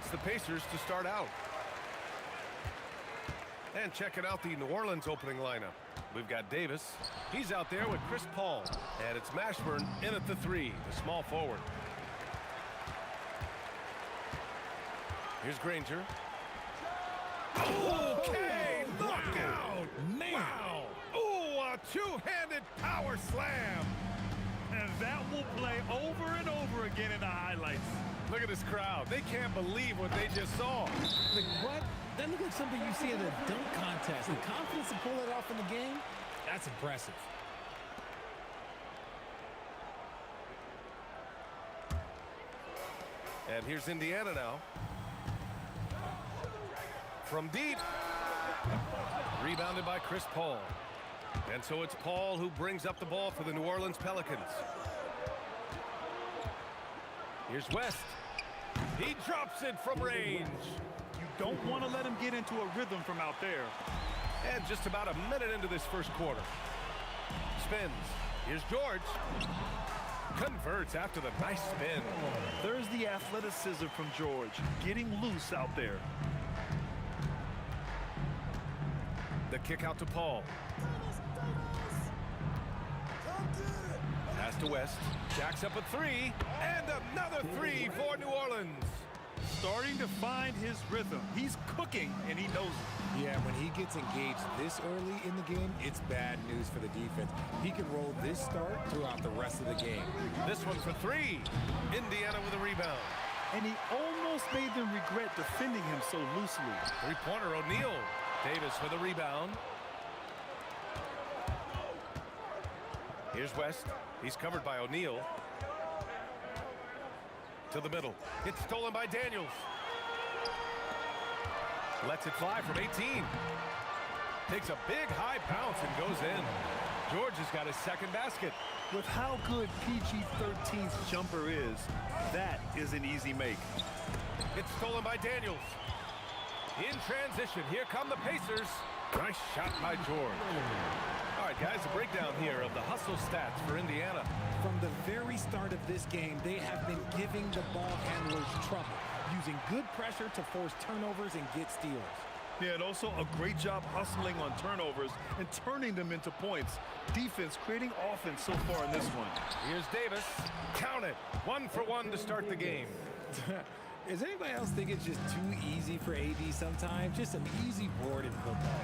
It's the Pacers to start out. And checking out the New Orleans opening lineup. We've got Davis. He's out there with Chris Paul. And it's Mashburn in at the 3, the small forward. Here's Granger. Okay, knockout! Man! Wow! Ooh, a two-handed power slam! And that will play over and over again in the highlights. Look at this crowd. They can't believe what they just saw. Like, what? That looked like something you see in a dunk contest. The confidence to pull it off in the game, that's impressive. And here's Indiana now. From deep. Rebounded by Chris Paul. And so it's Paul who brings up the ball for the New Orleans Pelicans. Here's West. He drops it from range. You don't want to let him get into a rhythm from out there. And just about a minute into this first quarter. Spins. Here's George. Converts after the nice spin. There's the athleticism from George, getting loose out there. The kick out to Paul. Pass to West. Jacks up a 3. And another 3 for New Orleans. Starting to find his rhythm. He's cooking, and he knows it. Yeah, when he gets engaged this early in the game, it's bad news for the defense. He can roll this start throughout the rest of the game. This one for 3. Indiana with a rebound. And he almost made them regret defending him so loosely. Three-pointer, O'Neal. Davis for the rebound. Here's West. He's covered by O'Neal. To the middle. It's stolen by Daniels. Lets it fly from 18. Takes a big high bounce and goes in. George has got his second basket. With how good PG-13's jumper is, that is an easy make. It's stolen by Daniels. In transition, here come the Pacers. Nice shot by George. All right, guys, a breakdown here of the hustle stats for Indiana. From the very start of this game, they have been giving the ball handlers trouble, using good pressure to force turnovers and get steals. Yeah, and also a great job hustling on turnovers and turning them into points. Defense creating offense so far in this one. Here's Davis. Count it. 1 for 1 to start the game. Does anybody else think it's just too easy for AD sometimes? Just an easy board in football.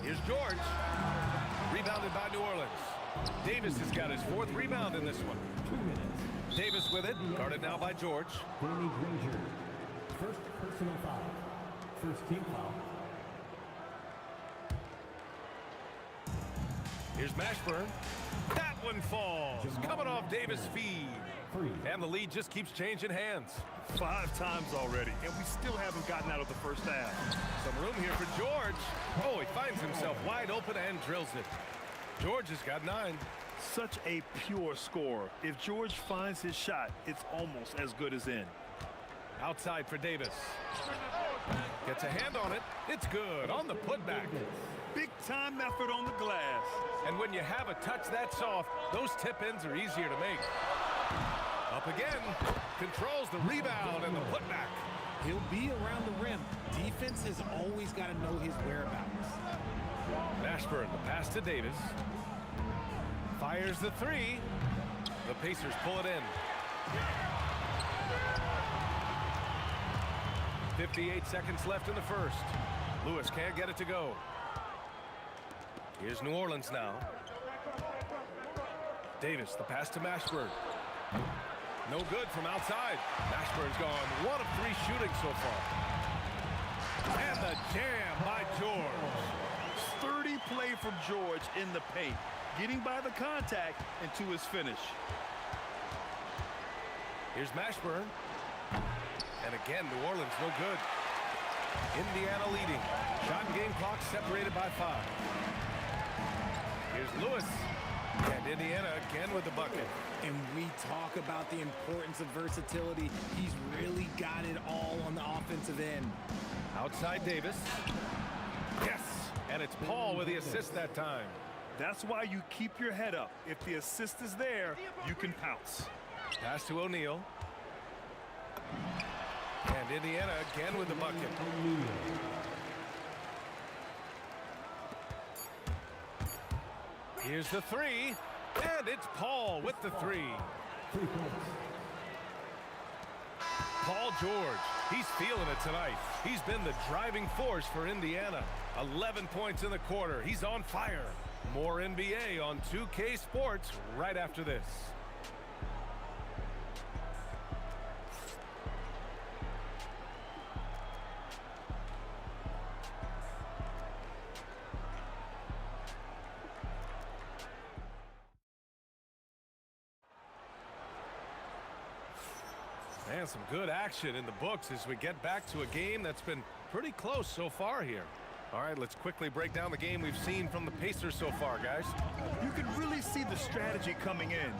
Here's George. Rebounded by New Orleans. Davis has got his 4th rebound in this one. 2 minutes. Davis with it. Guarded now by George. Danny Granger. First personal foul. First team foul. Here's Mashburn. That one falls. Coming off Davis' feed. 3. And the lead just keeps changing hands. 5 times already, and we still haven't gotten out of the first half. Some room here for George. Oh, he finds himself wide open and drills it. George has got 9. Such a pure score. If George finds his shot, it's almost as good as in. Outside for Davis. Gets a hand on it. It's good on the putback. Big-time effort on the glass. And when you have a touch that soft, those tip-ins are easier to make. Up again. Controls the rebound and the putback. He'll be around the rim. Defense has always got to know his whereabouts. Mashburn, the pass to Davis. Fires the 3. The Pacers pull it in. 58 seconds left in the first. Lewis can't get it to go. Here's New Orleans now. Davis, the pass to Mashburn. No good from outside. Mashburn's gone 1 of 3 shooting so far. And the jam by George. Sturdy play from George in the paint, getting by the contact and to his finish. Here's Mashburn. And again, New Orleans no good. Indiana leading. Shot and game clock separated by 5. Here's Lewis. And Indiana again with the bucket. And we talk about the importance of versatility. He's really got it all on the offensive end. Outside Davis. Yes! And it's Paul with the assist that time. That's why you keep your head up. If the assist is there, you can pounce. Pass to O'Neal. Indiana again with the bucket. Here's the three, and it's Paul with the three. 3 points. Paul George, he's feeling it tonight. He's been the driving force for Indiana. 11 points in the quarter. He's on fire. More NBA on 2K Sports right after this. And some good action in the books as we get back to a game that's been pretty close so far here. All right, let's quickly break down the game we've seen from the Pacers so far, guys. You can really see the strategy coming in.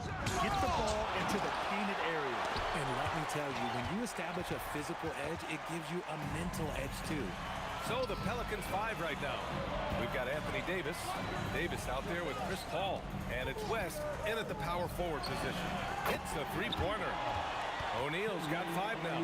Get the ball into the painted area. And let me tell you, when you establish a physical edge, it gives you a mental edge too. So the Pelicans 5 right now. We've got Anthony Davis. Davis out there with Chris Paul. And it's West in at the power forward position. Hits a three-pointer. O'Neal's got 5 now.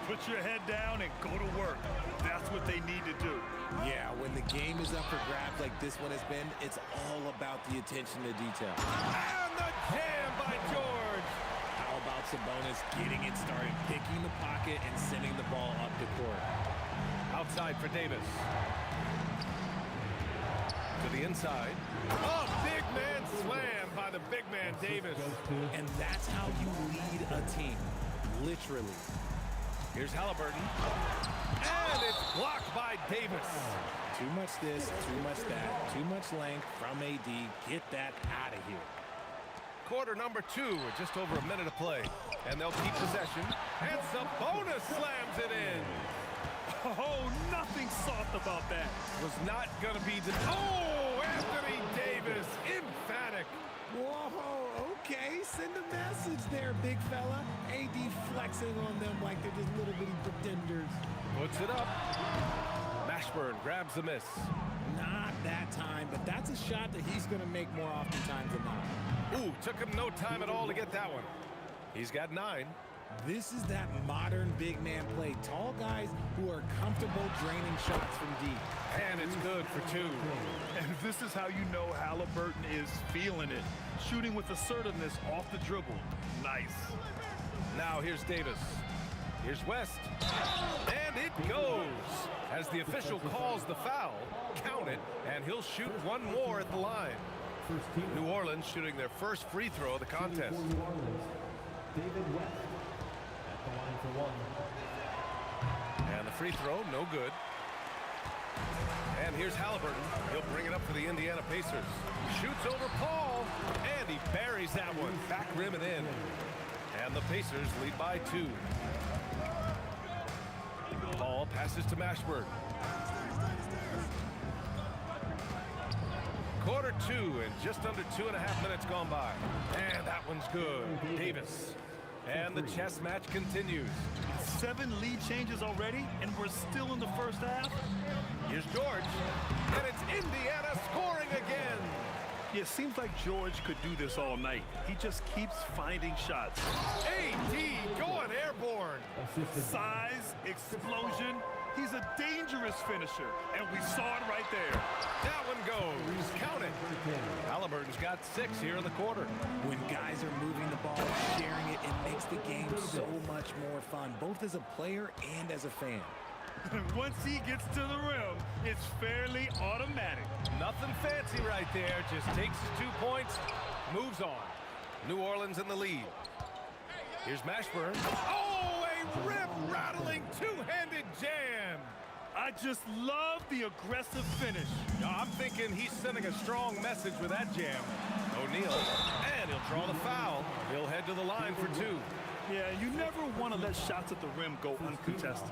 Put your head down and go to work. That's what they need to do. Yeah, when the game is up for grabs like this one has been, it's all about the attention to detail. And the jam by George. How about Sabonis getting it started, picking the pocket and sending the ball up the court? Outside for Davis. To the inside. Oh, big man slam by the big man Davis. And that's how you lead a team, literally. Here's Halliburton. And it's blocked by Davis. Too much this, too much that, too much length from AD. Get that out of here. Quarter number 2, with just over a minute to play. And they'll keep possession. And Sabonis slams it in. Oh, nothing soft about that. Was not going to be the... Oh, Anthony Davis, emphatic. Whoa, okay, send a message there, big fella. AD flexing on them like they're just little bitty pretenders. Puts it up. Mashburn grabs the miss. Not that time, but that's a shot that he's going to make more oftentimes than not. Ooh, took him no time at all to get that one. He's got 9. This is that modern big man play. Tall guys who are comfortable draining shots from deep. And it's good for 2. And this is how you know Halliburton is feeling it. Shooting with assertiveness off the dribble. Nice. Now here's Davis. Here's West. And it goes. As the official calls the foul, count it, and he'll shoot one more at the line. New Orleans shooting their first free throw of the contest. New Orleans, David West at the line for 1. And the free throw, no good. And here's Halliburton. He'll bring it up for the Indiana Pacers. Shoots over Paul, and he buries that one. Back rim and in. And the Pacers lead by 2. Paul passes to Mashburn. Quarter 2 and just under 2.5 minutes gone by. And that one's good. Davis. And the chess match continues. 7 lead changes already, and we're still in the first half. Here's George. And it's Indiana scoring again. Yeah, it seems like George could do this all night. He just keeps finding shots. AD going airborne. Size, explosion. He's a dangerous finisher, and we saw it right there. That one goes. Count it. Halliburton's got 6 here in the quarter. When guys are moving the ball, sharing it, it makes the game so much more fun, both as a player and as a fan. Once he gets to the rim, it's fairly automatic. Nothing fancy right there. Just takes his 2 points, moves on. New Orleans in the lead. Here's Mashburn. Oh, a rip-rattling two-handed jam. I just love the aggressive finish. I'm thinking he's sending a strong message with that jam. O'Neal, and he'll draw the foul. He'll head to the line for 2. Yeah, you never want to let shots at the rim go uncontested.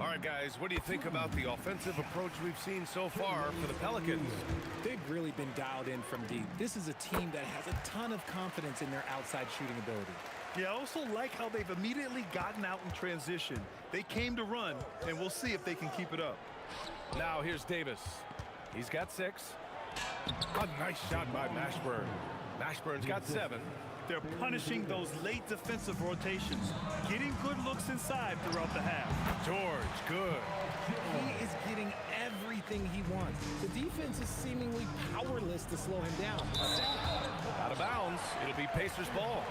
All right, guys, what do you think about the offensive approach we've seen so far for the Pelicans? They've really been dialed in from deep. This is a team that has a ton of confidence in their outside shooting ability. Yeah, I also like how they've immediately gotten out in transition. They came to run, and we'll see if they can keep it up. Now here's Davis. He's got 6. A nice shot by Mashburn. Mashburn's got 7. They're punishing those late defensive rotations, getting good looks inside throughout the half. George, good. He is getting everything he wants. The defense is seemingly powerless to slow him down. Out of bounds. It'll be Pacers ball.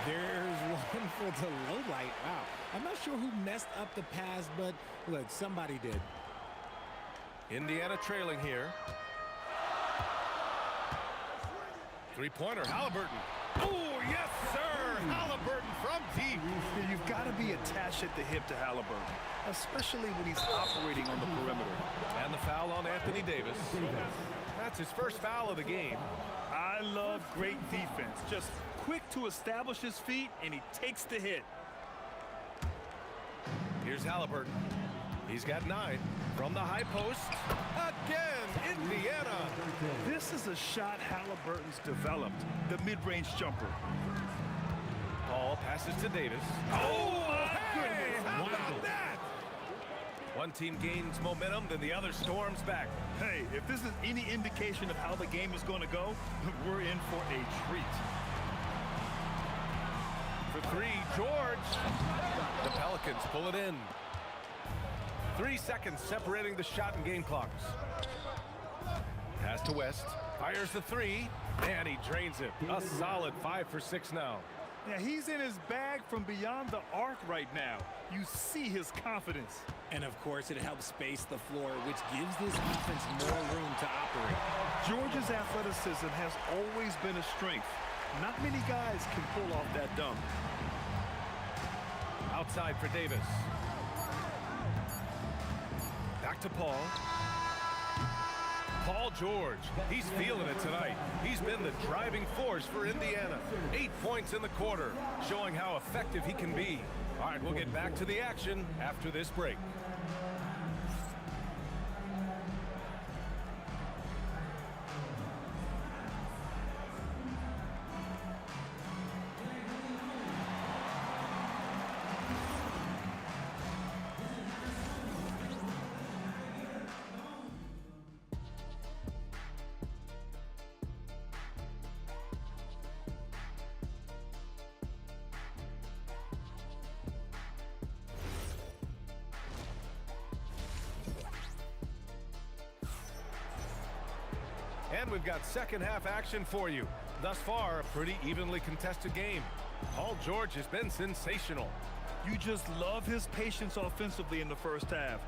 There's one for the low light. Wow. I'm not sure who messed up the pass, but look, somebody did. Indiana trailing here. Three-pointer, Halliburton. Oh, yes, sir! Halliburton from deep. You've got to be attached at the hip to Halliburton, especially when he's operating on the perimeter. And the foul on Anthony Davis. That's his first foul of the game. I love great defense. Just quick to establish his feet, and he takes the hit. Here's Halliburton. He's got 9 from the high post. Again, Indiana. This is a shot Halliburton's developed, the mid-range jumper. Ball passes to Davis. Oh, my Hey, goodness. how Wow. about that? One team gains momentum, then the other storms back. Hey, if this is any indication of how the game is going to go, we're in for a treat. For 3, George. The Pelicans pull it in. 3 seconds separating the shot and game clocks. Pass to West. Fires the 3, and he drains it. A solid 5 for 6 now. Yeah, he's in his bag from beyond the arc right now. You see his confidence. And of course, it helps space the floor, which gives this offense more room to operate. George's athleticism has always been a strength. Not many guys can pull off that dunk. Outside for Davis. Back to Paul. Paul George. He's feeling it tonight. He's been the driving force for Indiana. 8 points in the quarter, showing how effective he can be. All right, we'll get back to the action after this break. And we've got second half action for you. Thus far, a pretty evenly contested game. Paul George has been sensational. You just love his patience offensively in the first half.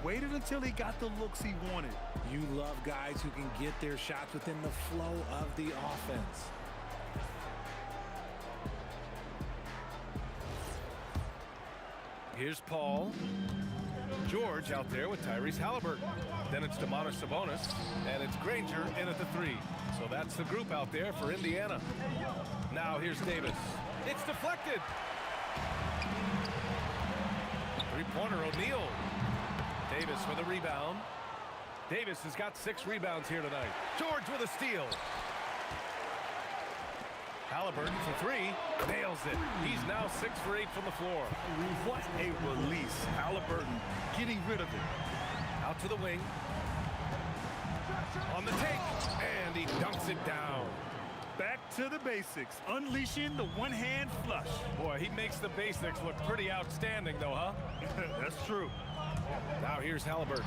Waited until he got the looks he wanted. You love guys who can get their shots within the flow of the offense. Here's Paul. George out there with Tyrese Halliburton. Then it's Domantas Sabonis, and it's Granger in at the 3. So that's the group out there for Indiana. Now here's Davis. It's deflected. Three-pointer O'Neal. Davis for the rebound. Davis has got 6 rebounds here tonight. George with a steal. Halliburton for 3, nails it. He's now 6 for 8 from the floor. What a release. Halliburton getting rid of it. Out to the wing. On the take, and he dunks it down. Back to the basics, unleashing the one-hand flush. Boy, he makes the basics look pretty outstanding, though, huh? That's true. Now here's Halliburton.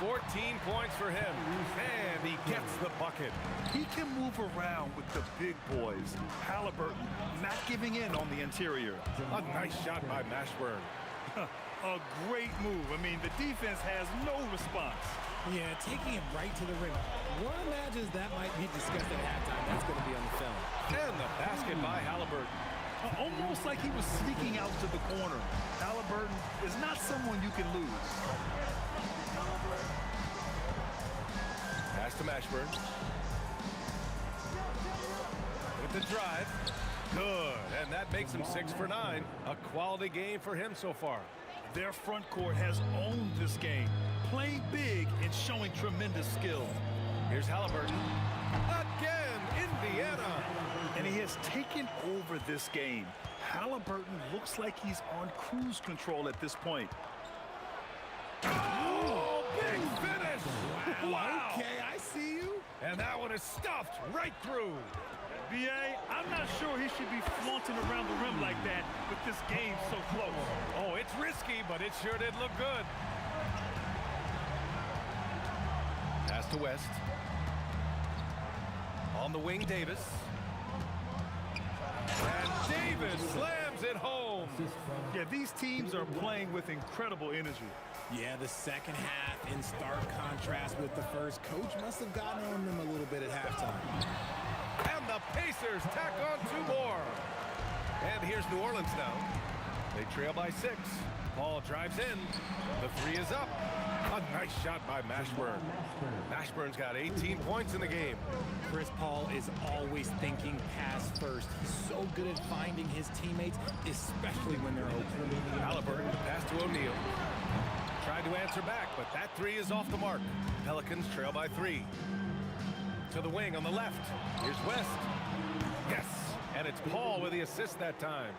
14 points for him, and he gets the bucket. He can move around with the big boys. Halliburton not giving in on the interior. A nice shot by Mashburn. A great move. I mean, the defense has no response. Yeah, taking him right to the rim. One imagines that might be discussed at halftime. That's going to be on the film. And the basket by Halliburton. Almost like he was sneaking out to the corner. Halliburton is not someone you can lose. Pass to Mashburn. With the drive. Good, and that makes him 6 for 9. A quality game for him so far. Their front court has owned this game, playing big and showing tremendous skill. Here's Halliburton. Again, Indiana. And he has taken over this game. Halliburton looks like he's on cruise control at this point. Oh, big finish. Wow. Okay, I see you. And that one is stuffed right through. B.A., I'm not sure he should be flaunting around the rim like that with this game so close. Oh, it's risky, but it sure did look good. Pass to West. On the wing, Davis. And Davis slams it home. Yeah, these teams are playing with incredible energy. Yeah, the second half in stark contrast with the first. Coach must have gotten on them a little bit at halftime. And the Pacers tack on 2 more. And here's New Orleans now. They trail by 6. Paul drives in. The 3 is up. A nice shot by Mashburn. Mashburn's got 18 points in the game. Chris Paul is always thinking pass first. He's so good at finding his teammates, especially when they're open. Halliburton pass to O'Neal. Tried to answer back, but that 3 is off the mark. Pelicans trail by 3. To the wing on the left. Here's West. Yes, and it's Paul with the assist that time.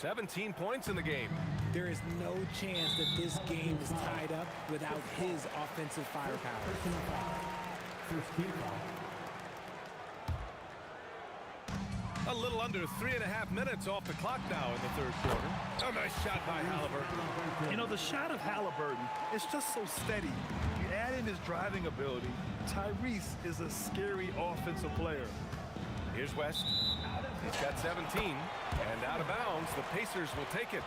17 points in the game. There is no chance that this game is tied up without his offensive firepower. First team foul. A little under 3.5 minutes off the clock now in the 3rd quarter. A nice shot by Halliburton. You know, the shot of Halliburton is just so steady. You add in his driving ability. Tyrese is a scary offensive player. Here's West. He's got 17. And out of bounds, the Pacers will take it.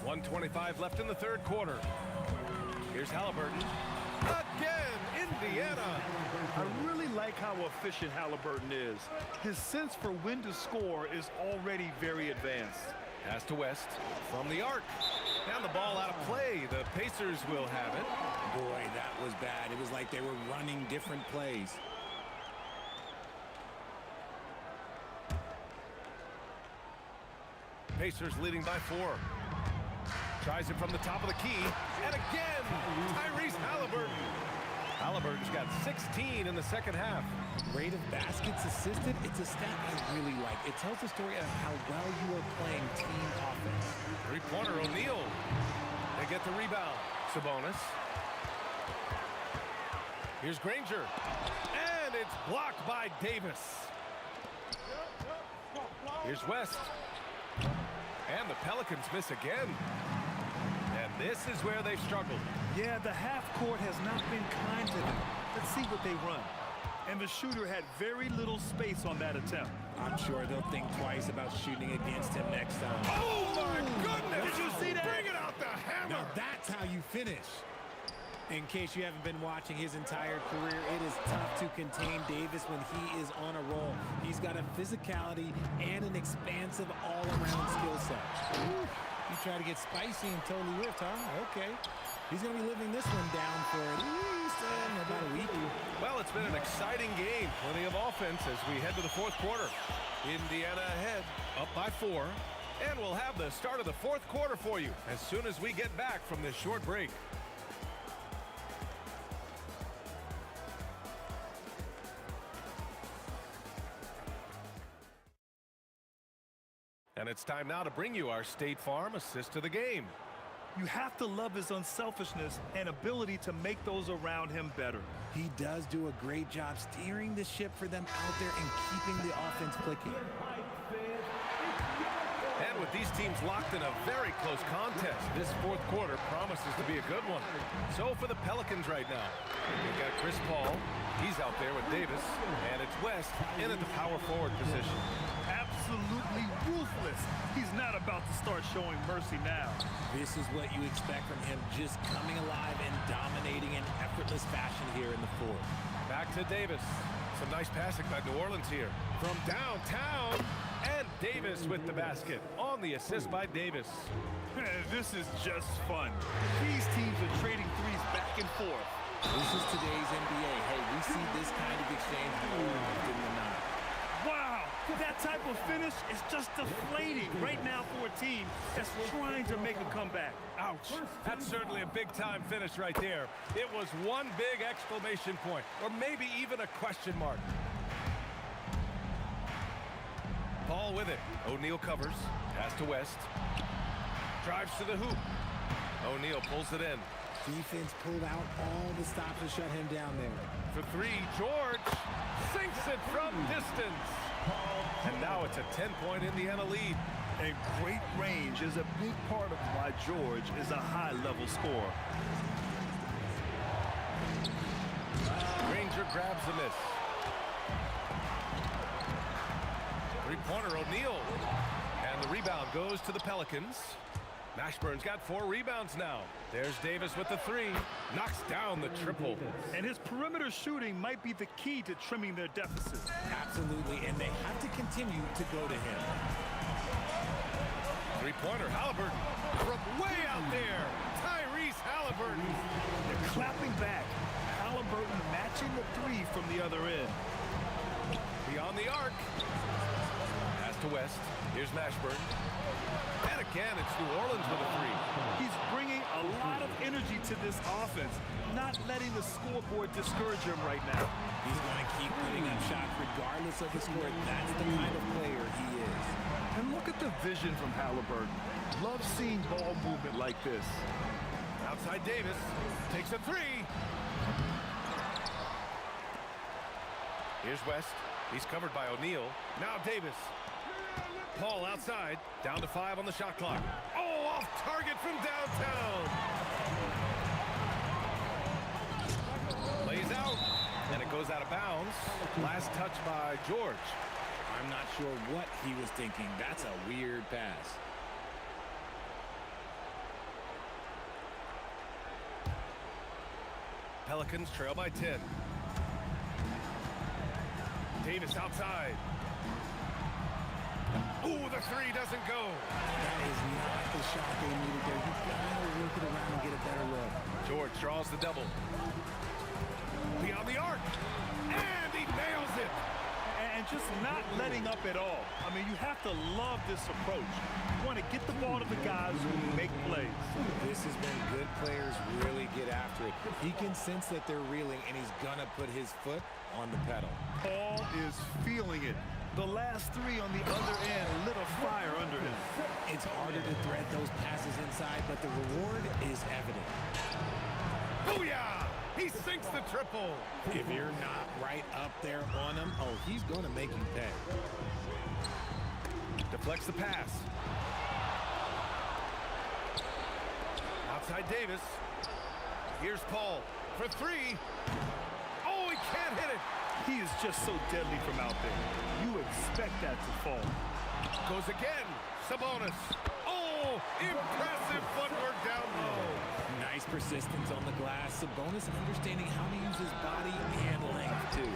.125 left in the 3rd quarter. Here's Halliburton. Again, Indiana. I really like how efficient Halliburton is. His sense for when to score is already very advanced. Pass to West from the arc. Down the ball out of play. The Pacers will have it. Boy, that was bad. It was like they were running different plays. Pacers leading by 4. Tries it from the top of the key. And again, Tyrese Halliburton. Halliburton's got 16 in the 2nd half. Rate of baskets assisted, it's a stat I really like. It tells the story of how well you are playing team offense. 3-pointer O'Neal. They get the rebound. Sabonis. Here's Granger. And it's blocked by Davis. Here's West. And the Pelicans miss again. And this is where they've struggled. Yeah, the half court has not been kind to them. Let's see what they run. And the shooter had very little space on that attempt. I'm sure they'll think twice about shooting against him next time. Oh, my goodness! Did you see that? Bring it out the hammer! Now that's how you finish. In case you haven't been watching his entire career, it is tough to contain Davis when he is on a roll. He's got a physicality and an expansive all-around skill set. You try to get spicy and totally whiffed, huh? Okay. He's going to be living this one down for at least about a week. Well, it's been an exciting game. Plenty of offense as we head to the 4th quarter. Indiana ahead, up by 4. And we'll have the start of the 4th quarter for you as soon as we get back from this short break. And it's time now to bring you our State Farm assist to the game. You have to love his unselfishness and ability to make those around him better. He does do a great job steering the ship for them out there and keeping the offense clicking. And with these teams locked in a very close contest, this 4th quarter promises to be a good one. So for the Pelicans right now, we've got Chris Paul. He's out there with Davis. And it's West in at the power forward position. Absolutely ruthless. He's not about to start showing mercy now. This is what you expect from him, just coming alive and dominating in effortless fashion here in the 4th. Back to Davis. Some nice passing by New Orleans here. From downtown, and Davis with the basket on the assist by Davis. This is just fun. These teams are trading threes back and forth. This is today's NBA. Hey, we see this kind of exchange more often than not. Wow, that type of finish is just deflating right now for a team that's trying to make a comeback. Ouch. That's certainly a big-time finish right there. It was one big exclamation point, or maybe even a question mark. Paul with it. O'Neal covers. Pass to West. Drives to the hoop. O'Neal pulls it in. Defense pulled out all the stops to shut him down there. For three, George sinks it from distance. And now it's a 10-point Indiana lead. And great range is a big part of why George is a high-level scorer. Granger grabs the miss. Three-pointer, O'Neal. And the rebound goes to the Pelicans. Mashburn's got 4 rebounds now. There's Davis with the 3. Knocks down the triple. And his perimeter shooting might be the key to trimming their deficit. Absolutely, and they have to continue to go to him. Three-pointer, Halliburton. From way out there, Tyrese Halliburton. They're clapping back. Halliburton matching the 3 from the other end. Beyond the arc. Pass to West. Here's Mashburn. And again, it's New Orleans with a 3. He's bringing a lot of energy to this offense, not letting the scoreboard discourage him right now. He's going to keep putting up shots regardless of the score. That's the kind of player he is. And look at the vision from Halliburton. Love seeing ball movement like this. Outside Davis. Takes a 3. Here's West. He's covered by O'Neal. Now Davis. Paul outside. Down to 5 on the shot clock. Oh, off target from downtown. Lays out. And it goes out of bounds. Last touch by George. I'm not sure what he was thinking. That's a weird pass. Pelicans trail by 10. Davis outside. Ooh, the 3 doesn't go. That is not the shot they needed there. You've got to work it around and get a better look. George draws the double. Beyond the arc. And he nails it. And just not letting up at all. I mean, you have to love this approach. You want to get the ball to the guys who make plays. This is when good players really get after it. He can sense that they're reeling, and he's going to put his foot on the pedal. Paul is feeling it. The last 3 on the other end lit a fire under him. It's harder to thread those passes inside, but the reward is evident. Booyah! He sinks the triple. If you're not right up there on him, oh, he's going to make you pay. Deflects the pass. Outside Davis. Here's Paul for 3. Oh, he can't hit it. He is just so deadly from out there. You expect that to fall. Goes again. Sabonis. Oh, impressive footwork down low. Nice persistence on the glass. Sabonis understanding how to use his body and length, too.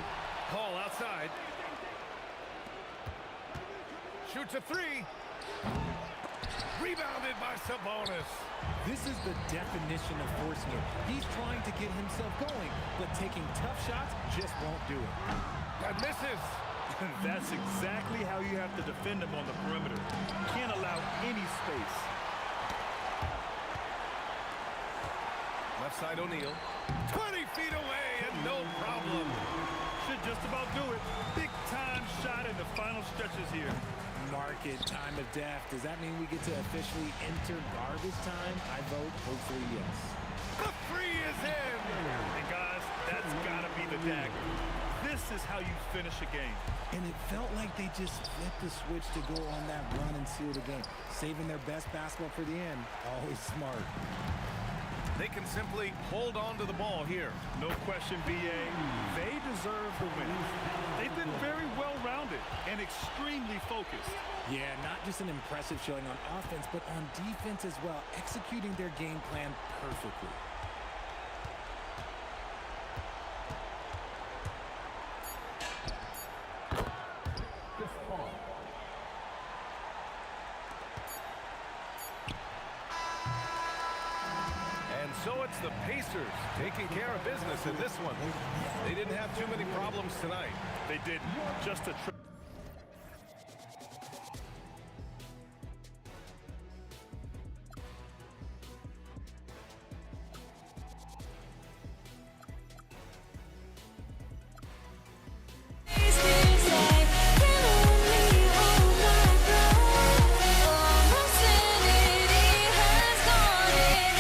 Paul outside. Shoots a 3. Rebounded by Sabonis. This is the definition of forcing it. He's trying to get himself going, but taking tough shots just won't do it. That misses. That's exactly how you have to defend him on the perimeter. Can't allow any space. Left side O'Neal. 20 feet away and no problem. Should just about do it. Big time shot in the final stretches here. Market time of death. Does that mean we get to officially enter garbage time? I vote hopefully yes. The 3 is in. And guys, that's got to be the dagger. This is how you finish a game. And it felt like they just flipped the switch to go on that run and seal the game. Saving their best basketball for the end. Always smart. They can simply hold on to the ball here. No question, B.A. They deserve the win. They've been very well-rounded and extremely focused. Yeah, not just an impressive showing on offense, but on defense as well, executing their game plan perfectly. So it's the Pacers taking care of business in this one. They didn't have too many problems tonight. They didn't. Just a trip. Sanity has gone.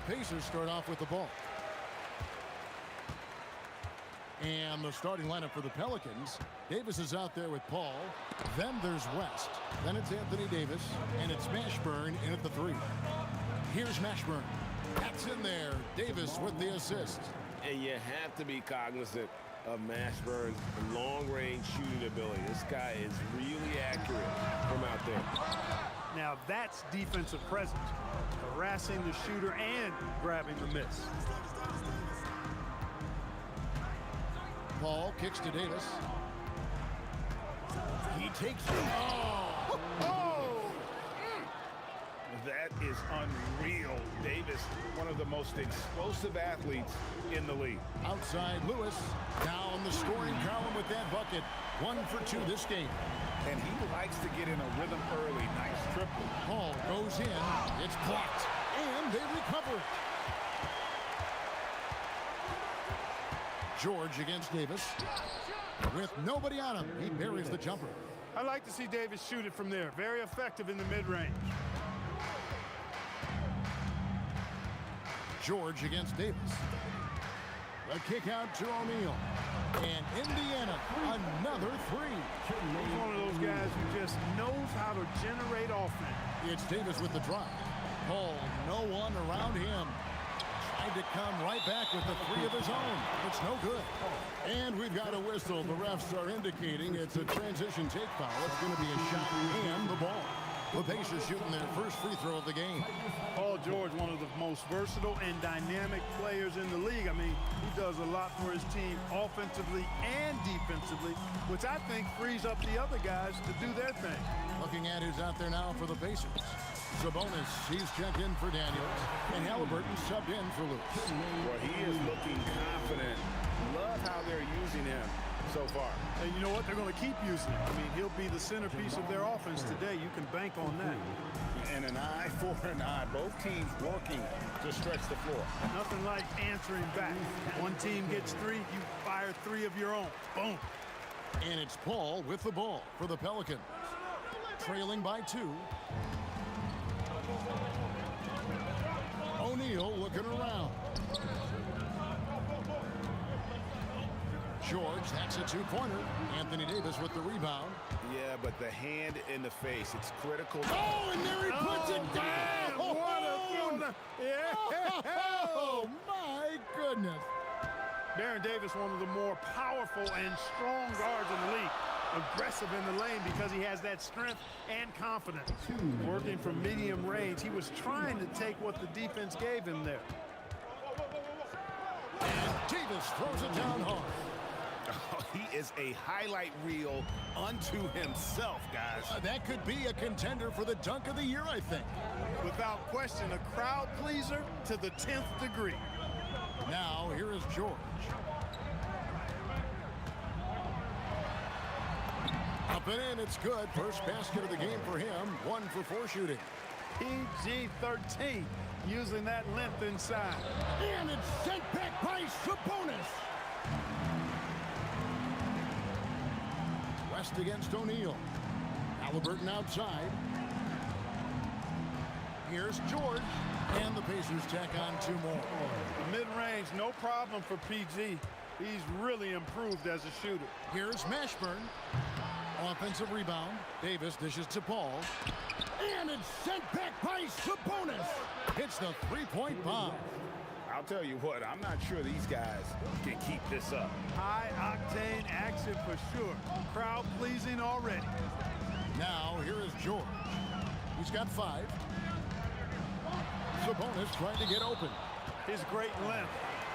Pacers start off with the ball. And the starting lineup for the Pelicans. Davis is out there with Paul. Then there's West. Then it's Anthony Davis. And it's Mashburn in at the 3. Here's Mashburn. That's in there. Davis with the assist. And you have to be cognizant of Mashburn's long-range shooting ability. This guy is really accurate from out there. Now that's defensive presence. Harassing the shooter and grabbing the miss. Paul kicks to Davis. He takes it. Oh! That is unreal. Davis, one of the most explosive athletes in the league. Outside Lewis. Down the scoring column with that bucket. 1 for 2 this game. And he likes to get in a rhythm early. Nice triple. Paul goes in. It's blocked. And they recover. George against Davis. With nobody on him, he buries the jumper. I like to see Davis shoot it from there. Very effective in the mid-range. George against Davis. A kick out to O'Neal. And Indiana, another 3. He's one of those guys who just knows how to generate offense. It's Davis with the drive. Paul, no one around him. Tried to come right back with the 3 of his own. It's no good. And we've got a whistle. The refs are indicating it's a transition take foul. It's going to be a shot and the ball. The Pacers shooting their first free throw of the game. Paul George, one of the most versatile and dynamic players in the league. I mean, he does a lot for his team offensively and defensively, which I think frees up the other guys to do their thing. Looking at who's out there now for the Pacers. Sabonis, he's checked in for Daniels, and Halliburton subbed in for Lewis. Well, he is looking confident. Love how they're using him so far. And you know what? They're going to keep using him. I mean, he'll be the centerpiece of their offense today. You can bank on that. And an eye for an eye. Both teams working to stretch the floor. Nothing like answering back. One team gets 3, you fire 3 of your own. Boom. And it's Paul with the ball for the Pelicans. Trailing by 2. O'Neal looking around. George, that's a 2-pointer. Anthony Davis with the rebound. Yeah, but the hand in the face, it's critical. Oh, and there he puts it down! What a yeah! Oh, my goodness. Baron Davis, one of the more powerful and strong guards in the league. Aggressive in the lane because he has that strength and confidence. Working from medium range, he was trying to take what the defense gave him there. And Davis throws it down hard. Oh, he is a highlight reel unto himself, guys. That could be a contender for the dunk of the year, I think. Without question, a crowd pleaser to the 10th degree. Now, here is George. Up and in, it's good. First basket of the game for him. 1 for 4 shooting. PG-13, using that length inside. And it's sent back by Sabonis. West against O'Neal. Halliburton outside. Here's George. And the Pacers tack on 2 more. Mid-range, no problem for PG. He's really improved as a shooter. Here's Mashburn. Offensive rebound. Davis dishes to Paul. And it's sent back by Sabonis. Hits the 3-point bomb. I'll tell you what, I'm not sure these guys can keep this up. High-octane action for sure. Crowd pleasing already. Now, here is George. He's got 5. Sabonis trying to get open. His great length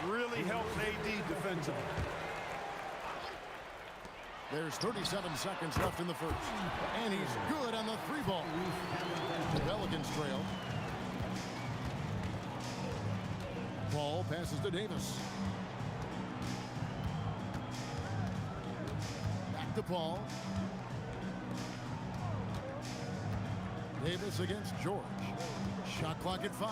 really helps AD defensively. There's 37 seconds left in the first. And he's good on the 3-ball. The Pelicans trail. Paul passes to Davis. Back to Paul. Davis against George. Shot clock at 5.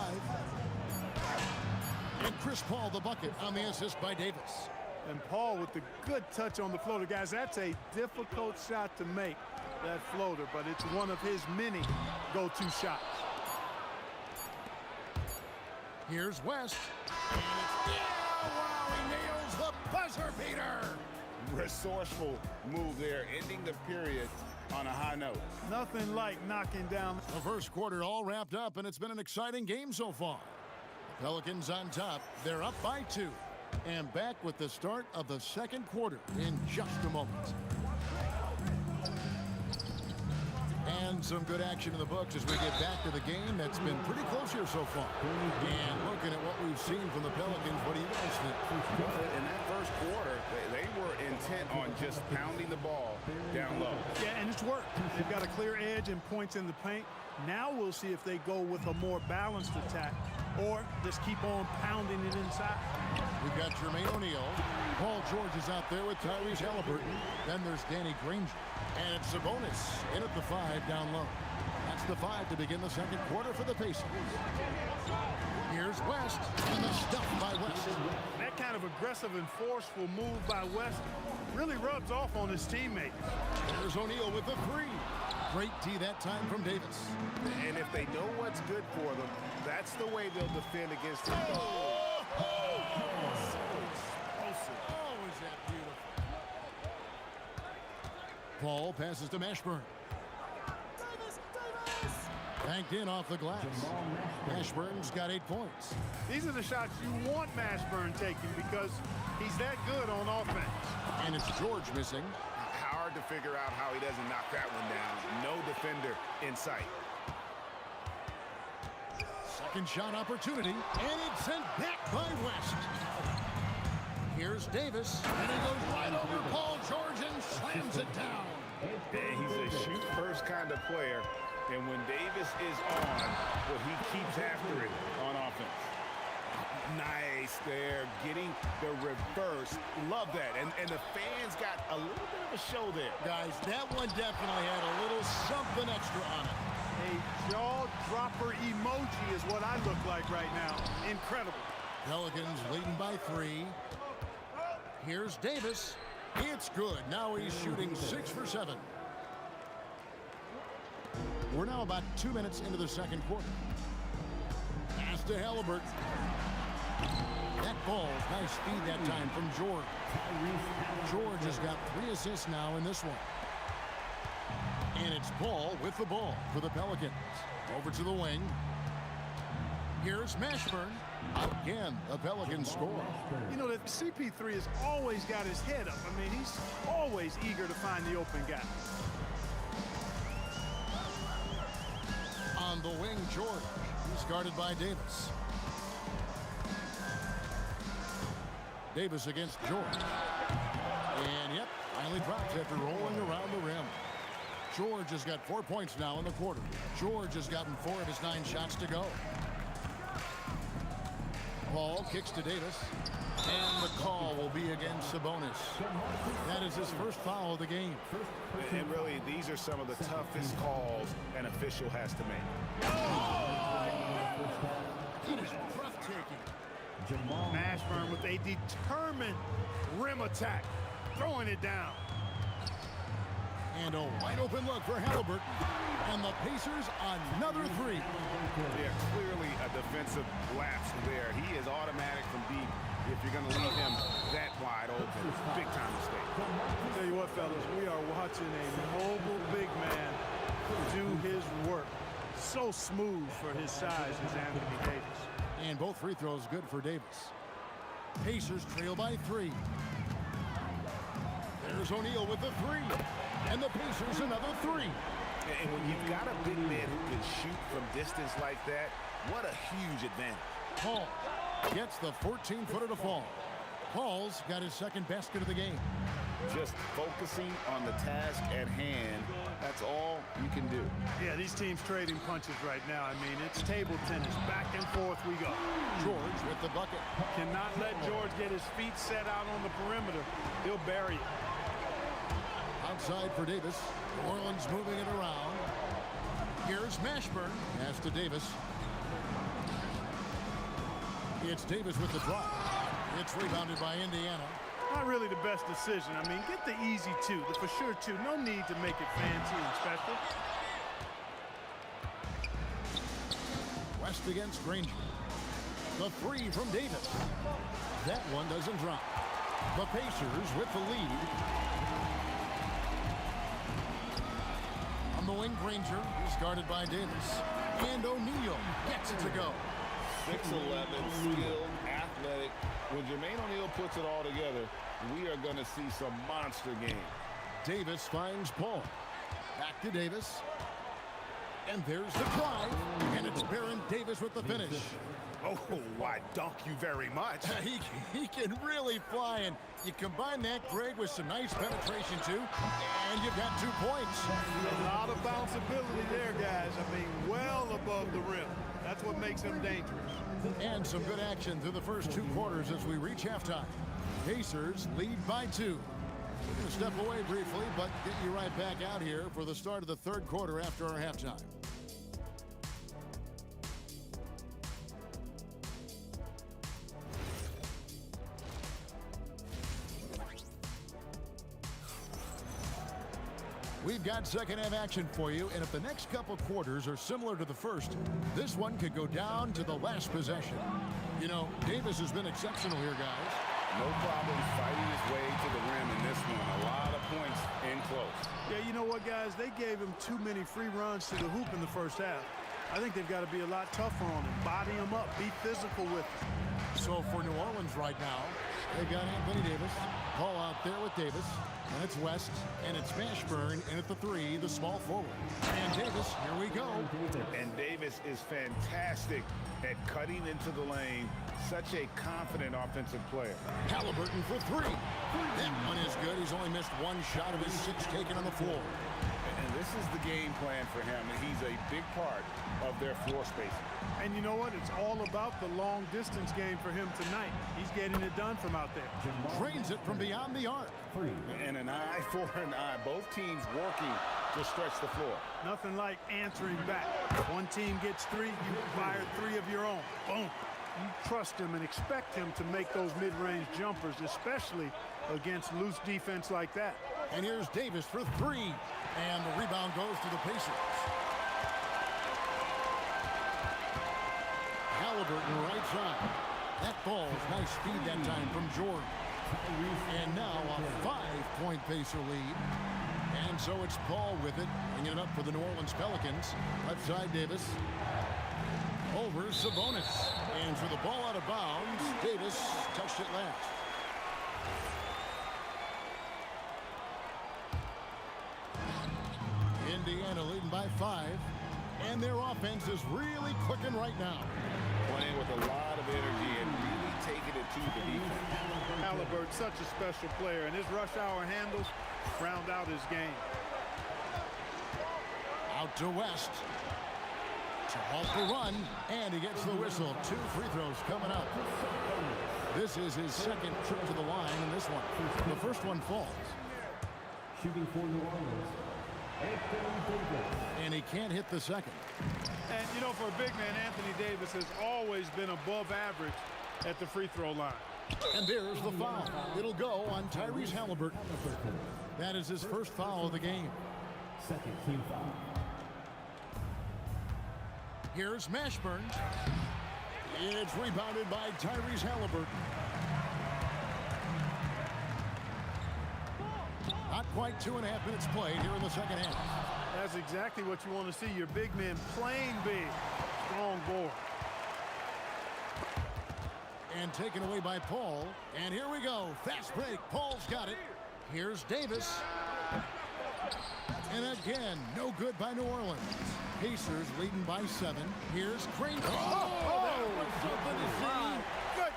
And Chris Paul the bucket on the assist by Davis. And Paul with the good touch on the floater. Guys, that's a difficult shot to make, that floater, but it's one of his many go-to shots. Here's West. And it's, yeah, wow, he nails the buzzer beater. Resourceful move there, ending the period on a high note. Nothing like knocking down. The first quarter all wrapped up, and it's been an exciting game so far. The Pelicans on top. They're up by 2. And back with the start of the second quarter in just a moment. And some good action in the books as we get back to the game that's been pretty close here so far. And looking at what we've seen from the Pelicans, what do you guys think? In that first quarter, they were intent on just pounding the ball down low. Yeah, and it's worked. They've got a clear edge and points in the paint. Now we'll see if they go with a more balanced attack or just keep on pounding it inside. We've got Jermaine O'Neal. Paul George is out there with Tyrese Halliburton. Then there's Danny Granger. And it's Sabonis in at the 5 down low. That's the 5 to begin the second quarter for the Pacers. Here's West, and the stuff by West. That kind of aggressive and forceful move by West really rubs off on his teammates. There's O'Neal with the 3. Great D that time from Davis. And if they know what's good for them, that's the way they'll defend against them. Is that beautiful? Paul passes to Mashburn. Banked in off the glass. Mashburn's got 8 points. These are the shots you want Mashburn taking because he's that good on offense. And it's George missing. Hard to figure out how he doesn't knock that one down. No defender in sight. Second shot opportunity, and it's sent back by West. Here's Davis, and he goes right over Paul George and slams it down. And he's a shoot-first kind of player, and when Davis is on, well, he keeps after it on offense. Nice there, getting the reverse. Love that, and the fans got a little bit of a show there. Guys, that one definitely had a little something extra on it. A jaw-dropper emoji is what I look like right now. Incredible. Pelicans leading by 3. Here's Davis. It's good. Now he's shooting 6 for 7. We're now about 2 minutes into the second quarter. Pass to Halliburton. That ball, nice feed that time from George. George has got 3 assists now in this one. And it's Paul with the ball for the Pelicans. Over to the wing. Here's Mashburn. Again, the Pelicans score. You know, that CP3 has always got his head up. I mean, he's always eager to find the open guy. On the wing, George. He's guarded by Davis. Davis against George. And, yep, finally drops after rolling around the rim. George has got 4 points now in the quarter. George has gotten 4 of his 9 shots to go. Paul kicks to Davis. And the call will be against Sabonis. That is his first foul of the game. And really, these are some of the toughest calls an official has to make. It is breathtaking. Mashburn with a determined rim attack, throwing it down. And a wide open look for Halliburton. And the Pacers another 3. Yeah, clearly a defensive lapse there. He is automatic from deep if you're going to leave him that wide open. Big time mistake. Tell you what, fellas, we are watching a mobile big man do his work. So smooth for his size is Anthony Davis. And both free throws good for Davis. Pacers trail by 3. There's O'Neal with the 3. And the Pacers another 3. And when you've got a big man who can shoot from distance like that, what a huge advantage. Paul gets the 14-footer to fall. Paul's got his second basket of the game. Just focusing on the task at hand, that's all you can do. Yeah, these teams trading punches right now. I mean, it's table tennis. Back and forth we go. George with the bucket. Cannot let George get his feet set out on the perimeter. He'll bury it. Outside for Davis. New Orleans moving it around. Here's Mashburn. Pass to Davis. It's Davis with the drop. It's rebounded by Indiana. Not really the best decision. I mean, get the easy 2, the for sure 2. No need to make it fancy and special. West against Granger. The three from Davis. That one doesn't drop. The Pacers with the lead. On the wing, Granger is guarded by Davis. And O'Neal gets it to go. 6'11", skilled, athletic. When Jermaine O'Neal puts it all together, we are going to see some monster game. Davis finds Paul. Back to Davis. And there's the drive. And it's Baron Davis with the finish. Oh, why, dunk you very much. He can really fly, and you combine that, Greg, with some nice penetration, too, and you've got 2 points. A lot of bounceability there, guys. I mean, well above the rim. That's what makes him dangerous. And some good action through the first 2 quarters as we reach halftime. Pacers lead by 2. We're going to step away briefly, but get you right back out here for the start of the 3rd quarter after our halftime. We've got second half action for you, and if the next couple quarters are similar to the first, this one could go down to the last possession. You know, Davis has been exceptional here, guys. No problem fighting his way to the rim in this one. A lot of points in close. Yeah, you know what, guys? They gave him too many free runs to the hoop in the first half. I think they've got to be a lot tougher on him. Body him up. Be physical with him. So for New Orleans right now, they've got Anthony Davis. Paul out there with Davis. And it's West, and it's Mashburn, and at the 3, the small forward. And Davis, here we go. And Davis is fantastic at cutting into the lane. Such a confident offensive player. Halliburton for 3. That one is good. He's only missed 1 shot of his 6 taken on the floor. And this is the game plan for him, and he's a big part of their floor spacing. And you know what? It's all about the long distance game for him tonight. He's getting it done from out there. Drains it from beyond the arc. And an eye for an eye. Both teams working to stretch the floor. Nothing like answering back. One team gets 3, you fire 3 of your own. Boom. You trust him and expect him to make those mid-range jumpers, especially against loose defense like that. And here's Davis for 3. And the rebound goes to the Pacers. Halliburton right side. That ball's nice speed that time from Jordan. And now a 5-point Pacer lead. And so it's Paul with it, bringing it up for the New Orleans Pelicans. Left side Davis. Over Sabonis. And for the ball out of bounds, Davis touched it last. Indiana leading by 5. And their offense is really clicking right now. Playing with a lot of energy and really taking it to the defense. Halliburton, such a special player, and his rush hour handles round out his game. Out to West. To halt the run, and he gets the whistle. 2 free throws coming up. This is his 2nd trip to the line in this one. The first one falls. Shooting for New Orleans, Anthony Davis. And he can't hit the 2nd. And, you know, for a big man, Anthony Davis has always been above average at the free throw line. And there's the foul. It'll go on Tyrese Halliburton. That is his first foul of the game. 2nd team foul. Here's Mashburn. It's rebounded by Tyrese Halliburton. Not quite 2.5 minutes played here in the second half. That's exactly what you want to see. Your big men playing big. Strong board. And taken away by Paul. And here we go. Fast break. Paul's got it. Here's Davis. And again, no good by New Orleans. Pacers leading by 7. Here's Granger. That was something to see. Good.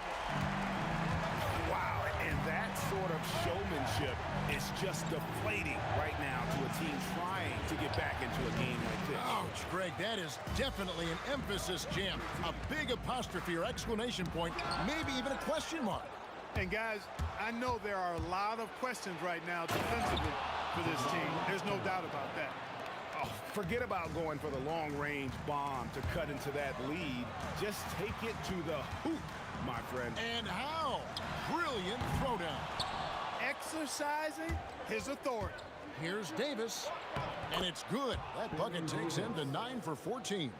Wow, and that sort of showmanship is just deflating right now to a team trying to get back into a game like this. Ouch, Greg, that is definitely an emphasis jam. A big apostrophe or exclamation point, maybe even a question mark. And guys, I know there are a lot of questions right now defensively for this team. There's no doubt about that. Oh, forget about going for the long-range bomb to cut into that lead. Just take it to the hoop, my friend. And how? Brilliant throwdown. Exercising his authority. Here's Davis, and it's good. That bucket takes him to 9 for 14.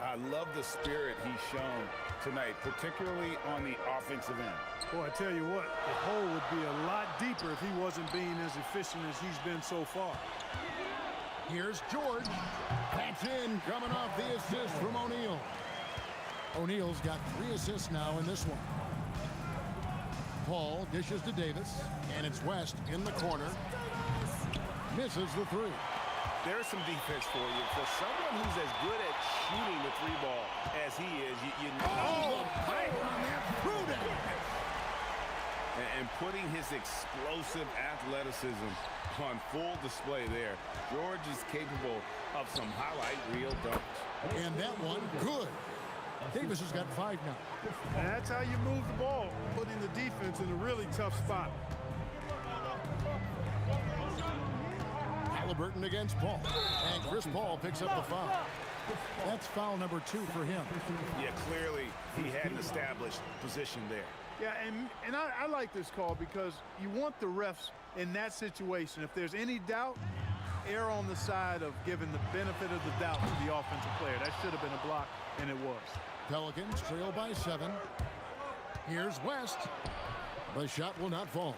I love the spirit he's shown tonight, particularly on the offensive end. Boy, I tell you what, the hole would be a lot deeper if he wasn't being as efficient as he's been so far. Here's George. That's in, coming off the assist from O'Neal. O'Neal's got 3 assists now in this one. Paul dishes to Davis, and it's West in the corner. Misses the 3. There's some defense for you. For someone who's as good at shooting the 3-ball as he is, you know. And putting his explosive athleticism on full display there. George is capable of some highlight reel dunks. And that one, good. Davis has got 5 now. And that's how you move the ball, putting the defense in a really tough spot. Halliburton against Paul. And Chris Paul picks up the foul. That's foul number 2 for him. Yeah, clearly he had an established position there. Yeah, and I like this call because you want the refs in that situation. If there's any doubt, err on the side of giving the benefit of the doubt to the offensive player. That should have been a block, and it was. Pelicans trail by 7. Here's West. The shot will not fall.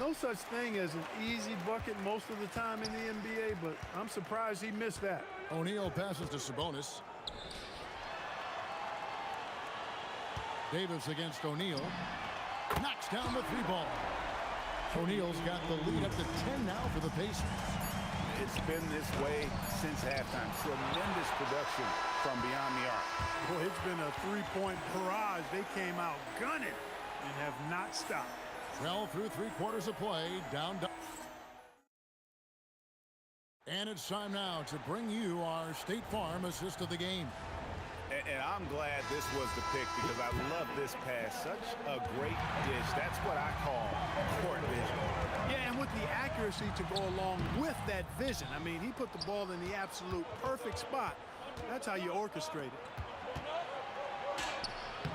No such thing as an easy bucket most of the time in the NBA, but I'm surprised he missed that. O'Neal passes to Sabonis. Davis against O'Neal. Knocks down the 3-ball. O'Neal's got the lead up to 10 now for the Pacers. It's been this way since halftime. Tremendous production from beyond the arc. Boy, it's been a 3-point barrage. They came out gunning and have not stopped. Well, through 3 quarters of play, down. And it's time now to bring you our State Farm assist of the game. And I'm glad this was the pick because I love this pass. Such a great dish. That's what I call court vision. Yeah, and with the accuracy to go along with that vision. I mean, he put the ball in the absolute perfect spot. That's how you orchestrate it.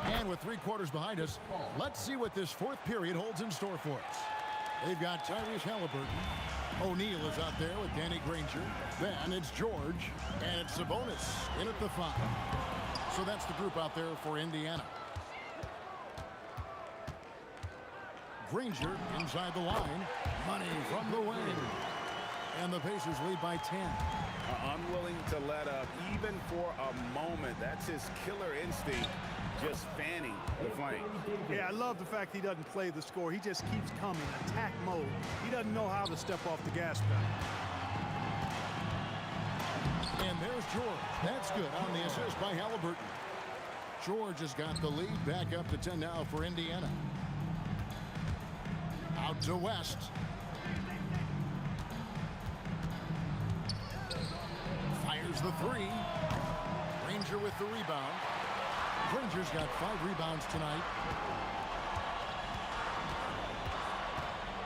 And with 3 quarters behind us, let's see what this 4th period holds in store for us. They've got Tyrese Halliburton. O'Neal is out there with Danny Granger. Then it's George, and it's Sabonis in at the 5. So that's the group out there for Indiana. Granger inside the line. Money from the wing. And the Pacers lead by 10. Unwilling to let up even for a moment. That's his killer instinct, just fanning the flame. Yeah, I love the fact he doesn't play the score. He just keeps coming, attack mode. He doesn't know how to step off the gas pedal. And there's George. That's good on the assist by Halliburton. George has got the lead back up to 10 now for Indiana. Out to West. Fires the 3. Granger with the rebound. Granger's got 5 rebounds tonight.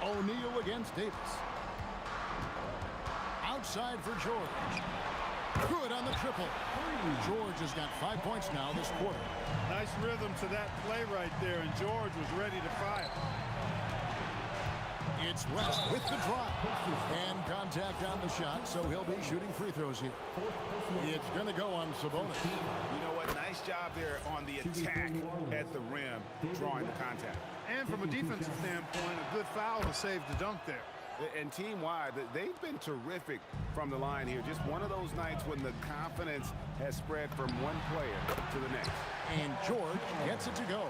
O'Neal against Davis. Outside for George. Good on the triple. George has got 5 points now this quarter. Nice rhythm to that play right there, and George was ready to fire. It's West with the drive. And contact on the shot, so he'll be shooting free throws here. It's going to go on Sabonis. You know what? Nice job there on the attack at the rim, drawing the contact. And from a defensive standpoint, a good foul to save the dunk there. And team-wide, they've been terrific from the line here. Just one of those nights when the confidence has spread from one player to the next. And George gets it to go.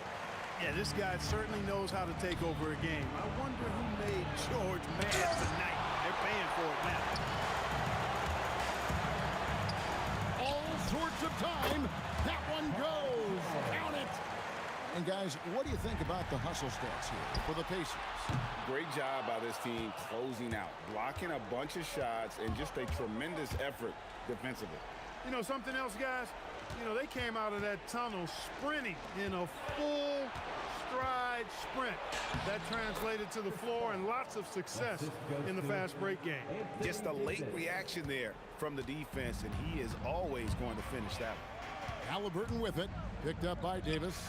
Yeah, this guy certainly knows how to take over a game. I wonder who made George mad tonight. They're paying for it now. All sorts of time. That one goes. Count it. And guys, what do you think about the hustle stats here for the Pacers? Great job by this team closing out, blocking a bunch of shots, and just a tremendous effort defensively. You know, something else, guys? You know, they came out of that tunnel sprinting in a full stride sprint. That translated to the floor and lots of success in the fast break game. Just a late reaction there from the defense, and he is always going to finish that one. Halliburton with it, picked up by Davis.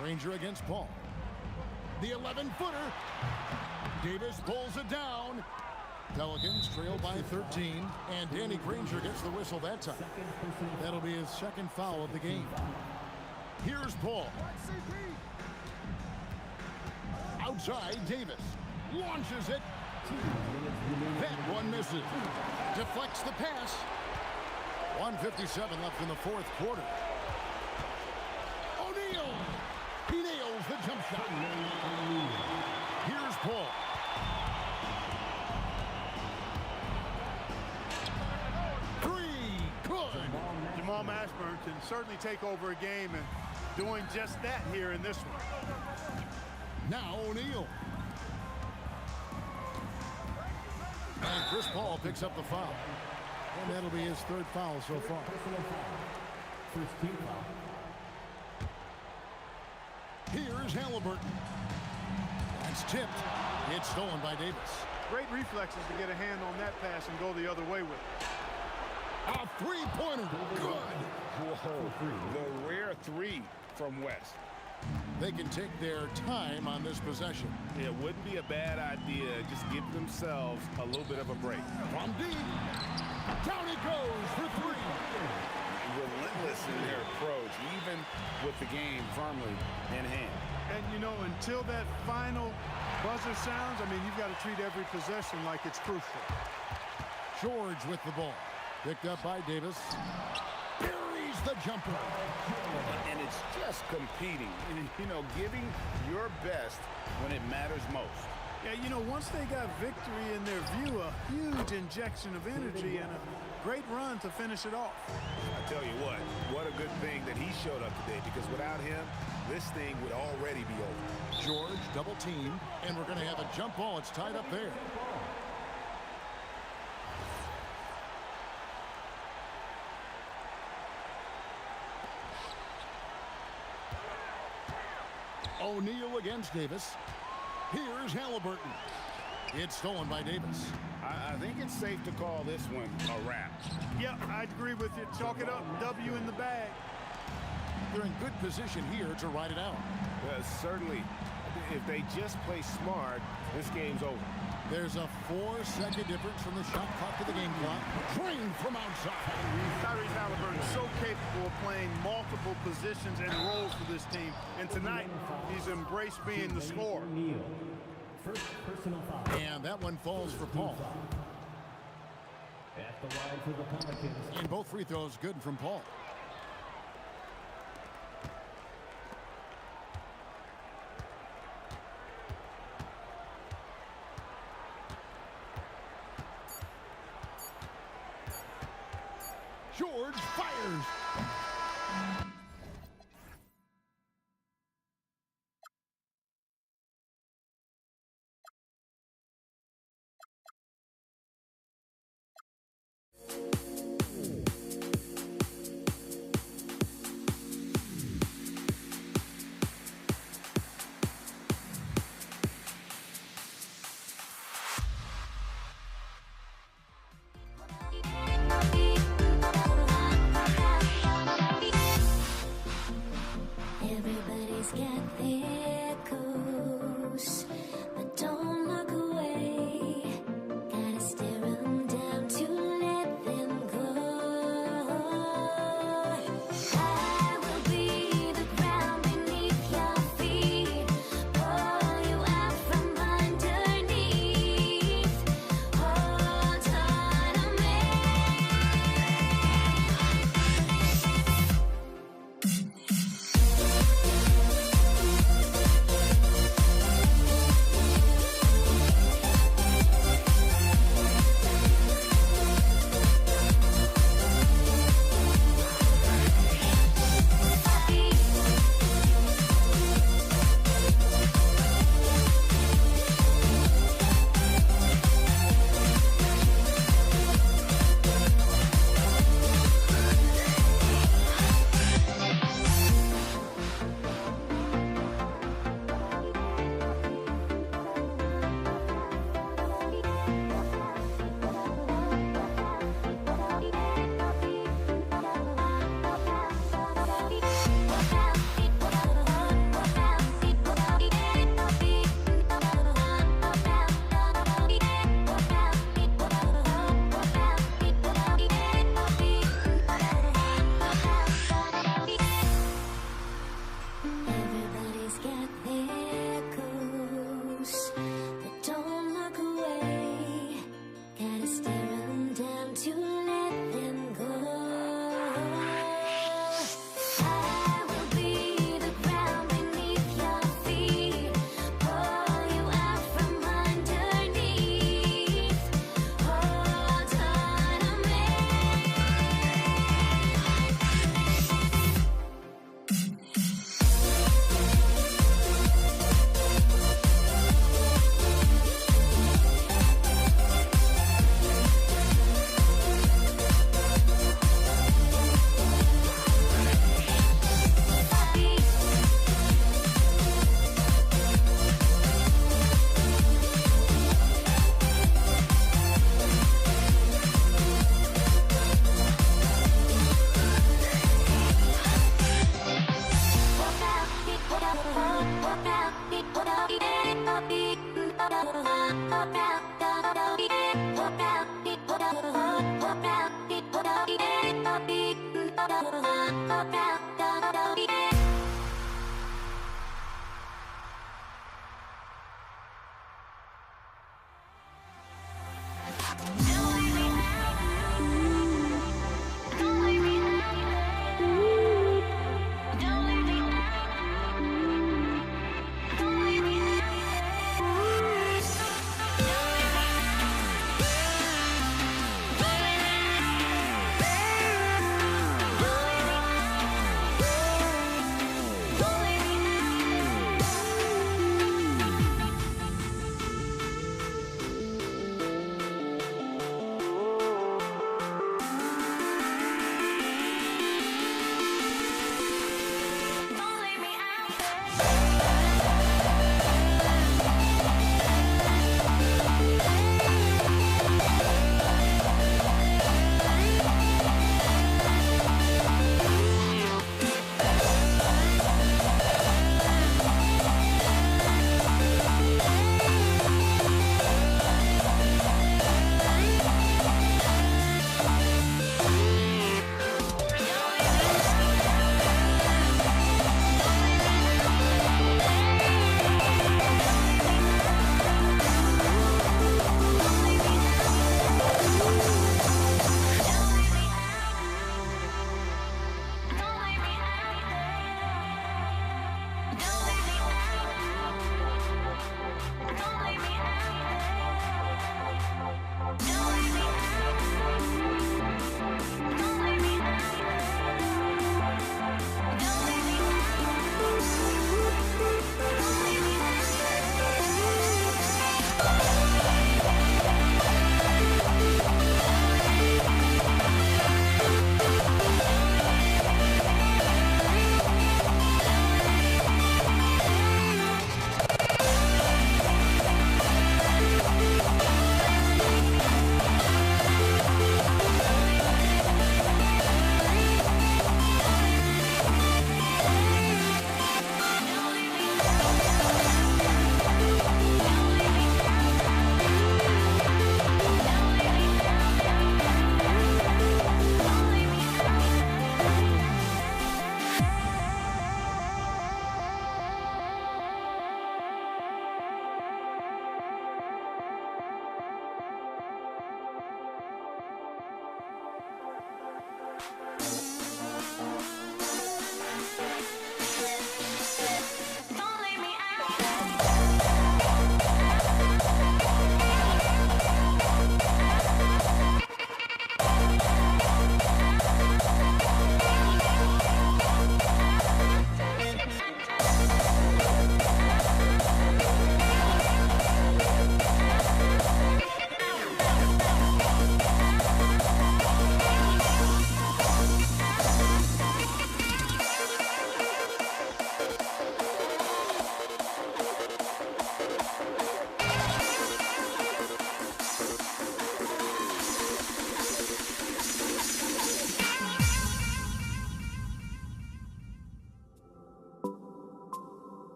Granger against Paul. The 11-footer. Davis pulls it down. Pelicans trail by 13, and Danny Granger gets the whistle that time. That'll be his second foul of the game. Here's Paul. Outside, Davis launches it. That one misses. Deflects the pass. 1:57 left in the fourth quarter. O'Neal. He nails the jump shot. Here's Paul. Jamal Mashburn can certainly take over a game, and doing just that here in this one. Now O'Neal. And Chris Paul picks up the foul. And that'll be his third foul so far. First team foul. Here's Halliburton. That's tipped. It's stolen by Davis. Great reflexes to get a hand on that pass and go the other way with it. A three-pointer. Good. Whoa, the rare three from West. They can take their time on this possession. It wouldn't be a bad idea. Just give themselves a little bit of a break. From deep. Down he goes for three. Relentless in their approach, even with the game firmly in hand. And, you know, until that final buzzer sounds, I mean, you've got to treat every possession like it's crucial. George with the ball. Picked up by Davis. Buries the jumper. And it's just competing, you know, giving your best when it matters most. Yeah, you know, once they got victory in their view, a huge injection of energy and a great run to finish it off. I tell you what a good thing that he showed up today, because without him, this thing would already be over. George double teamed, and we're going to have a jump ball. It's tied up there. O'Neal against Davis. Here's Halliburton. It's stolen by Davis. I think it's safe to call this one a wrap. Yeah, I'd agree with you. Chalk it up. W in the bag. They're in good position here to ride it out. Certainly, if they just play smart, this game's over. There's a 4-second difference from the shot clock to the game clock. Drained from outside. Tyrese Halliburton is so capable of playing multiple positions and roles for this team. And tonight, he's embraced being the scorer. First personal foul. And that one falls for Paul. At the line for the Pelicans. And both free throws good from Paul. George fires.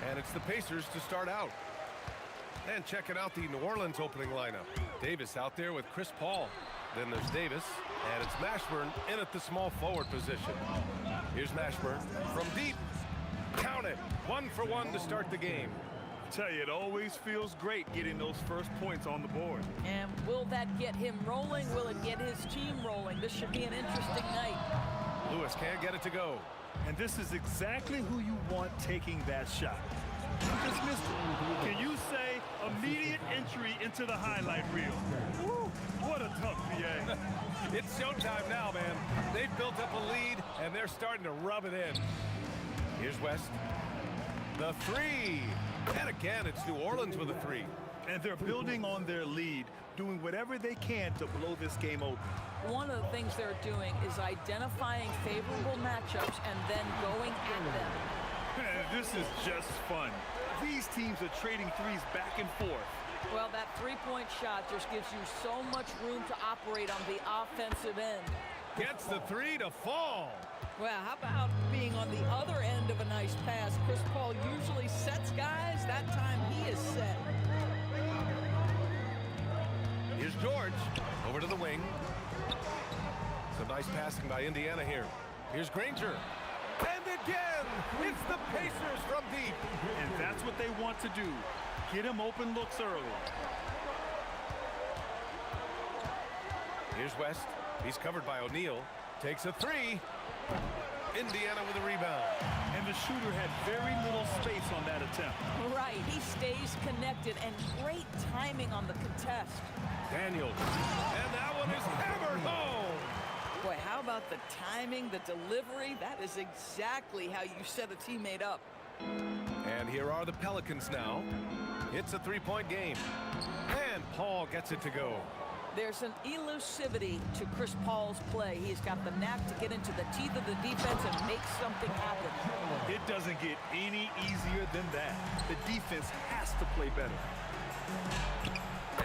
And it's the Pacers to start out. And checking out the New Orleans opening lineup. Davis out there with Chris Paul. Then there's Davis, and it's Mashburn in at the small forward position. Here's Mashburn from deep. Count it. 1 for 1 to start the game. I tell you, it always feels great getting those first points on the board. And will that get him rolling? Will it get his team rolling? This should be an interesting night. Lewis can't get it to go. And this is exactly who you want taking that shot. You just missed it. Can you say immediate entry into the highlight reel? Woo, what a tough PA. It's showtime now, man. They've built up a lead, and they're starting to rub it in. Here's West. The three. And again, it's New Orleans with a three. And they're building on their lead, doing whatever they can to blow this game open. One of the things they're doing is identifying favorable matchups and then going at them. This is just fun. These teams are trading threes back and forth. Well, that three-point shot just gives you so much room to operate on the offensive end. Gets the three to fall. Well, how about being on the other end of a nice pass? Chris Paul usually sets guys. That time he is set. Here's George. Over to the wing. Some nice passing by Indiana here. Here's Granger. And again, it's the Pacers from deep. And that's what they want to do. Get him open looks early. Here's West. He's covered by O'Neal. Takes a three. Indiana with a rebound. And the shooter had very little space on that attempt. Right, he stays connected, and great timing on the contest. Daniels. And that one is hammered home. Boy, how about the timing, the delivery? That is exactly how you set a teammate up. And here are the Pelicans now. It's a three-point game. And Paul gets it to go. There's an elusivity to Chris Paul's play. He's got the knack to get into the teeth of the defense and make something happen. It doesn't get any easier than that. The defense has to play better.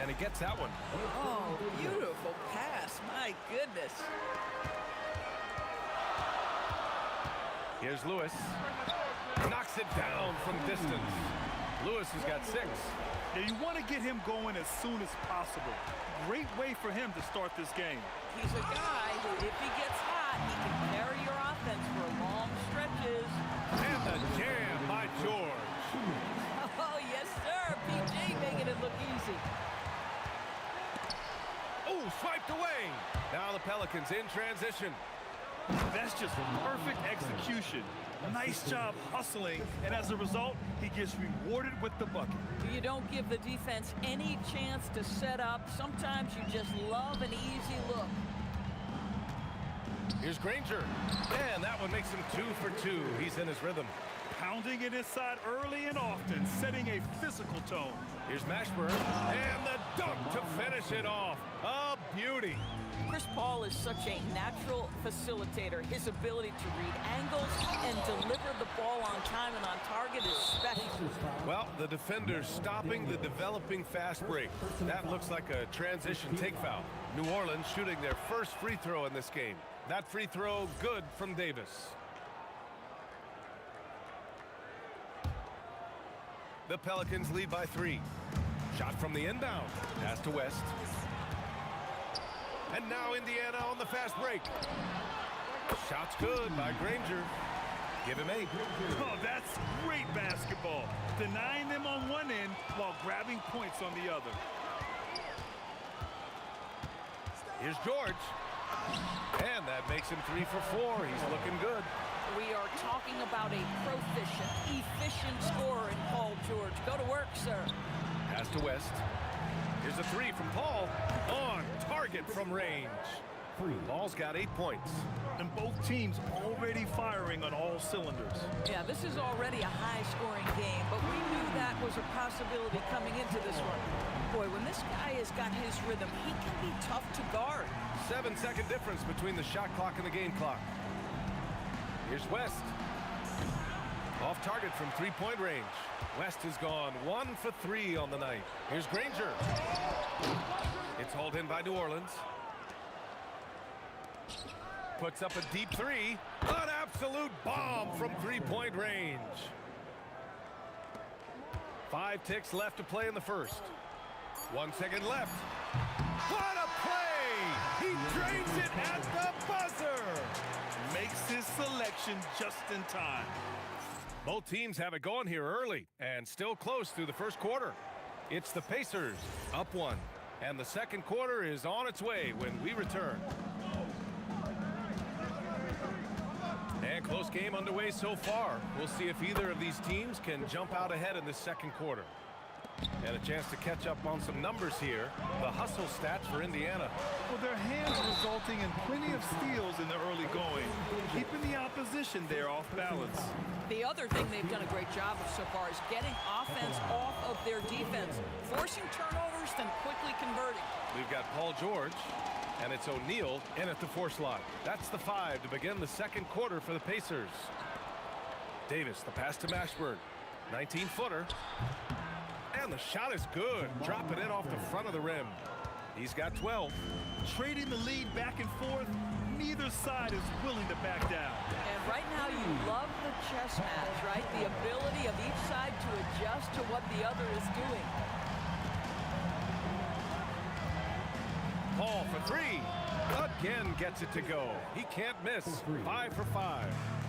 And he gets that one. Oh, beautiful pass. My goodness. Here's Lewis. Knocks it down from distance. Lewis has got 6. Now you want to get him going as soon as possible. Great way for him to start this game. He's a guy who, if he gets hot, he can carry your offense for long stretches. And the jam by George. Oh, yes, sir. PJ making it look easy. Oh, swiped away. Now the Pelicans in transition. That's just perfect execution. Nice job hustling, and as a result, he gets rewarded with the bucket. You don't give the defense any chance to set up. Sometimes you just love an easy look. Here's Granger. And that one makes him 2 for 2. He's in his rhythm. Pounding it inside early and often, setting a physical tone. Here's Mashburn. And the dunk to finish it off. A beauty. Chris Paul is such a natural facilitator. His ability to read angles and deliver the ball on time and on target is special. Well, the defender's stopping the developing fast break. That looks like a transition take foul. New Orleans shooting their first free throw in this game. That free throw good from Davis. The Pelicans lead by 3. Shot from the inbound. Pass to West. And now Indiana on the fast break. Shot's good by Granger. Give him 8. Oh, that's great basketball. Denying them on one end while grabbing points on the other. Here's George. And that makes him 3 for 4. He's looking good. We are talking about a proficient, efficient scorer in Paul George. Go to work, sir. Pass to West. Here's a 3 from Paul. On target from range. Paul's got 8 points. And both teams already firing on all cylinders. Yeah, this is already a high-scoring game, but we knew that was a possibility coming into this one. Boy, when this guy has got his rhythm, he can be tough to guard. 7-second difference between the shot clock and the game clock. Here's West. Off target from three-point range. West has gone 1 for 3 on the night. Here's Granger. It's hauled in by New Orleans. Puts up a deep 3. An absolute bomb from three-point range. 5 ticks left to play in the first. 1 second left. What a play! He drains it at the buzzer! Makes his selection just in time. Both teams have it going here early and still close through the first quarter. It's the Pacers up 1, and the second quarter is on its way when we return. And close game underway so far. We'll see if either of these teams can jump out ahead in the second quarter. And a chance to catch up on some numbers here. The hustle stats for Indiana. Well, their hands resulting in plenty of steals in the early going, keeping the opposition there off balance. The other thing they've done a great job of so far is getting offense off of their defense, forcing turnovers, then quickly converting. We've got Paul George, and it's O'Neal in at the 4 slot. That's the 5 to begin the second quarter for the Pacers. Davis, the pass to Mashburn. 19-footer. And the shot is good. Dropping it off the front of the rim. He's got 12. Trading the lead back and forth, neither side is willing to back down. And right now you love the chess match, right? The ability of each side to adjust to what the other is doing. Paul for 3. Again gets it to go. He can't miss. 5 for 5.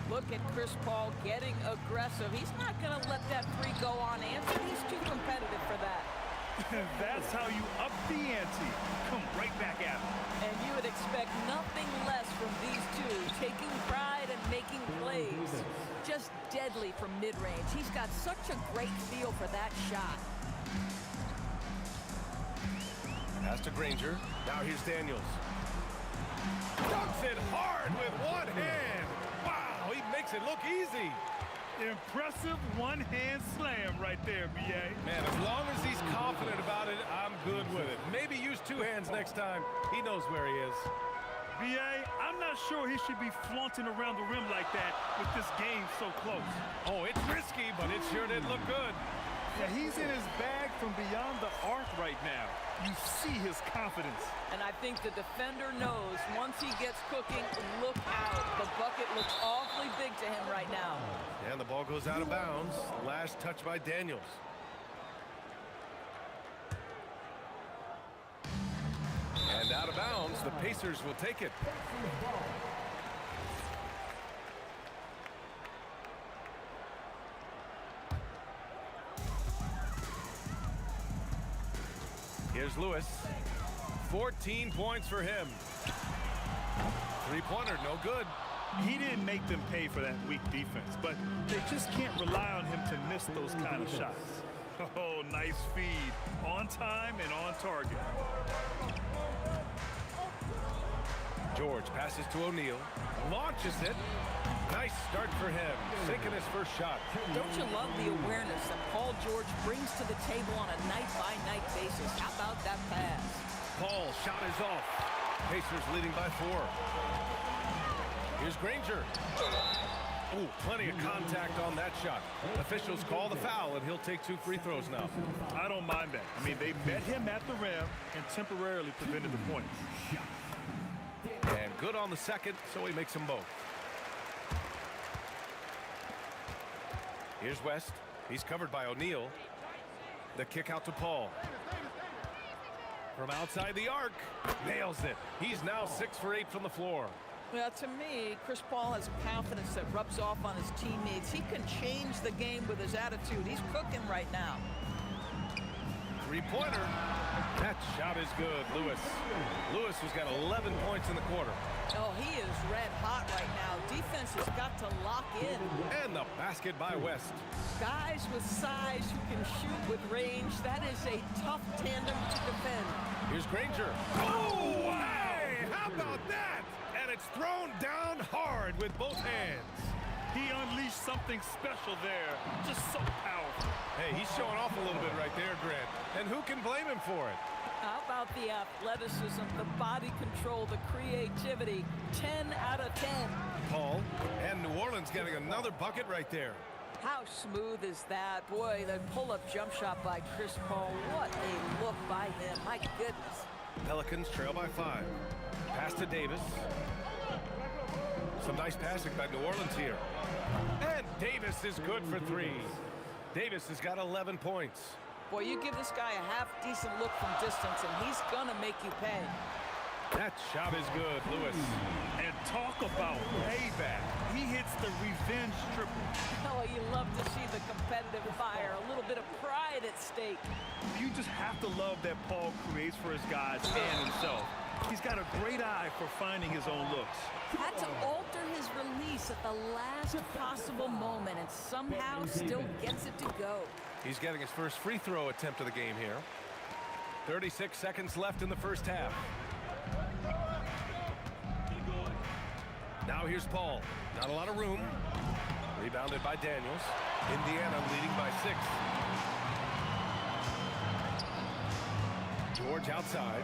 Look at Chris Paul getting aggressive. He's not going to let that 3 go unanswered. He's too competitive for that. That's how you up the ante. Come right back at him. And you would expect nothing less from these two, taking pride and making plays. Just deadly from mid-range. He's got such a great feel for that shot. Pass to Granger. Now here's Daniels. Dunks it hard with one hand. Wow, he makes it look easy. Impressive one-hand slam right there, B.A. Man, as long as he's confident about it, I'm good with it. Maybe use 2 hands next time. He knows where he is. B.A., I'm not sure he should be flaunting around the rim like that with this game so close. Oh, it's risky, but it sure did look good. Yeah, he's in his bag from beyond the arc right now. You see his confidence. And I think the defender knows once he gets cooking, look out. The bucket looks awfully big to him right now. And the ball goes out of bounds. Last touch by Daniels. And out of bounds, the Pacers will take it. Here's Lewis. 14 points for him. 3-pointer, no good. He didn't make them pay for that weak defense, but they just can't rely on him to miss those kind of shots. Oh, nice feed. On time and on target. George passes to O'Neal. Launches it. Nice start for him. Sinking his first shot. Don't you love the awareness that Paul George brings to the table on a night-by-night basis? How about that pass? Paul, shot is off. Pacers leading by 4. Here's Granger. Ooh, plenty of contact on that shot. Officials call the foul, and he'll take 2 free throws now. I don't mind that. I mean, they met him at the rim and temporarily prevented the points. And good on the second, so he makes them both. Here's West. He's covered by O'Neal. The kick out to Paul. From outside the arc. Nails it. He's now 6 for 8 from the floor. Well, to me, Chris Paul has confidence that rubs off on his teammates. He can change the game with his attitude. He's cooking right now. 3-pointer. That shot is good, Lewis. Lewis has got 11 points in the quarter. Oh, he is red hot right now. Defense has got to lock in. And the basket by West. Guys with size who can shoot with range, that is a tough tandem to defend. Here's Granger. Oh, hey! How about that? And it's thrown down hard with both hands. He unleashed something special there. Just so powerful. Hey, he's showing off a little bit right there, Grant. And who can blame him for it? How about the athleticism, the body control, the creativity? 10 out of 10. Paul, and New Orleans getting another bucket right there. How smooth is that? Boy, the pull-up jump shot by Chris Paul. What a look by him. My goodness. Pelicans trail by 5. Pass to Davis. Some nice passing by New Orleans here. And Davis is good for 3. Davis has got 11 points. Boy, you give this guy a half-decent look from distance, and he's going to make you pay. That shot is good, Lewis. And talk about payback. He hits the revenge triple. Oh, you love to see the competitive fire, a little bit of pride at stake. You just have to love that Paul creates for his guys and himself. He's got a great eye for finding his own looks. Had to alter his release at the last possible moment and somehow still gets it to go. He's getting his first free throw attempt of the game here. 36 seconds left in the first half. Now here's Paul. Not a lot of room. Rebounded by Daniels. Indiana leading by 6. George outside.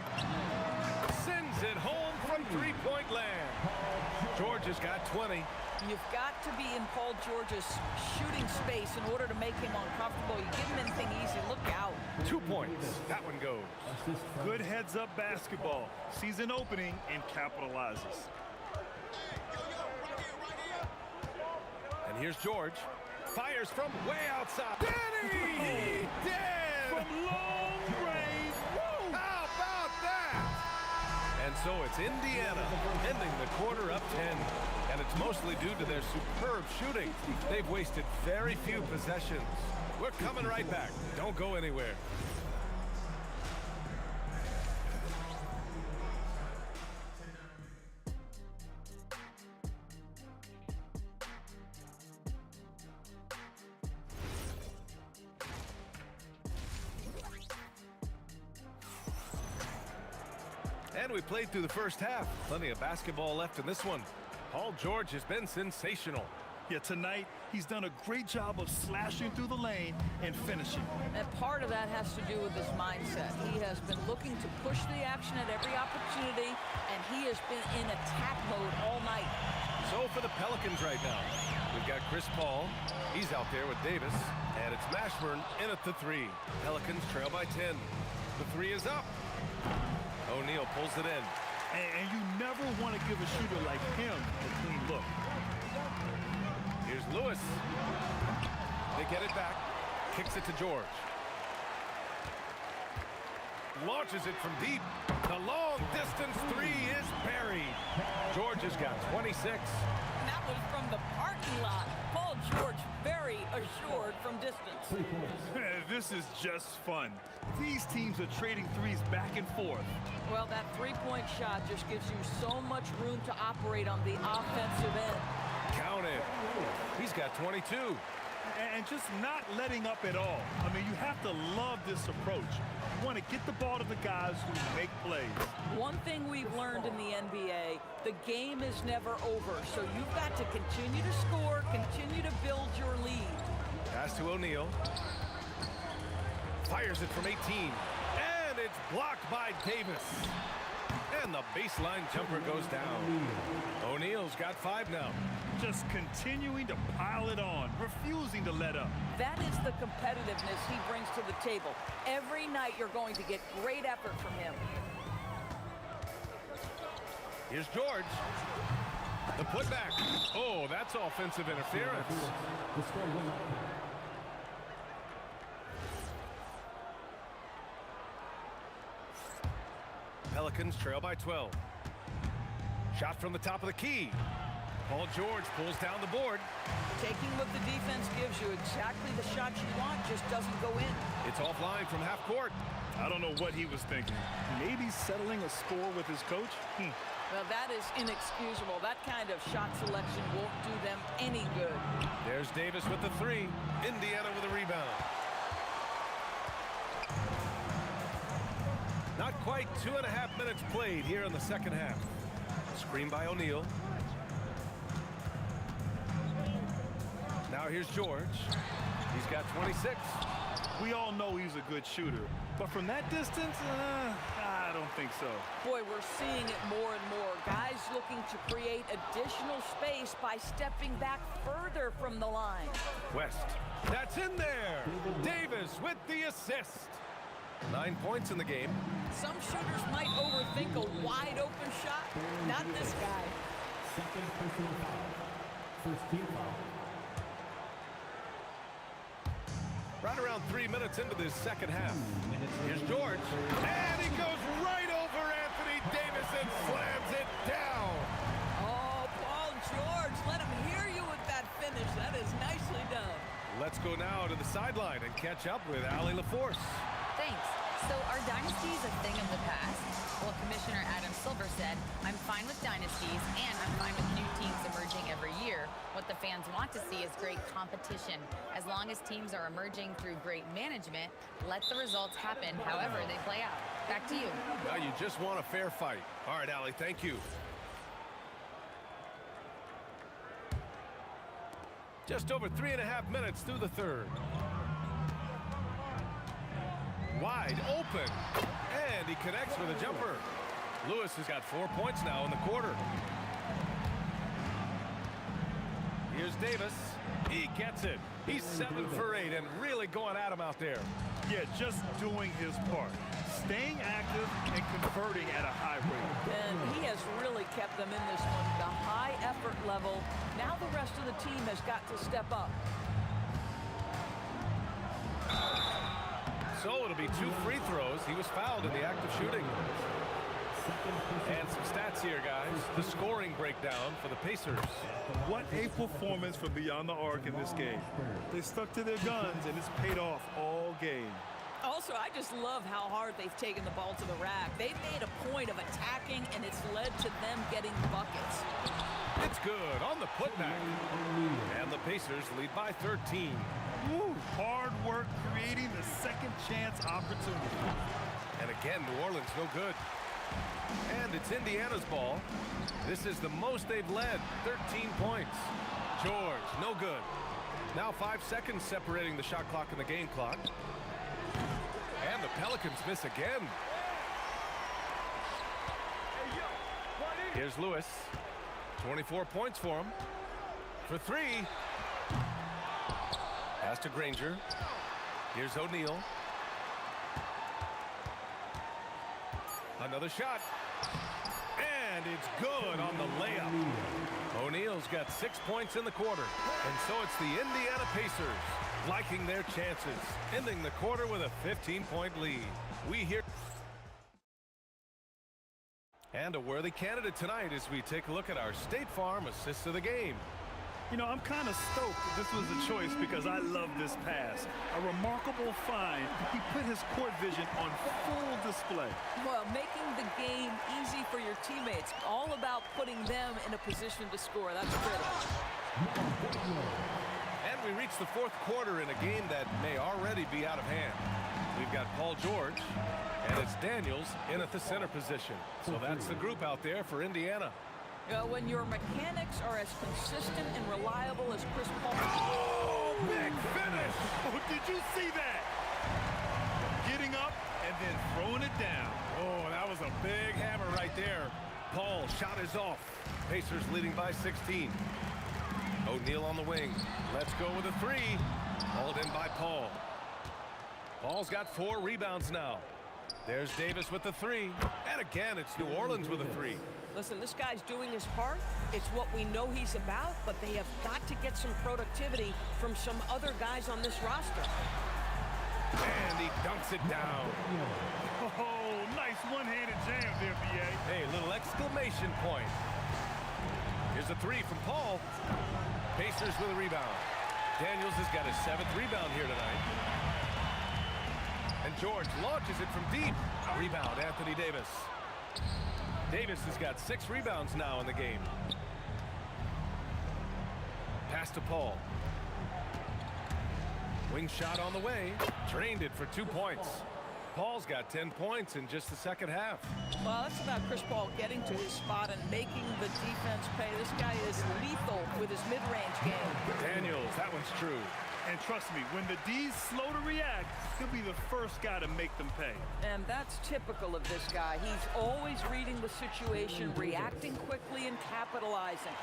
Sends it home from three-point land. George has got 20. You've got to be in Paul George's shooting space in order to make him uncomfortable. You give him anything easy, look out. 2 points. That one goes. Good heads-up basketball. Sees an opening and capitalizes. And here's George. Fires from way outside. Danny! He did! From long range. Woo! How about that? And so it's Indiana ending the quarter up 10. And it's mostly due to their superb shooting. They've wasted very few possessions. We're coming right back. Don't go anywhere. And we played through the first half. Plenty of basketball left in this one. Paul George has been sensational. Yeah, tonight, he's done a great job of slashing through the lane and finishing. And part of that has to do with his mindset. He has been looking to push the action at every opportunity, and he has been in attack mode all night. So for the Pelicans right now, we've got Chris Paul. He's out there with Davis. And it's Mashburn in at the 3. Pelicans trail by 10. The 3 is up. O'Neal pulls it in. And you never want to give a shooter like him a clean look. Here's Lewis. They get it back. Kicks it to George. Launches it from deep. The long distance 3 is buried. George has got 26. And that was from the parking lot. Paul George very assured from distance. This is just fun. These teams are trading threes back and forth. Well, that three-point shot just gives you so much room to operate on the offensive end. Count it. He's got 22. And just not letting up at all. I mean, you have to love this approach. You want to get the ball to the guys who make plays. One thing we've learned in the NBA, the game is never over. So you've got to continue to score, continue to build your lead. Pass to O'Neal. Fires it from 18. And it's blocked by Davis. And the baseline jumper goes down. O'Neal's got 5 now. Just continuing to pile it on, refusing to let up. That is the competitiveness he brings to the table. Every night you're going to get great effort from him. Here's George. The putback. Oh, that's offensive interference. Pelicans trail by 12. Shot from the top of the key. Paul George pulls down the board. Taking what the defense gives you, exactly the shot you want, just doesn't go in. It's offline from half court. I don't know what he was thinking. Maybe settling a score with his coach? Well, that is inexcusable. That kind of shot selection won't do them any good. There's Davis with the 3. Indiana with a rebound. Not quite 2.5 minutes played here in the second half. Screen by O'Neal. Now here's George. He's got 26. We all know he's a good shooter. But from that distance, I don't think so. Boy, we're seeing it more and more. Guys looking to create additional space by stepping back further from the line. West. That's in there. Davis with the assist. 9 points in the game. Some shooters might overthink a wide open shot. Not this guy. Second personal foul. First team foul. Right around 3 minutes into this second half. Here's George. And he goes right over Anthony Davis and slams it down. Oh, Paul George, let him hear you with that finish. That is nicely done. Let's go now to the sideline and catch up with Allie LaForce. Thanks. So are dynasties a thing of the past? Well, Commissioner Adam Silver said, I'm fine with dynasties and I'm fine with new teams emerging every year. What the fans want to see is great competition. As long as teams are emerging through great management, let the results happen however they play out. Back to you. Now you just want a fair fight. All right, Allie, thank you. Just over 3.5 minutes through the third. Wide open, and he connects with a jumper. Lewis has got 4 points now in the quarter. Here's Davis. He gets it. He's 7 for 8 and really going at him out there. Yeah, just doing his part. Staying active and converting at a high rate. And he has really kept them in this one. The high effort level. Now the rest of the team has got to step up. So it'll be 2 free throws. He was fouled in the act of shooting. And some stats here, guys. The scoring breakdown for the Pacers. What a performance from beyond the arc in this game. They stuck to their guns, and it's paid off all game. Also, I just love how hard they've taken the ball to the rack. They've made a point of attacking, and it's led to them getting buckets. It's good on the putback. And the Pacers lead by 13. Woo, hard work creating the second chance opportunity. And again, New Orleans no good. And it's Indiana's ball. This is the most they've led, 13 points. George, no good. Now 5 seconds separating the shot clock and the game clock. And the Pelicans miss again. Here's Lewis. 24 points for him. For 3. Pass to Granger. Here's O'Neal. Another shot. And it's good on the layup. O'Neal's got 6 points in the quarter. And so it's the Indiana Pacers liking their chances, ending the quarter with a 15-point lead. We hear... And a worthy candidate tonight as we take a look at our State Farm assist of the game. You know, I'm kind of stoked that this was a choice because I love this pass. A remarkable find. He put his court vision on full display. Well, making the game easy for your teammates. All about putting them in a position to score. That's critical. And we reach the fourth quarter in a game that may already be out of hand. We've got Paul George, and it's Daniels in at the center position. So that's the group out there for Indiana. When your mechanics are as consistent and reliable as Chris Paul. Oh, big finish! Oh, did you see that? Getting up and then throwing it down. Oh, that was a big hammer right there. Paul shot is off. Pacers leading by 16. O'Neal on the wing. Let's go with a 3. Hauled in by Paul. Paul's got 4 rebounds now. There's Davis with the 3. And again, it's New Orleans with a 3. Listen, this guy's doing his part. It's what we know he's about, but they have got to get some productivity from some other guys on this roster. And he dunks it down. Oh, nice one-handed jam there, B.A. Hey, little exclamation point. Here's a 3 from Paul. Pacers with a rebound. Daniels has got his 7th rebound here tonight. And George launches it from deep. Rebound, Anthony Davis. Davis has got 6 rebounds now in the game. Pass to Paul. Wing shot on the way. Drained it for 2 points. Paul's got 10 points in just the second half. Well, that's about Chris Paul getting to his spot and making the defense pay. This guy is lethal with his mid-range game. Daniels, that one's true. And trust me, when the D's slow to react, he'll be the first guy to make them pay. And that's typical of this guy. He's always reading the situation, reacting quickly, and capitalizing.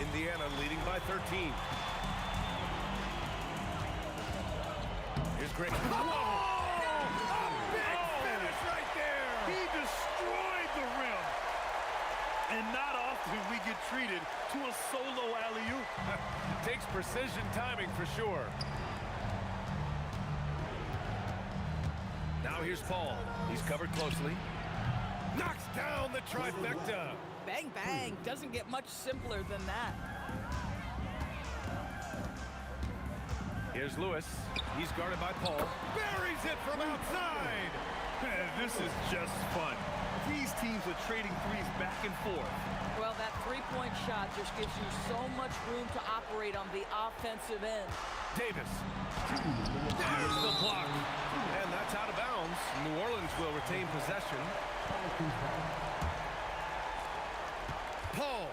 Indiana leading by 13. Here's Greg. Oh! A big finish right there! He destroyed the rim. And not often we get treated to a solo alley-oop. Takes precision timing for sure. here's Paul. He's covered closely. Knocks down the trifecta. Bang, bang. Doesn't get much simpler than that. Here's Lewis. He's guarded by Paul. Buries it from outside. This is just fun. These teams are trading threes back and forth. Well, that three-point shot just gives you so much room to operate on the offensive end. Davis. There's the block. And that's out of bounds. New Orleans will retain possession. Paul.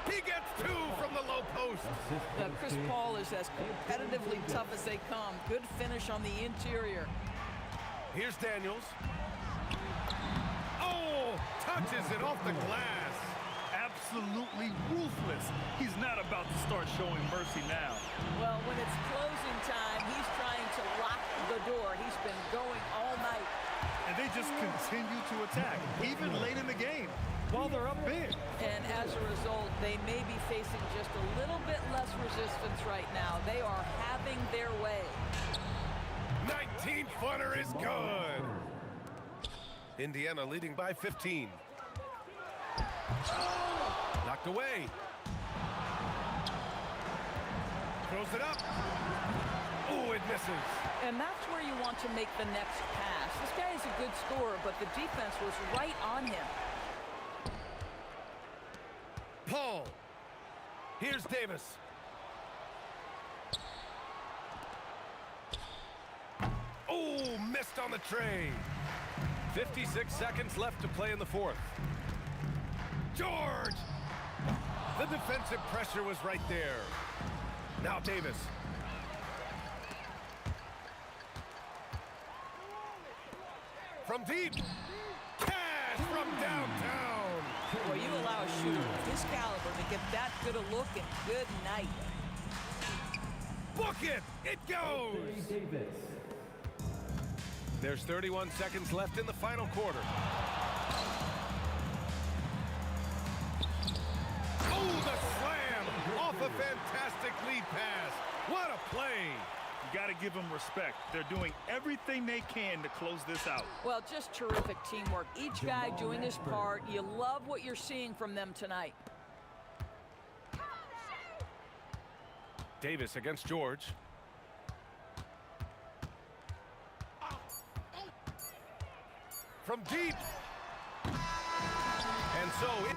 He gets two from the low post. Chris Paul is as competitively tough as they come. Good finish on the interior. Here's Daniels. Oh, touches it off the glass. Absolutely ruthless. He's not about to start showing mercy now. Well, when it's closing time, he's trying to lock the door. He's been going all night. And they just continue to attack, even late in the game, while they're up big. And as a result, they may be facing just a little bit less resistance right now. They are having their way. 19-footer is good. Indiana leading by 15. Knocked away. Throws it up. Oh, it misses. And that's where you want to make the next pass. This guy is a good scorer, but the defense was right on him. Paul. Here's Davis. Oh, missed on the tray. 56 seconds left to play in the fourth. George! The defensive pressure was right there. Now Davis. From deep. Cash from downtown. Well, you allow a shooter of his caliber to get that good a look, and good night. Book it! It goes! Davis. There's 31 seconds left in the final quarter. Oh, the slam! Off a fantastic lead pass. What a play! You got to give them respect. They're doing everything they can to close this out. Well, just terrific teamwork. Each guy doing his part. You love what you're seeing from them tonight. Davis against George. From deep. And so it...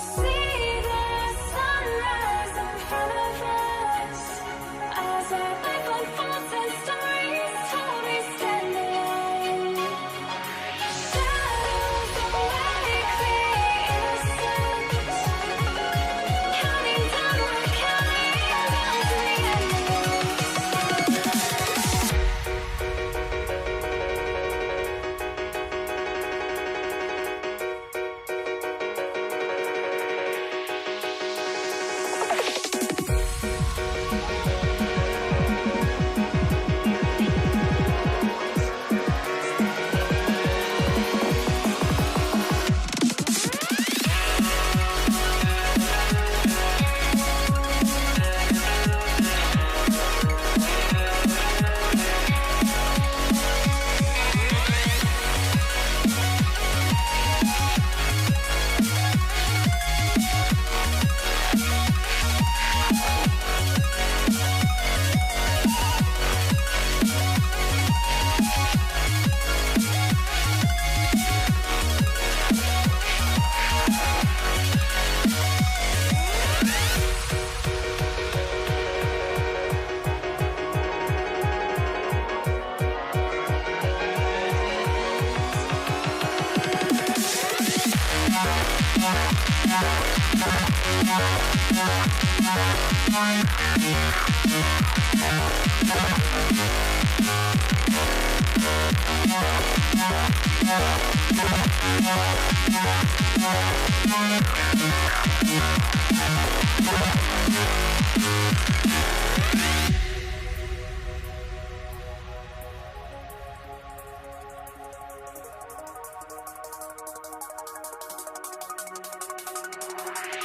see the sunrise in front of us as our life unfolds and stories told we stand alone. Shadows awake the innocent, counting down, we're counting down to the end.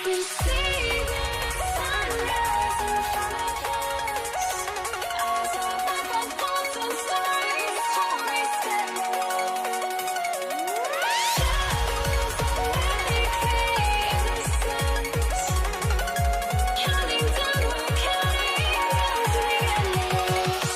We see the sunrise in front of us as our life unfolds and stories told we stand alone. Shadows awake the innocent, counting down, we're counting down to the endless.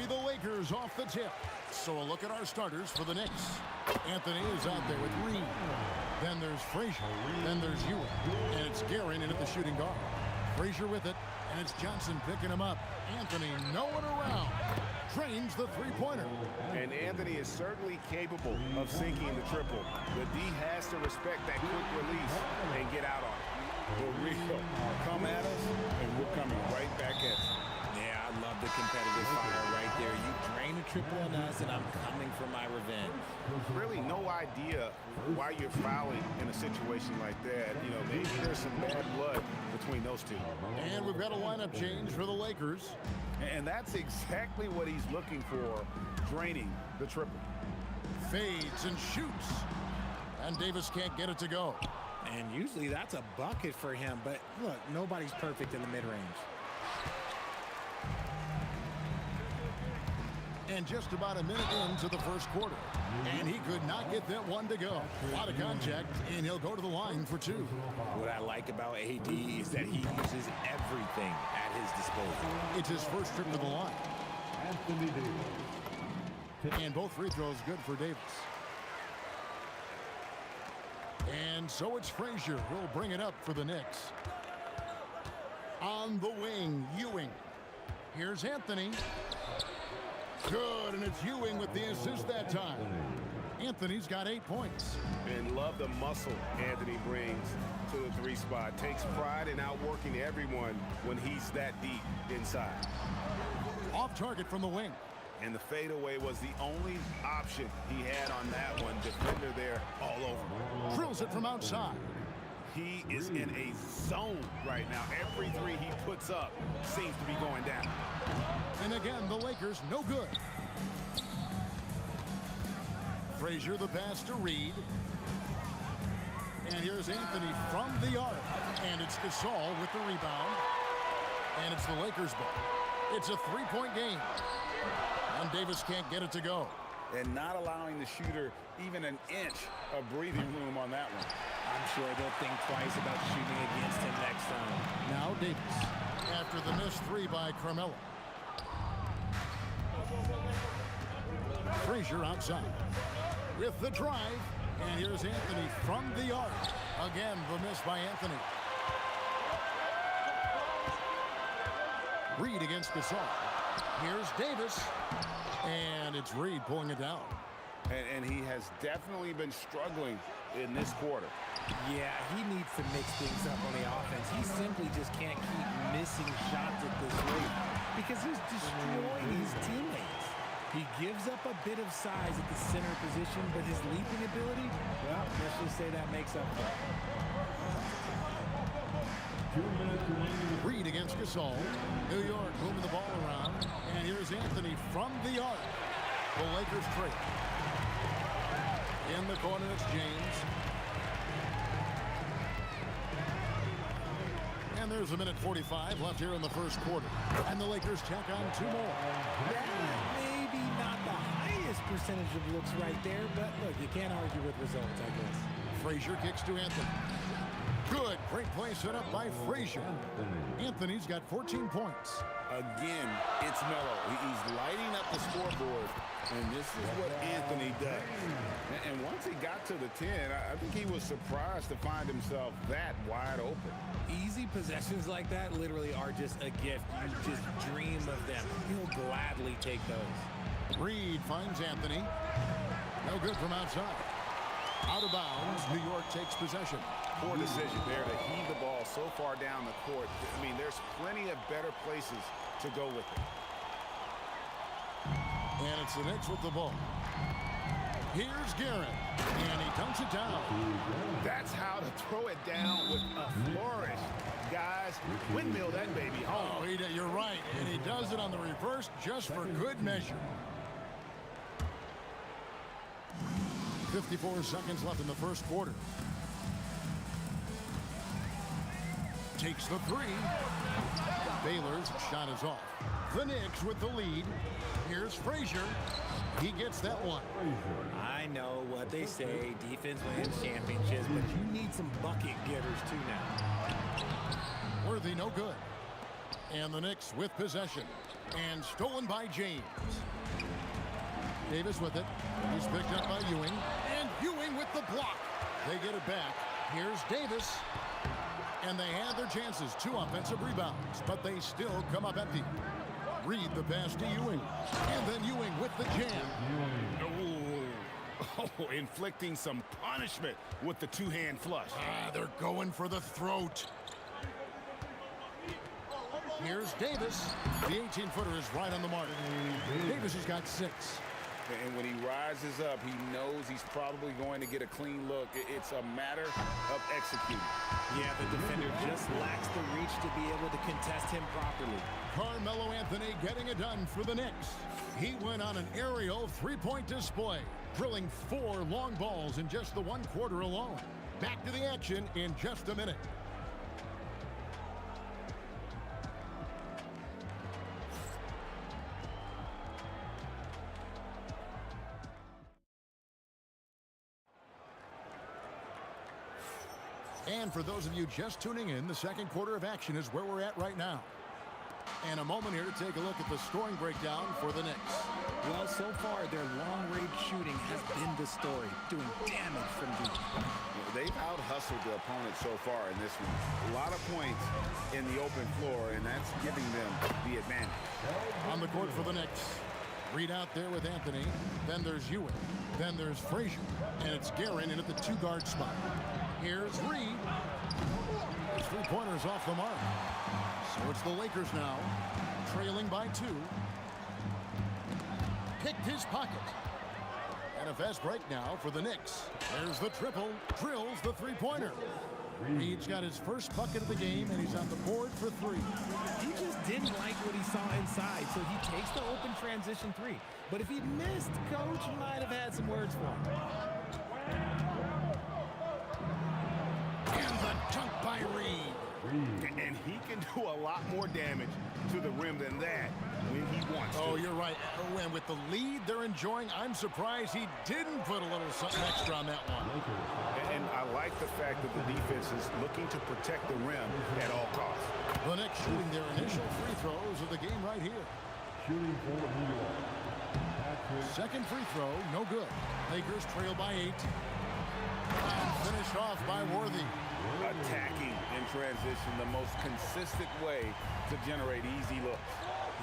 be the Lakers off the tip. So a look at our starters for the Knicks. Anthony is out there with Reed. Then there's Frazier. Then there's Ewing. And it's Guerin in at the shooting guard. Frazier with it, and it's Johnson picking him up. Anthony nowhere around. Drains the three-pointer. And Anthony is certainly capable of sinking the triple. The D has to respect that quick release and get out on it. For real. Come at us, and we're coming right back at you. Yeah, I love the competitive fire right there. You drain a triple on us, and I'm coming for my revenge. Really no idea why you're fouling in a situation like that. You know, maybe there's some bad blood between those two. And we've got a lineup change for the Lakers. And that's exactly what he's looking for, draining the triple. Fades and shoots. And Davis can't get it to go. And usually that's a bucket for him, but look, nobody's perfect in the mid-range. And just about a minute into the first quarter. And he could not get that one to go. A lot of contact, and he'll go to the line for two. What I like about AD is that he uses everything at his disposal. It's his first trip to the line. Anthony Davis. And both free throws good for Davis. And so it's Frazier who'll bring it up for the Knicks. On the wing, Ewing. Here's Anthony. Good, and it's Ewing with the assist that time. Anthony's got 8 points. And love the muscle Anthony brings to the three spot. Takes pride in outworking everyone when he's that deep inside. Off target from the wing. And the fadeaway was the only option he had on that one. Defender there all over. Drills it from outside. He is in a zone right now. Every three he puts up seems to be going down. And again, the Lakers no good. Frazier the pass to Reed. And here's Anthony from the arc. And it's Gasol with the rebound. And it's the Lakers ball. It's a three-point game. And Davis can't get it to go. And not allowing the shooter even an inch of breathing room on that one. I'm sure they'll think twice about shooting against him next time. Now Davis. After the missed three by Carmelo. Frazier outside. With the drive. And here's Anthony from the arc. Again, the miss by Anthony. Reed against Gasol. Here's Davis. And it's Reed pulling it down. And he has definitely been struggling in this quarter. Yeah, he needs to mix things up on the offense. He simply just can't keep missing shots at this rate because he's destroying his teammates. He gives up a bit of size at the center position, but his leaping ability, well, let's just say that makes up for it. 2 minutes remaining. Reed against Gasol. New York moving the ball around. And here's Anthony from the arc. The Lakers trail. In the corner, it's James. And there's a minute 45 left here in the first quarter. And the Lakers tack on 2 more. Maybe not the highest percentage of looks right there, but look, you can't argue with results, I guess. Frazier kicks to Anthony. Good. Great play set up by Frazier. Anthony's got 14 points. Again, it's Melo. He's lighting up the scoreboard, and this is what Anthony does. And once he got to the 10, I think he was surprised to find himself that wide open. Easy possessions like that literally are just a gift. You just dream of them. He'll gladly take those. Reed finds Anthony. No good from outside. Out of bounds, New York takes possession. Poor decision there to heave the ball so far down the court. I mean, there's plenty of better places to go with it. And it's the Knicks with the ball. Here's Guerin. And he dunks it down. That's how to throw it down with a flourish. Guys, windmill that baby home. Oh, you're right. And he does it on the reverse just for good measure. 54 seconds left in the first quarter. Takes the three. Baylor's shot is off. The Knicks with the lead. Here's Frazier. He gets that one. I know what they say, defense wins championships, but you need some bucket getters too now. Worthy no good. And the Knicks with possession. And stolen by James. Davis with it. He's picked up by Ewing. And Ewing with the block. They get it back. Here's Davis. And they had their chances. 2 offensive rebounds. But they still come up empty. Reed the pass to Ewing. And then Ewing with the jam. Oh, inflicting some punishment with the two-hand flush. They're going for the throat. Here's Davis. The 18-footer is right on the mark. Davis has got 6. And when he rises up, he knows he's probably going to get a clean look. It's a matter of executing. Yeah, the defender just lacks the reach to be able to contest him properly. Carmelo Anthony getting it done for the Knicks. He went on an aerial 3-point display, drilling 4 long balls in just the 1 quarter alone. Back to the action in just a minute. And for those of you just tuning in, the second quarter of action is where we're at right now. And a moment here to take a look at the scoring breakdown for the Knicks. Well, so far, their long-range shooting has been the story, doing damage from deep. They've out-hustled the opponent so far in this one. A lot of points in the open floor, and that's giving them the advantage. On the court for the Knicks. Reed out there with Anthony. Then there's Ewing. Then there's Frazier. And it's Guerin in at the 2-guard spot. Here's Reed. His 3-pointer's off the mark. So it's the Lakers now, trailing by 2. Picked his pocket. And a fast break now for the Knicks. There's the triple, drills the 3-pointer. Reed's got his first bucket of the game, and he's on the board for 3. He just didn't like what he saw inside, so he takes the open transition 3. But if he'd missed, Coach might have had some words for him. And the dunk by Reed. And he can do a lot more damage to the rim than that when he wants to. Oh, you're right. Oh, and with the lead they're enjoying, I'm surprised he didn't put a little something extra on that one. And I like the fact that the defense is looking to protect the rim at all costs. The Knicks shooting their initial free throws of the game right here. Shooting for New York. Second free throw, no good. Lakers trail by 8. And finished off by Worthy. Attacking in transition, the most consistent way to generate easy looks.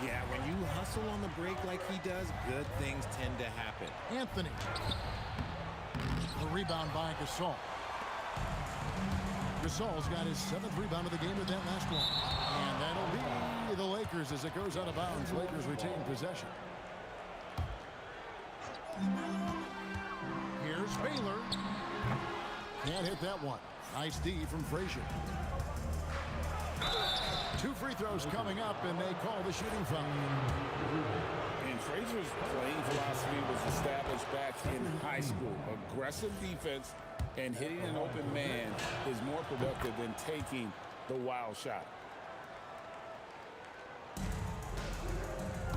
Yeah, when you hustle on the break like he does, good things tend to happen. Anthony. The rebound by Gasol. Gasol's got his 7th rebound of the game with that last one. And that'll be the Lakers as it goes out of bounds. Lakers retain possession. Here's Baylor. Can't hit that one. Nice D from Frazier. 2 free throws coming up, and they call the shooting foul. And Frazier's playing philosophy was established back in high school. Aggressive defense and hitting an open man is more productive than taking the wild shot.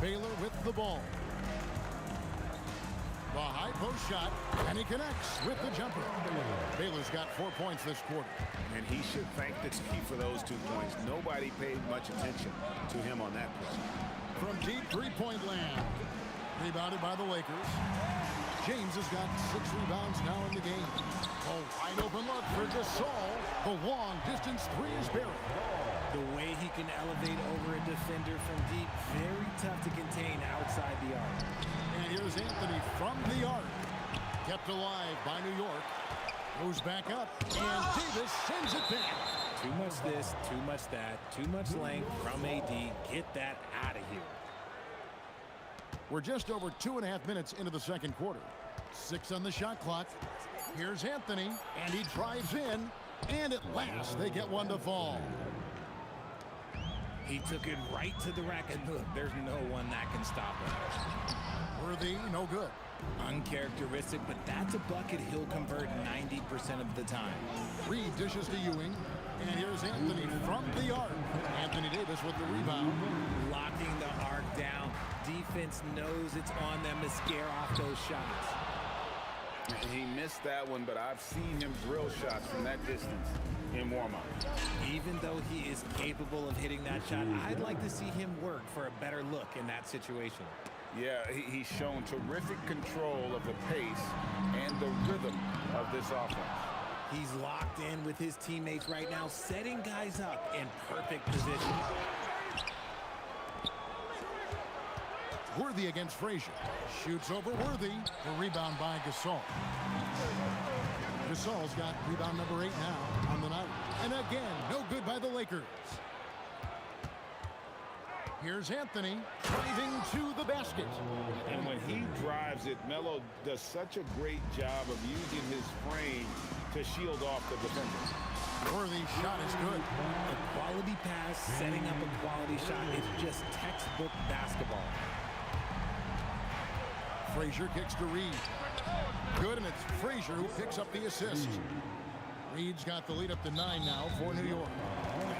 Baylor with the ball. The high post shot, and he connects with the jumper. Baylor's got 4 points this quarter. And he should thank the team for those 2 points. Nobody paid much attention to him on that play. From deep 3-point land. Rebounded by the Lakers. James has got 6 rebounds now in the game. A wide open look for Gasol. The long distance 3 is buried. The way he can elevate over a defender from deep, very tough to contain outside the arc. And here's Anthony from the arc. Kept alive by New York. Goes back up, and Davis sends it back. Too much this, too much that, too much length from AD. Get that out of here. We're just over 2.5 minutes into the second quarter. 6 on the shot clock. Here's Anthony, and he drives in, and at last they get one to fall. He took it right to the rack, and look, there's no one that can stop him. Worthy, no good. Uncharacteristic, but that's a bucket he'll convert 90% of the time. Reed dishes to Ewing, and here's Anthony from the arc. Anthony Davis with the rebound. Locking the arc down. Defense knows it's on them to scare off those shots. He missed that one, but I've seen him drill shots from that distance. in warm-up. Even though he is capable of hitting that shot, I'd like to see him work for a better look in that situation. Yeah, he's shown terrific control of the pace and the rhythm of this offense. He's locked in with his teammates right now, setting guys up in perfect position. Worthy against Frazier. Shoots over Worthy. The rebound by Gasol. Gasol's got rebound number 8 now on the night. And again, no good by the Lakers. Here's Anthony driving to the basket. And when he drives it, Melo does such a great job of using his frame to shield off the defender. Worthy's shot is good. A quality pass, setting up a quality shot. It's just textbook basketball. Frazier kicks to Reed. Good, and it's Frazier who picks up the assist. Reed's got the lead up to 9 now for New York.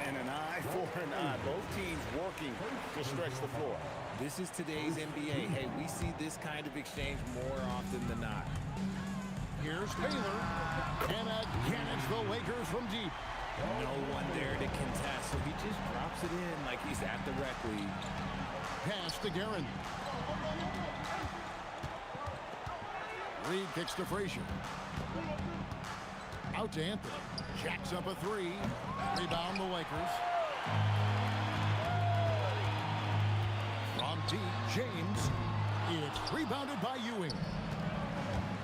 And an eye for an eye. Both teams working to stretch the floor. This is today's NBA. Hey, we see this kind of exchange more often than not. Here's Taylor. And again, it's the Lakers from deep. No one there to contest, so he just drops it in like he's at the rec league. Pass to Guerin. Reed kicks to Frazier. Out to Anthony. Jacks up a 3. Rebound the Lakers. From deep, James. It's rebounded by Ewing.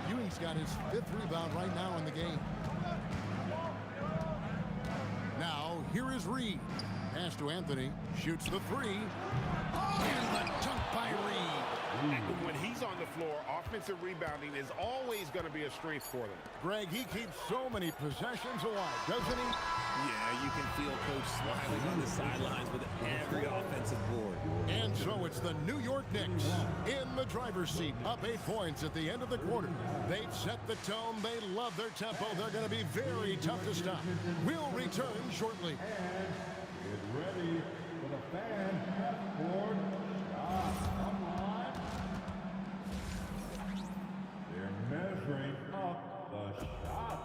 Ewing's got his 5th rebound right now in the game. Now, here is Reed. Pass to Anthony. Shoots the 3. And the dunk by Reed. When he's on the floor, offensive rebounding is always going to be a strength for them. Greg, he keeps so many possessions alive, doesn't he? Yeah, you can feel Coach smiling on the sidelines with every offensive board. And so it's the New York Knicks in the driver's seat, up 8 points at the end of the quarter. They've set the tone. They love their tempo. They're going to be very tough to stop. We'll return shortly. Get ready for the fan half-court shot. They're measuring up the shot.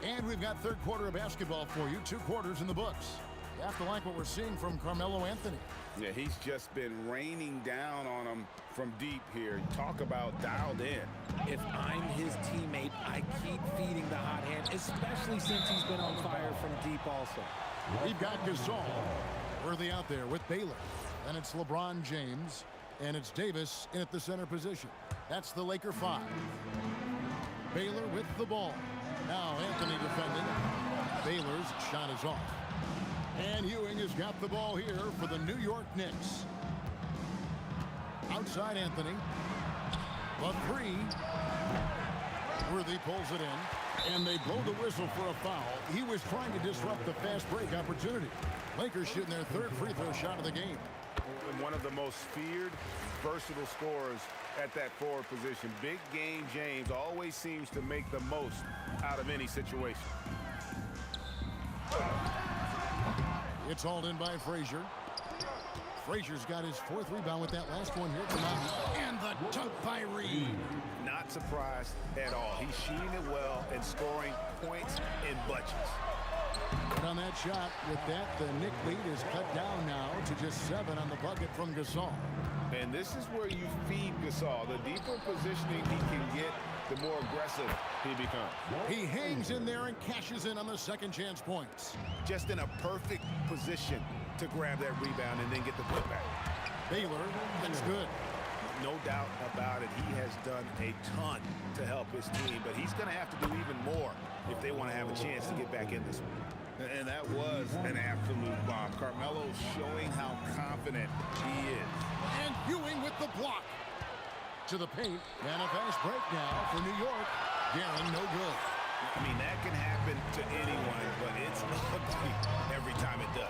And we've got third quarter of basketball for you. 2 quarters in the books. You have to like what we're seeing from Carmelo Anthony. Yeah, he's just been raining down on them from deep here. Talk about dialed in. If I'm his teammate, I keep feeding the hot hand, especially since he's been on fire from deep also. We've got Gasol. Worthy out there with Baylor. Then it's LeBron James. And it's Davis in at the center position. That's the Laker 5. Baylor with the ball. Now Anthony defending. Baylor's shot is off. And Ewing has got the ball here for the New York Knicks. Outside Anthony. The 3. Worthy pulls it in. And they blow the whistle for a foul. He was trying to disrupt the fast break opportunity. Lakers shooting their 3rd free throw shot of the game. One of the most feared, versatile scorers at that forward position. Big game James always seems to make the most out of any situation. It's hauled in by Frazier. Frazier's got his 4th rebound with that last one here tonight. And the dunk by Reed. Not surprised at all. He's shooting it well and scoring points in bunches. But on that shot, with that, the Knick lead is cut down now to just 7 on the bucket from Gasol. And this is where you feed Gasol. The deeper positioning he can get, the more aggressive he becomes. He hangs in there and cashes in on the second chance points. Just in a perfect position to grab that rebound and then get the putback. Baylor, that's good. No doubt about it. He has done a ton to help his team, but he's going to have to do even more if they want to have a chance to get back in this one. And that was an absolute bomb. Carmelo showing how confident he is. And Ewing with the block. To the paint, and a fast break now for New York. Guerin, no good. I mean, that can happen to anyone, but it's ugly every time it does.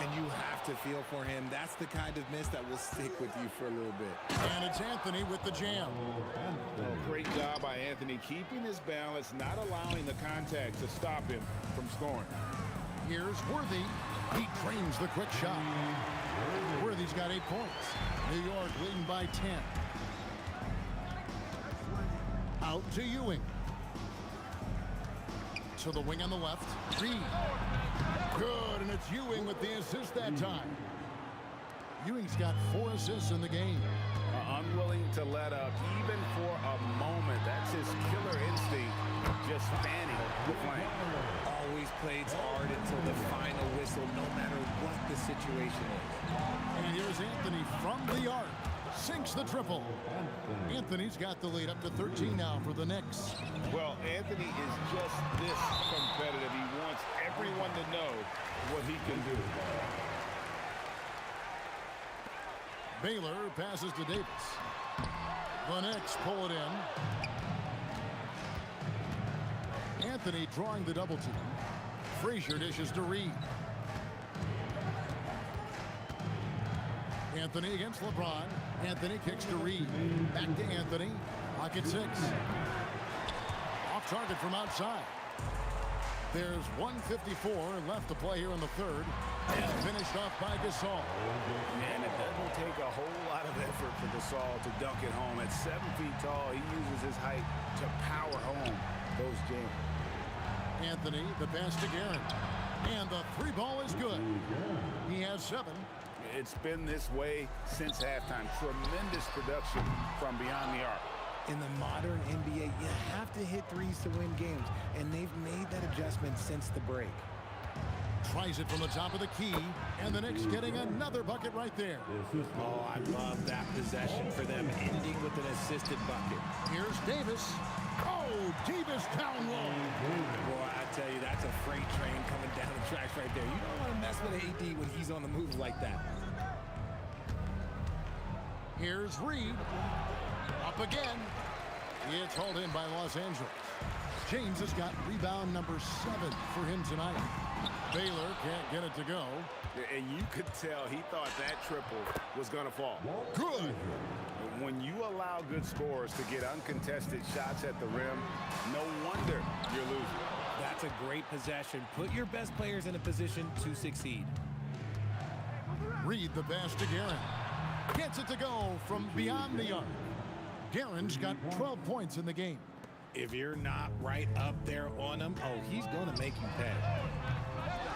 And you have to feel for him. That's the kind of miss that will stick with you for a little bit. And it's Anthony with the jam. Well, great job by Anthony keeping his balance, not allowing the contact to stop him from scoring. Here's Worthy. He trains the quick shot. Worthy's got 8 points. New York leading by 10. Out to Ewing. To the wing on the left. Reed. Good, and it's Ewing with the assist that time. Ewing's got 4 assists in the game. Unwilling to let up even for a moment. That's his killer instinct, just fanning the flame. Always plays hard until the final whistle, no matter what the situation is. And here's Anthony from the arc. Sinks the triple. Anthony's got the lead up to 13 now for the Knicks. Well, Anthony is just this competitive. He wants everyone to know what he can do. Baylor passes to Davis. The Knicks pull it in. Anthony drawing the double team. Frazier dishes to Reed. Anthony against LeBron. Anthony kicks to Reed. Back to Anthony. Pocket 6. Off target from outside. There's 1:54 left to play here in the third. And finished off by Gasol. And it doesn't take a whole lot of effort for Gasol to dunk it home. At 7 feet tall, he uses his height to power home those jams. Anthony, the pass to Guerin. And the 3 ball is good. He has 7. It's been this way since halftime. Tremendous production from beyond the arc. In the modern NBA, you have to hit threes to win games, and they've made that adjustment since the break. Tries it from the top of the key, and the Knicks getting another bucket right there. Oh, I love that possession for them, ending with an assisted bucket. Here's Davis. Oh, Davis down low. Boy, I tell you, that's a freight train coming down the tracks right there. You don't want to mess with AD when he's on the move like that. Here's Reed. Up again. It's hauled in by Los Angeles. James has got rebound number 7 for him tonight. Baylor can't get it to go. And you could tell he thought that triple was going to fall. Good. When you allow good scorers to get uncontested shots at the rim, no wonder you're losing. That's a great possession. Put your best players in a position to succeed. Reed the pass to Guerin. Gets it to go from beyond the arc. Guerin's got 12 points in the game. If you're not right up there on him, oh, he's going to make you pay.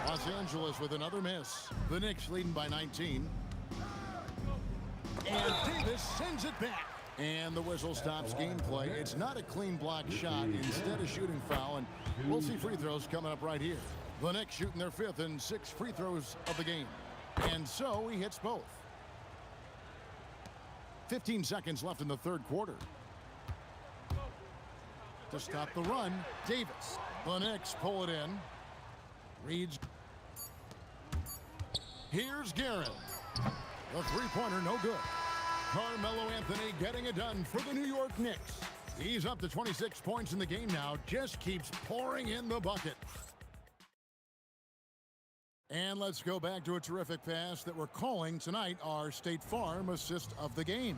Los Angeles with another miss. The Knicks leading by 19. And Davis sends it back. And the whistle stops gameplay. It's not a clean block shot. Instead, a shooting foul. And we'll see free throws coming up right here. The Knicks shooting their 5th and 6th free throws of the game. And so he hits both. 15 seconds left in the third quarter. To stop the run, Davis. The Knicks pull it in. Reed's. Here's Guerin. The three-pointer, no good. Carmelo Anthony getting it done for the New York Knicks. He's up to 26 points in the game now. Just keeps pouring in the bucket. And let's go back to a terrific pass that we're calling tonight our State Farm assist of the game.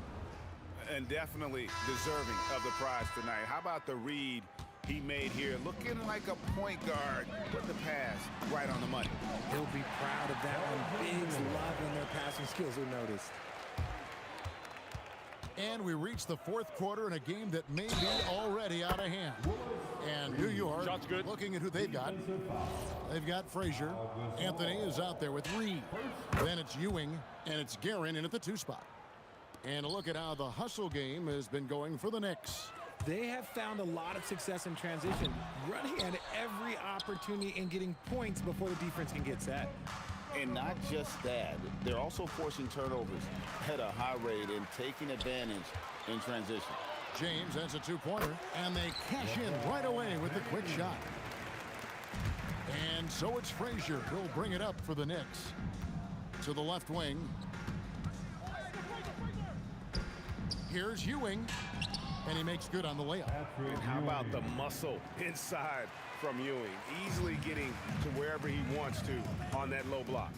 And definitely deserving of the prize tonight. How about the read he made here? Looking like a point guard. Put the pass right on the money. He'll be proud of that one. Bigs love when their passing skills are noticed. And we reach the fourth quarter in a game that may be already out of hand. And New York looking at who they've got. They've got Frazier. Anthony is out there with Reed. Then it's Ewing, and it's Guerin in at the 2 spot. And a look at how the hustle game has been going for the Knicks. They have found a lot of success in transition, running at every opportunity and getting points before the defense can get set. And not just that, they're also forcing turnovers at a high rate and taking advantage in transition. James has a 2-pointer, and they cash in right away with the quick shot. And so it's Frazier who'll bring it up for the Knicks. To the left wing. Here's Ewing, and he makes good on the layup. And how about the muscle inside from Ewing? Easily getting to wherever he wants to on that low block.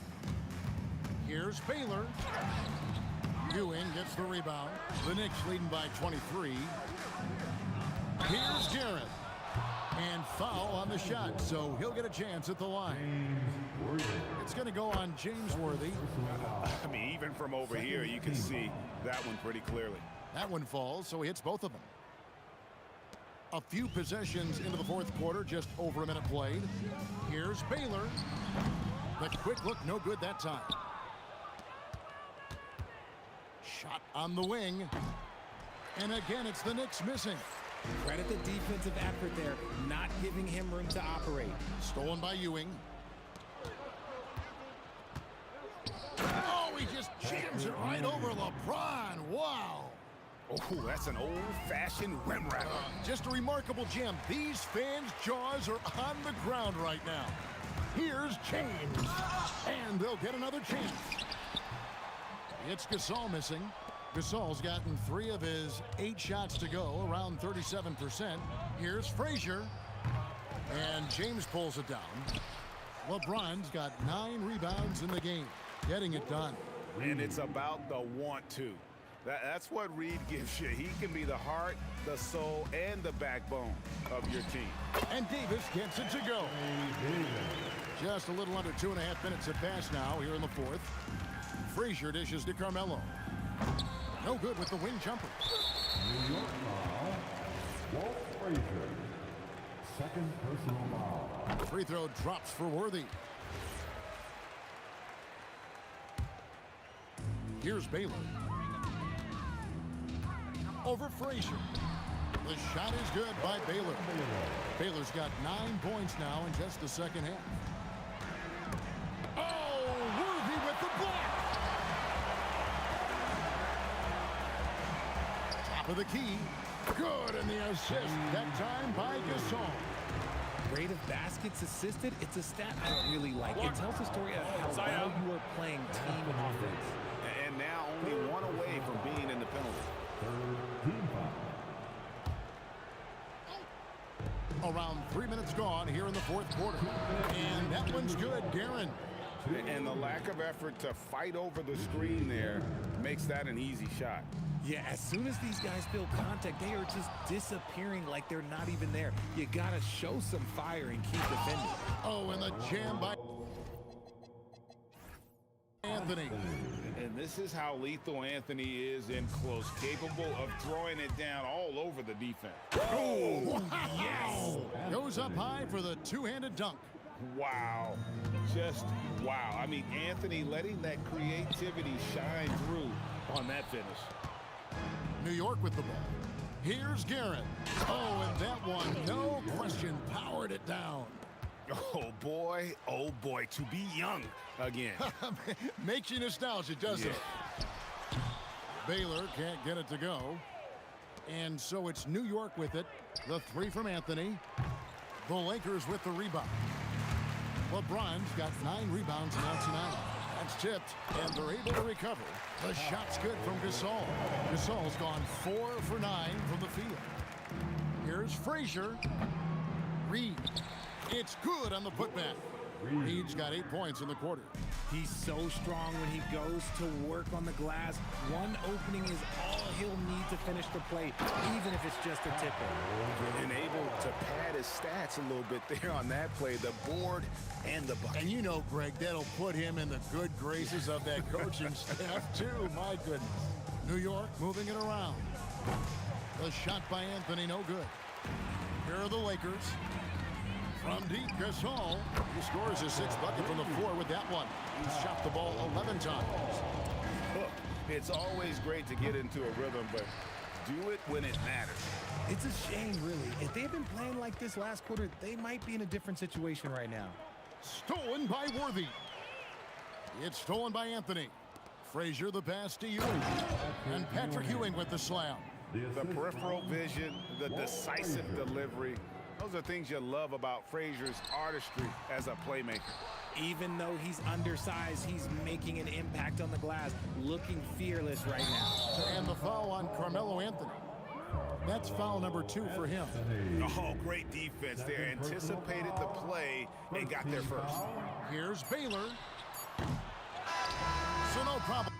Here's Baylor. Ewing gets the rebound. The Knicks leading by 23. Here's Garrett. And foul on the shot, so he'll get a chance at the line. It's going to go on James Worthy. I mean, even from over here, you can see that one pretty clearly. That one falls, so he hits both of them. A few possessions into the fourth quarter, just over a minute played. Here's Baylor. The quick look, no good that time. Shot on the wing. And again, it's the Knicks missing. Credit the defensive effort there, not giving him room to operate. Stolen by Ewing. Oh, he just jams it right over LeBron. Wow. Oh, that's an old-fashioned rim wrapper. Just a remarkable jam. These fans' jaws are on the ground right now. Here's James. And they'll get another chance. It's Gasol missing. Gasol's gotten 3 of his 8 shots to go, around 37%. Here's Frazier. And James pulls it down. LeBron's got 9 rebounds in the game, getting it done. And it's about the want to. That's what Reed gives you. He can be the heart, the soul, and the backbone of your team. And Davis gets it to go. Just a little under 2.5 minutes have passed now here in the fourth. Frazier dishes to Carmelo. No good with the wing jumper. New York foul. Walt Frazier. Second personal foul. Free throw drops for Worthy. Here's Baylor. Over Frazier. The shot is good by Baylor. Baylor's got 9 points now in just the second half. Oh, Worthy with the block. Top of the key. Good, and the assist that time by Gasol. Rate of baskets assisted, it's a stat I don't really like. It tells the story of how well you are playing team offense. And now only 1 away from being in the penalty. Team foul. Around 3 minutes gone here in the fourth quarter. And that one's good, Guerin. And the lack of effort to fight over the screen there makes that an easy shot. Yeah, as soon as these guys feel contact, they are just disappearing like they're not even there. You gotta show some fire and keep defending. Oh, and the jam by Anthony. And this is how lethal Anthony is in close, capable of throwing it down all over the defense. Oh, yes! Goes up high for the two-handed dunk. Wow. Just wow. I mean, Anthony letting that creativity shine through on that finish. New York with the ball. Here's Guerin. Oh, and that one, no question, powered it down. Oh boy, to be young again. Makes you nostalgic, doesn't it? Baylor can't get it to go. And so it's New York with it. The 3 from Anthony. The Lakers with the rebound. LeBron's got 9 rebounds now tonight. That's tipped, and they're able to recover. The shot's good from Gasol. Gasol's gone 4 for 9 from the field. Here's Frazier. Reed. It's good on the putback. Reed's got 8 points in the quarter. He's so strong when he goes to work on the glass. One opening is all he'll need to finish the play, even if it's just a tipper. And able to pad his stats a little bit there on that play, the board and the bucket. And you know, Greg, that'll put him in the good graces of that coaching staff, too. My goodness. New York moving it around. The shot by Anthony, no good. Here are the Lakers. From deep, Gasol. He scores his 6th bucket from the floor with that one. He's shot the ball 11 times. Look, it's always great to get into a rhythm, but do it when it matters. It's a shame, really. If they've been playing like this last quarter, they might be in a different situation right now. Stolen by Worthy. It's stolen by Anthony. Frazier the pass to Ewing. And Patrick Ewing with the slam. The peripheral vision, the decisive delivery. Those are things you love about Frazier's artistry as a playmaker. Even though he's undersized, he's making an impact on the glass, looking fearless right now. And the foul on Carmelo Anthony. That's foul number 2 for him. Oh, great defense there. Anticipated the play and got there first. Here's Baylor. so no problem.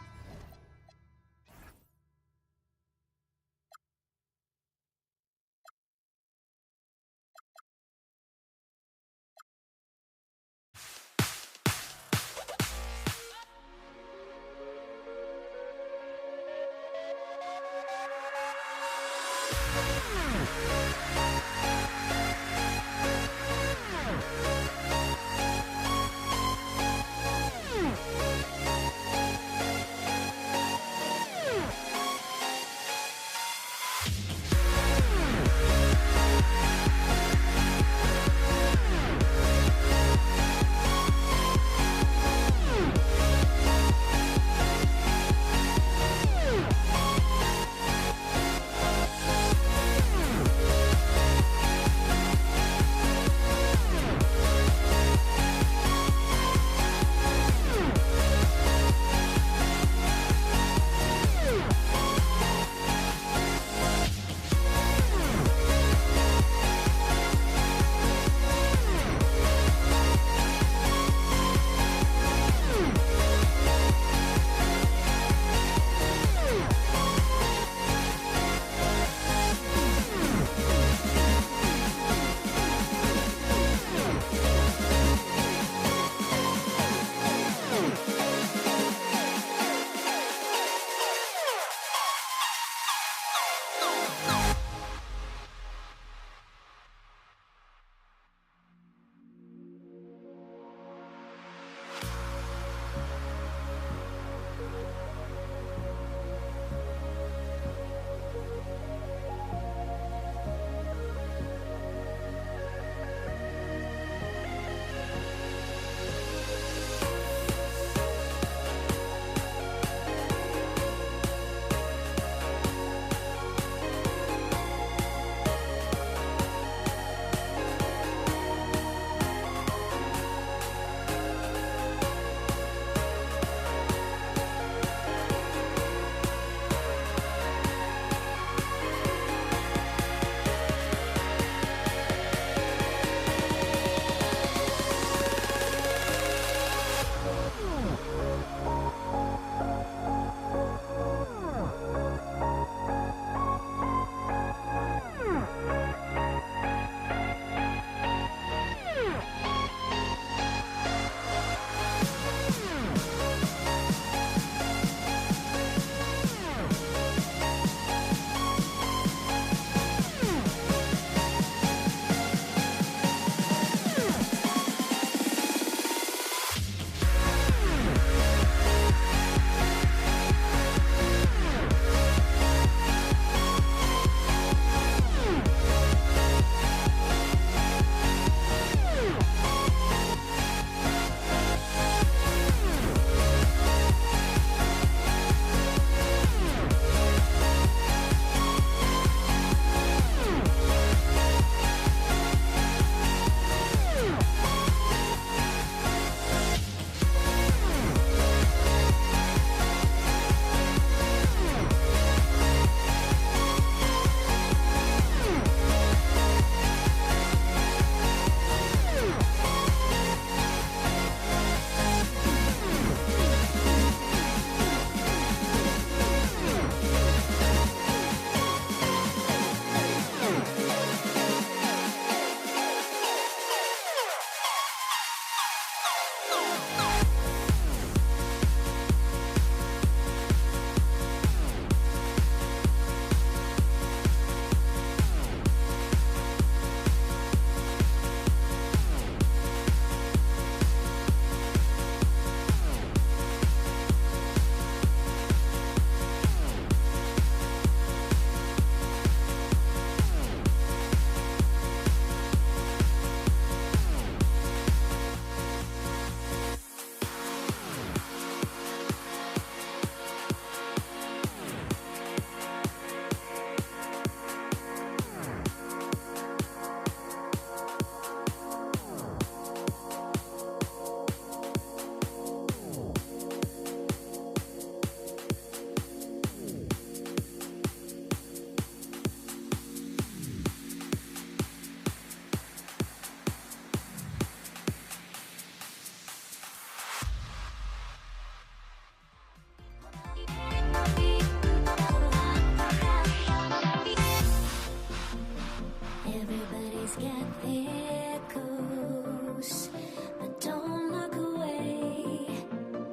got there goes. But don't look away.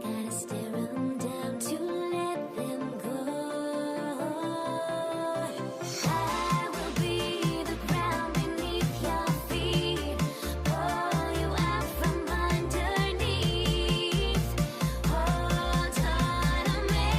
Gotta stare 'em down to let them go. I will be the ground beneath your feet. Pull you out from underneath. Hold on to me.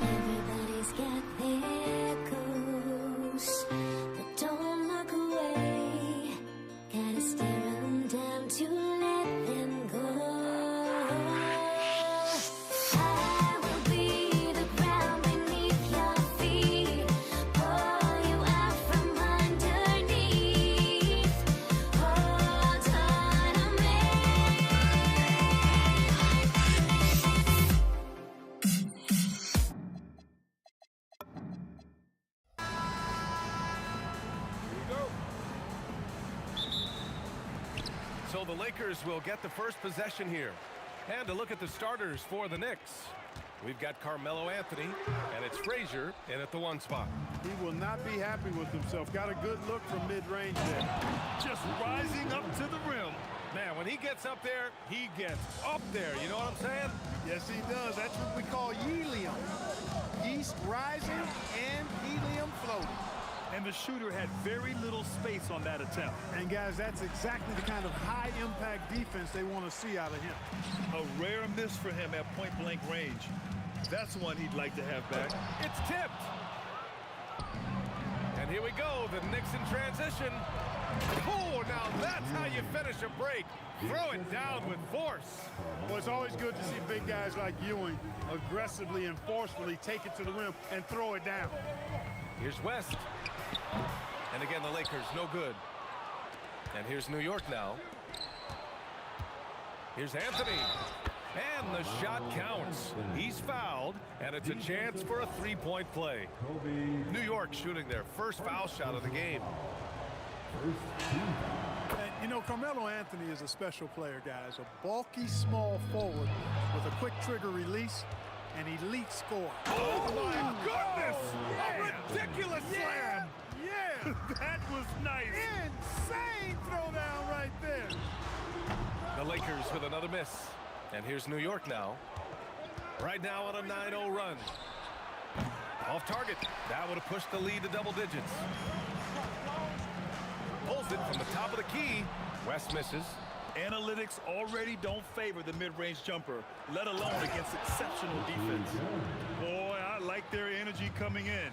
Everybody's got their goals, but don't look away. Gotta stare 'em down to let them go. I will be the ground beneath your feet. Pull you out from underneath. Hold on to me. So the Lakers will get the first possession here. And to look at the starters for the Knicks, we've got Carmelo Anthony, and it's Frazier in at the 1 spot. He will not be happy with himself. Got a good look from mid-range there. Just rising up to the rim. Man, when he gets up there, he gets up there. You know what I'm saying? Yes, he does. That's what we call helium. Yeast rising and helium floating. And the shooter had very little space on that attempt. And guys, that's exactly the kind of high-impact defense they want to see out of him. A rare miss for him at point-blank range. That's one he'd like to have back. It's tipped. And here we go, the Knicks in transition. Oh, now that's how you finish a break. Throw it down with force. Well, it's always good to see big guys like Ewing aggressively and forcefully take it to the rim and throw it down. Here's West. And again, the Lakers, no good. And here's New York now. Here's Anthony. And the shot counts. He's fouled, and it's a chance for a three-point play. New York shooting their first foul shot of the game. And, you know, Carmelo Anthony is a special player, guys. A bulky, small forward with a quick trigger release, an elite score. Oh, my goodness! A ridiculous slam! Yeah! That was nice. Insane throwdown right there. The Lakers with another miss. And here's New York now. Right now on a 9-0 run. Off target. That would have pushed the lead to double digits. Pulls it from the top of the key. West misses. Analytics already don't favor the mid-range jumper, let alone against exceptional defense. Boy, I like their energy coming in.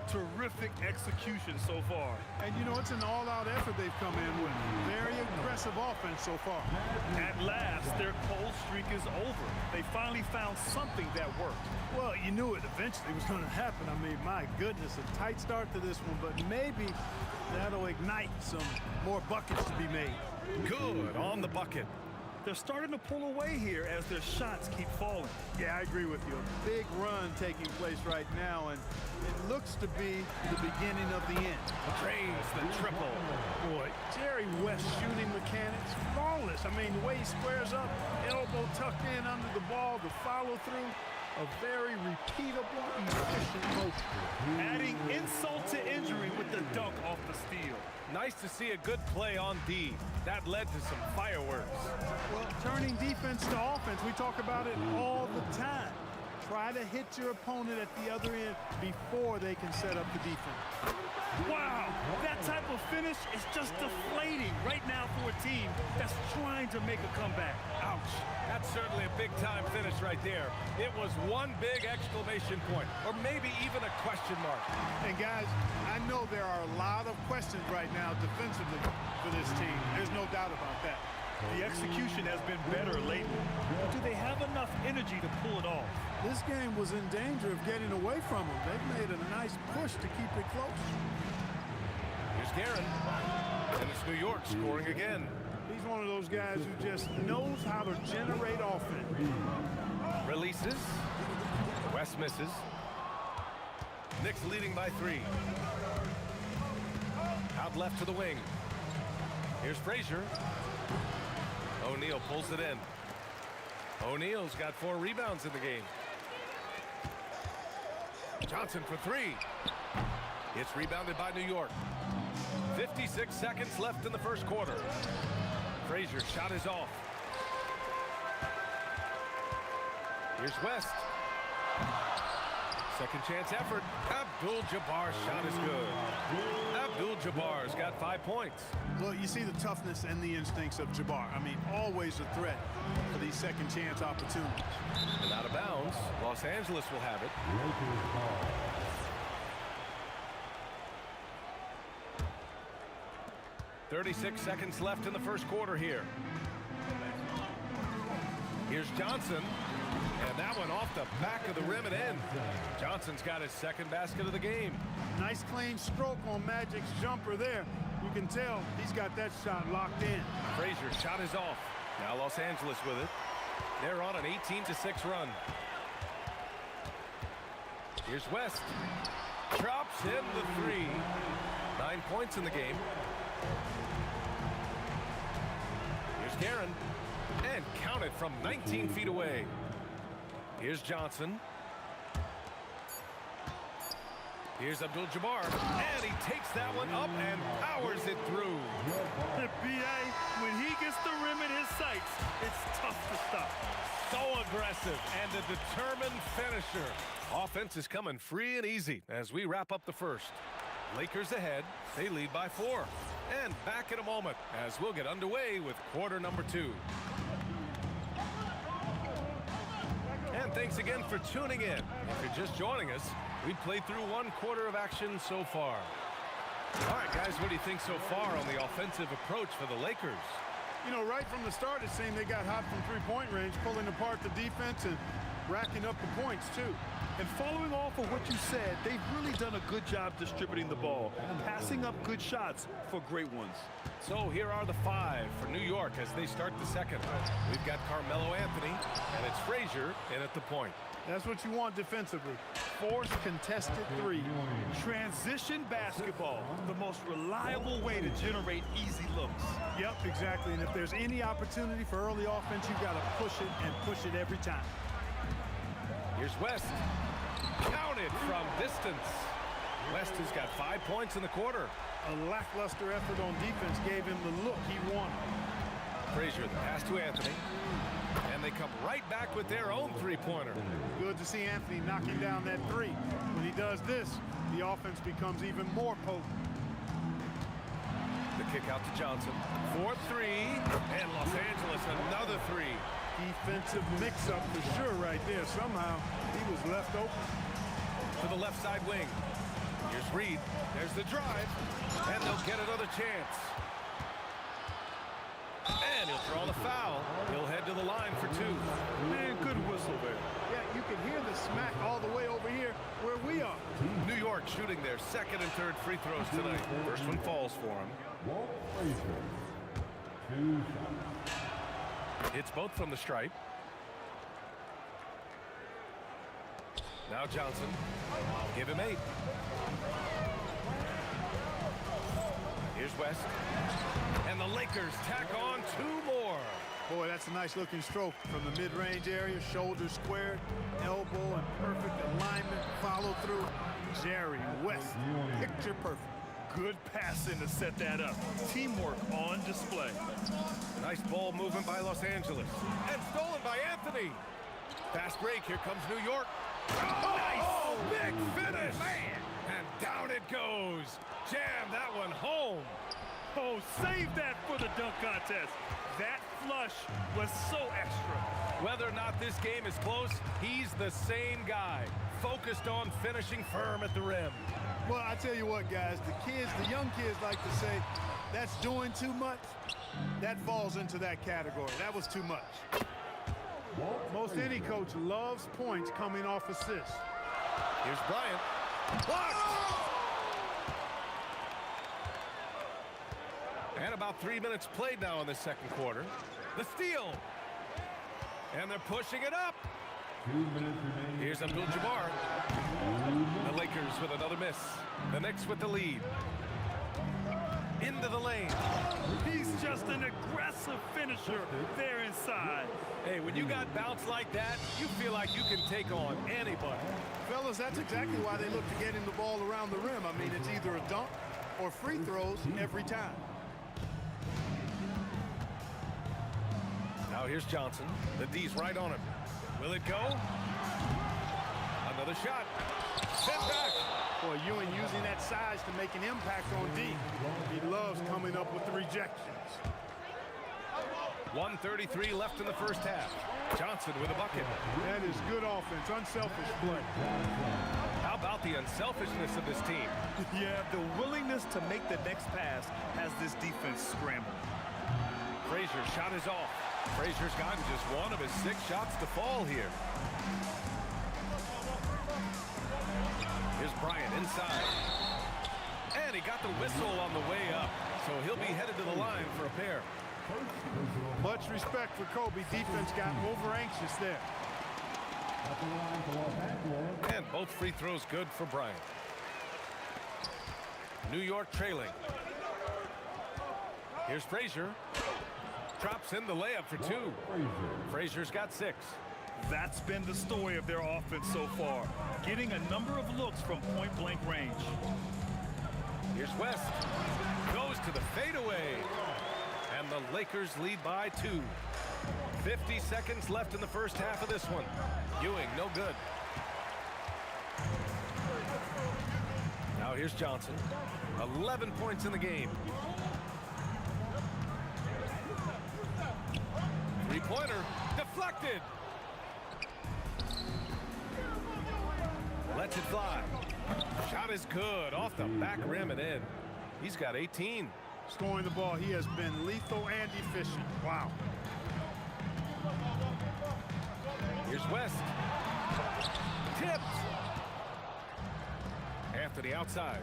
Terrific execution so far. And, you know, it's an all-out effort they've come in with. Very aggressive offense so far. At last, their cold streak is over. They finally found something that worked. Well, you knew it eventually was going to happen. I mean, my goodness, a tight start to this one, but maybe that'll ignite some more buckets to be made. Good on the bucket. They're starting to pull away here as their shots keep falling. Yeah, I agree with you. A big run taking place right now, and it looks to be the beginning of the end. Drains the triple. Boy, Jerry West shooting mechanics, flawless. I mean, the way he squares up, elbow tucked in under the ball, the follow through, a very repeatable, efficient motion. Adding insult to injury with the dunk off the steal. Nice to see a good play on D. That led to some fireworks. Well, turning defense to offense, we talk about it all the time. Try to hit your opponent at the other end before they can set up the defense. Wow, that type of finish is just deflating right now for a team that's trying to make a comeback. Ouch. That's certainly a big-time finish right there. It was one big exclamation point, or maybe even a question mark. And guys, I know there are a lot of questions right now defensively for this team. There's no doubt about that. The execution has been better lately. But do they have enough energy to pull it off? This game was in danger of getting away from them. They've made a nice push to keep it close. Here's Guerin, and it's New York scoring again. He's one of those guys who just knows how to generate offense. Releases. West misses. Knicks leading by 3. Out left to the wing. Here's Frazier. O'Neal pulls it in. O'Neal's got 4 rebounds in the game. Johnson for 3. It's rebounded by New York. 56 seconds left in the first quarter. Frazier's shot is off. Here's West. Second chance effort. Abdul-Jabbar's shot is good. Abdul-Jabbar's got 5 points. Well, you see the toughness and the instincts of Jabbar. I mean, always a threat for these second chance opportunities. And out of bounds, Los Angeles will have it. 36 seconds left in the first quarter here. Here's Johnson. And that one off the back of the rim and in. Johnson's got his second basket of the game. Nice clean stroke on Magic's jumper there. You can tell he's got that shot locked in. Frazier's shot is off. Now Los Angeles with it. They're on an 18-6 run. Here's West. Drops in the 3. 9 points in the game. Here's Guerin. And counted from 19 feet away. Here's Johnson. Here's Abdul-Jabbar. And he takes that one up and powers it through. B.A., when he gets the rim in his sights, it's tough to stop. So aggressive and a determined finisher. Offense is coming free and easy as we wrap up the first. Lakers ahead. They lead by 4. And back in a moment as we'll get underway with quarter number 2. And thanks again for tuning in. If you're just joining us, we've played through 1 quarter of action so far. All right, guys, what do you think so far on the offensive approach for the Lakers? You know, right from the start, it seemed they got hot from three-point range, pulling apart the defense and racking up the points, too. And following off of what you said, they've really done a good job distributing the ball, passing up good shots for great ones. So here are the 5 for New York as they start the second. We've got Carmelo Anthony, and it's Frazier in at the point. That's what you want defensively. Force contested 3. Transition basketball, the most reliable way to generate easy looks. Yep, exactly. And if there's any opportunity for early offense, you've got to push it and push it every time. Here's West. Counted from distance. West has got 5 points in the quarter. A lackluster effort on defense gave him the look he wanted. Frazier, the pass to Anthony. And they come right back with their own three-pointer. Good to see Anthony knocking down that 3. When he does this, the offense becomes even more potent. The kick out to Johnson. 4-3. And Los Angeles another 3. Defensive mix-up for sure right there. Somehow, he was left open. To the left side wing. Here's Reed. There's the drive. And they'll get another chance. And he'll draw the foul. He'll head to the line for 2. Man, good whistle there. Yeah, you can hear the smack all the way over here where we are. New York shooting their second and third free throws tonight. First one falls for him. Walt Frazier, 2 shots. Hits both from the stripe. Now Johnson. Give him 8. Here's West. And the Lakers tack on 2 more. Boy, that's a nice looking stroke from the mid-range area. Shoulder squared, elbow in perfect alignment, follow through. Jerry West, picture perfect. Good passing to set that up. Teamwork on display. Nice ball movement by Los Angeles. And stolen by Anthony. Fast break. Here comes New York. Oh, nice. Big finish. Man. And down it goes. Jam that one home. Oh, save that for the dunk contest. That flush was so extra. Whether or not this game is close, he's the same guy, focused on finishing firm at the rim. Well, I tell you what, guys, the young kids like to say, that's doing too much. That falls into that category. That was too much. Most any coach loves points coming off assists. Here's Bryant. Blocked! And about 3 minutes played now in the second quarter. The steal. And they're pushing it up. 2 minutes remaining. Here's Abdul-Jabbar. The Lakers with another miss. The Knicks with the lead. Into the lane. He's just an aggressive finisher there inside. Hey, when you got bounce like that, you feel like you can take on anybody. Fellas, that's exactly why they look to get him the ball around the rim. I mean, it's either a dunk or free throws every time. Now here's Johnson. The D's right on him. Will it go? Another shot. Sent back. Boy, Ewing using that size to make an impact on D. He loves coming up with the rejections. 1:33 left in the first half. Johnson with a bucket. That is good offense, unselfish play. How about the unselfishness of this team? Yeah, the willingness to make the next pass has this defense scrambling. Frazier's shot is off. Frazier's gotten just one of his 6 shots to fall here. Here's Bryant inside. And he got the whistle on the way up. So he'll be headed to the line for a pair. Much respect for Kobe. Defense got over anxious there. And both free throws good for Bryant. New York trailing. Here's Frazier. Drops in the layup for 2. Frazier's got 6. That's been the story of their offense so far, getting a number of looks from point-blank range. Here's West. Goes to the fadeaway. And the Lakers lead by 2. 50 seconds left in the first half of this one. Ewing, no good. Now here's Johnson. 11 points in the game. Three-pointer deflected. Lets it fly. Shot is good off the back rim and in. He's got 18. Scoring the ball, he has been lethal and efficient. Wow. Here's West. Tipped. Anthony outside.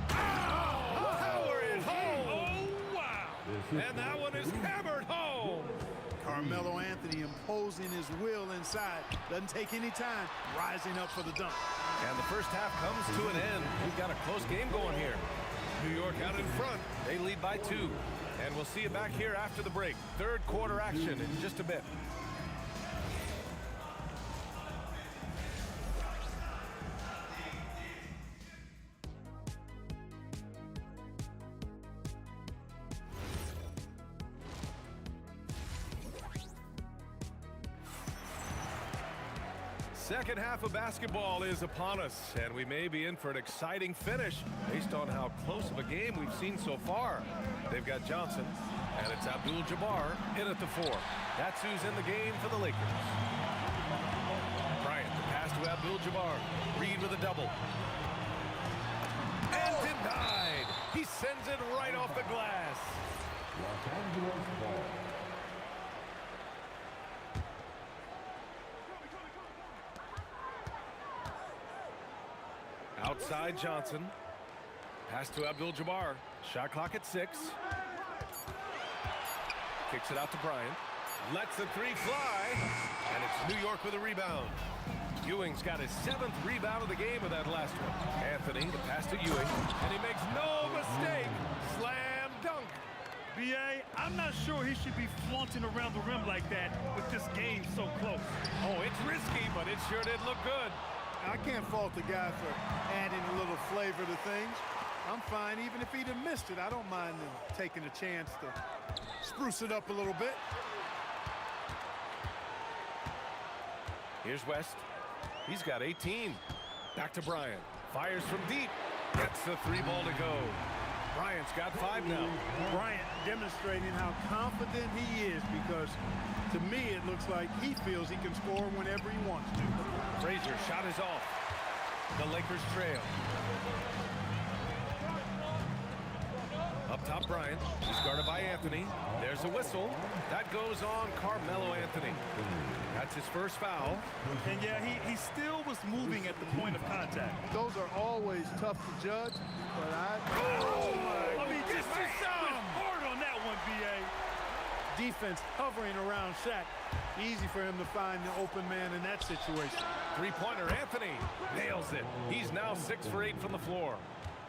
Power it home. Oh, wow. And that one is hammered home. Carmelo Anthony imposing his will inside. Doesn't take any time. Rising up for the dunk. And the first half comes to an end. We've got a close game going here. New York out in front. They lead by 2. And we'll see you back here after the break. Third quarter action in just a bit. Second half of basketball is upon us, and we may be in for an exciting finish based on how close of a game we've seen so far. They've got Johnson, and it's Abdul-Jabbar in at the 4. That's who's in the game for the Lakers. Bryant, the pass to Abdul-Jabbar. Reed with a double. And denied. He sends it right off the glass. Los Angeles ball. Outside Johnson. Pass to Abdul-Jabbar. Shot clock at 6. Kicks it out to Bryant. Lets the 3 fly. And it's New York with a rebound. Ewing's got his 7th rebound of the game with that last one. Anthony, the pass to Ewing. And he makes no mistake. Slam dunk. B.A., I'm not sure he should be flaunting around the rim like that with this game so close. Oh, it's risky, but it sure did look good. I can't fault the guy for adding a little flavor to things. I'm fine. Even if he'd have missed it, I don't mind him taking a chance to spruce it up a little bit. Here's West. He's got 18. Back to Bryant. Fires from deep. Gets the 3 ball to go. Bryant's got 5 now. Bryant demonstrating how confident he is, because to me it looks like he feels he can score whenever he wants to. Frazier shot is off. The Lakers trail. Up top, Bryant. He's guarded by Anthony. There's a whistle. That goes on Carmelo Anthony. That's his first foul. And yeah, he still was moving at the point of contact. Those are always tough to judge, but I mean, just hard on that one, B.A. defense hovering around Shaq. Easy for him to find the open man in that situation. Three-pointer, Anthony nails it. He's now 6 for 8 from the floor.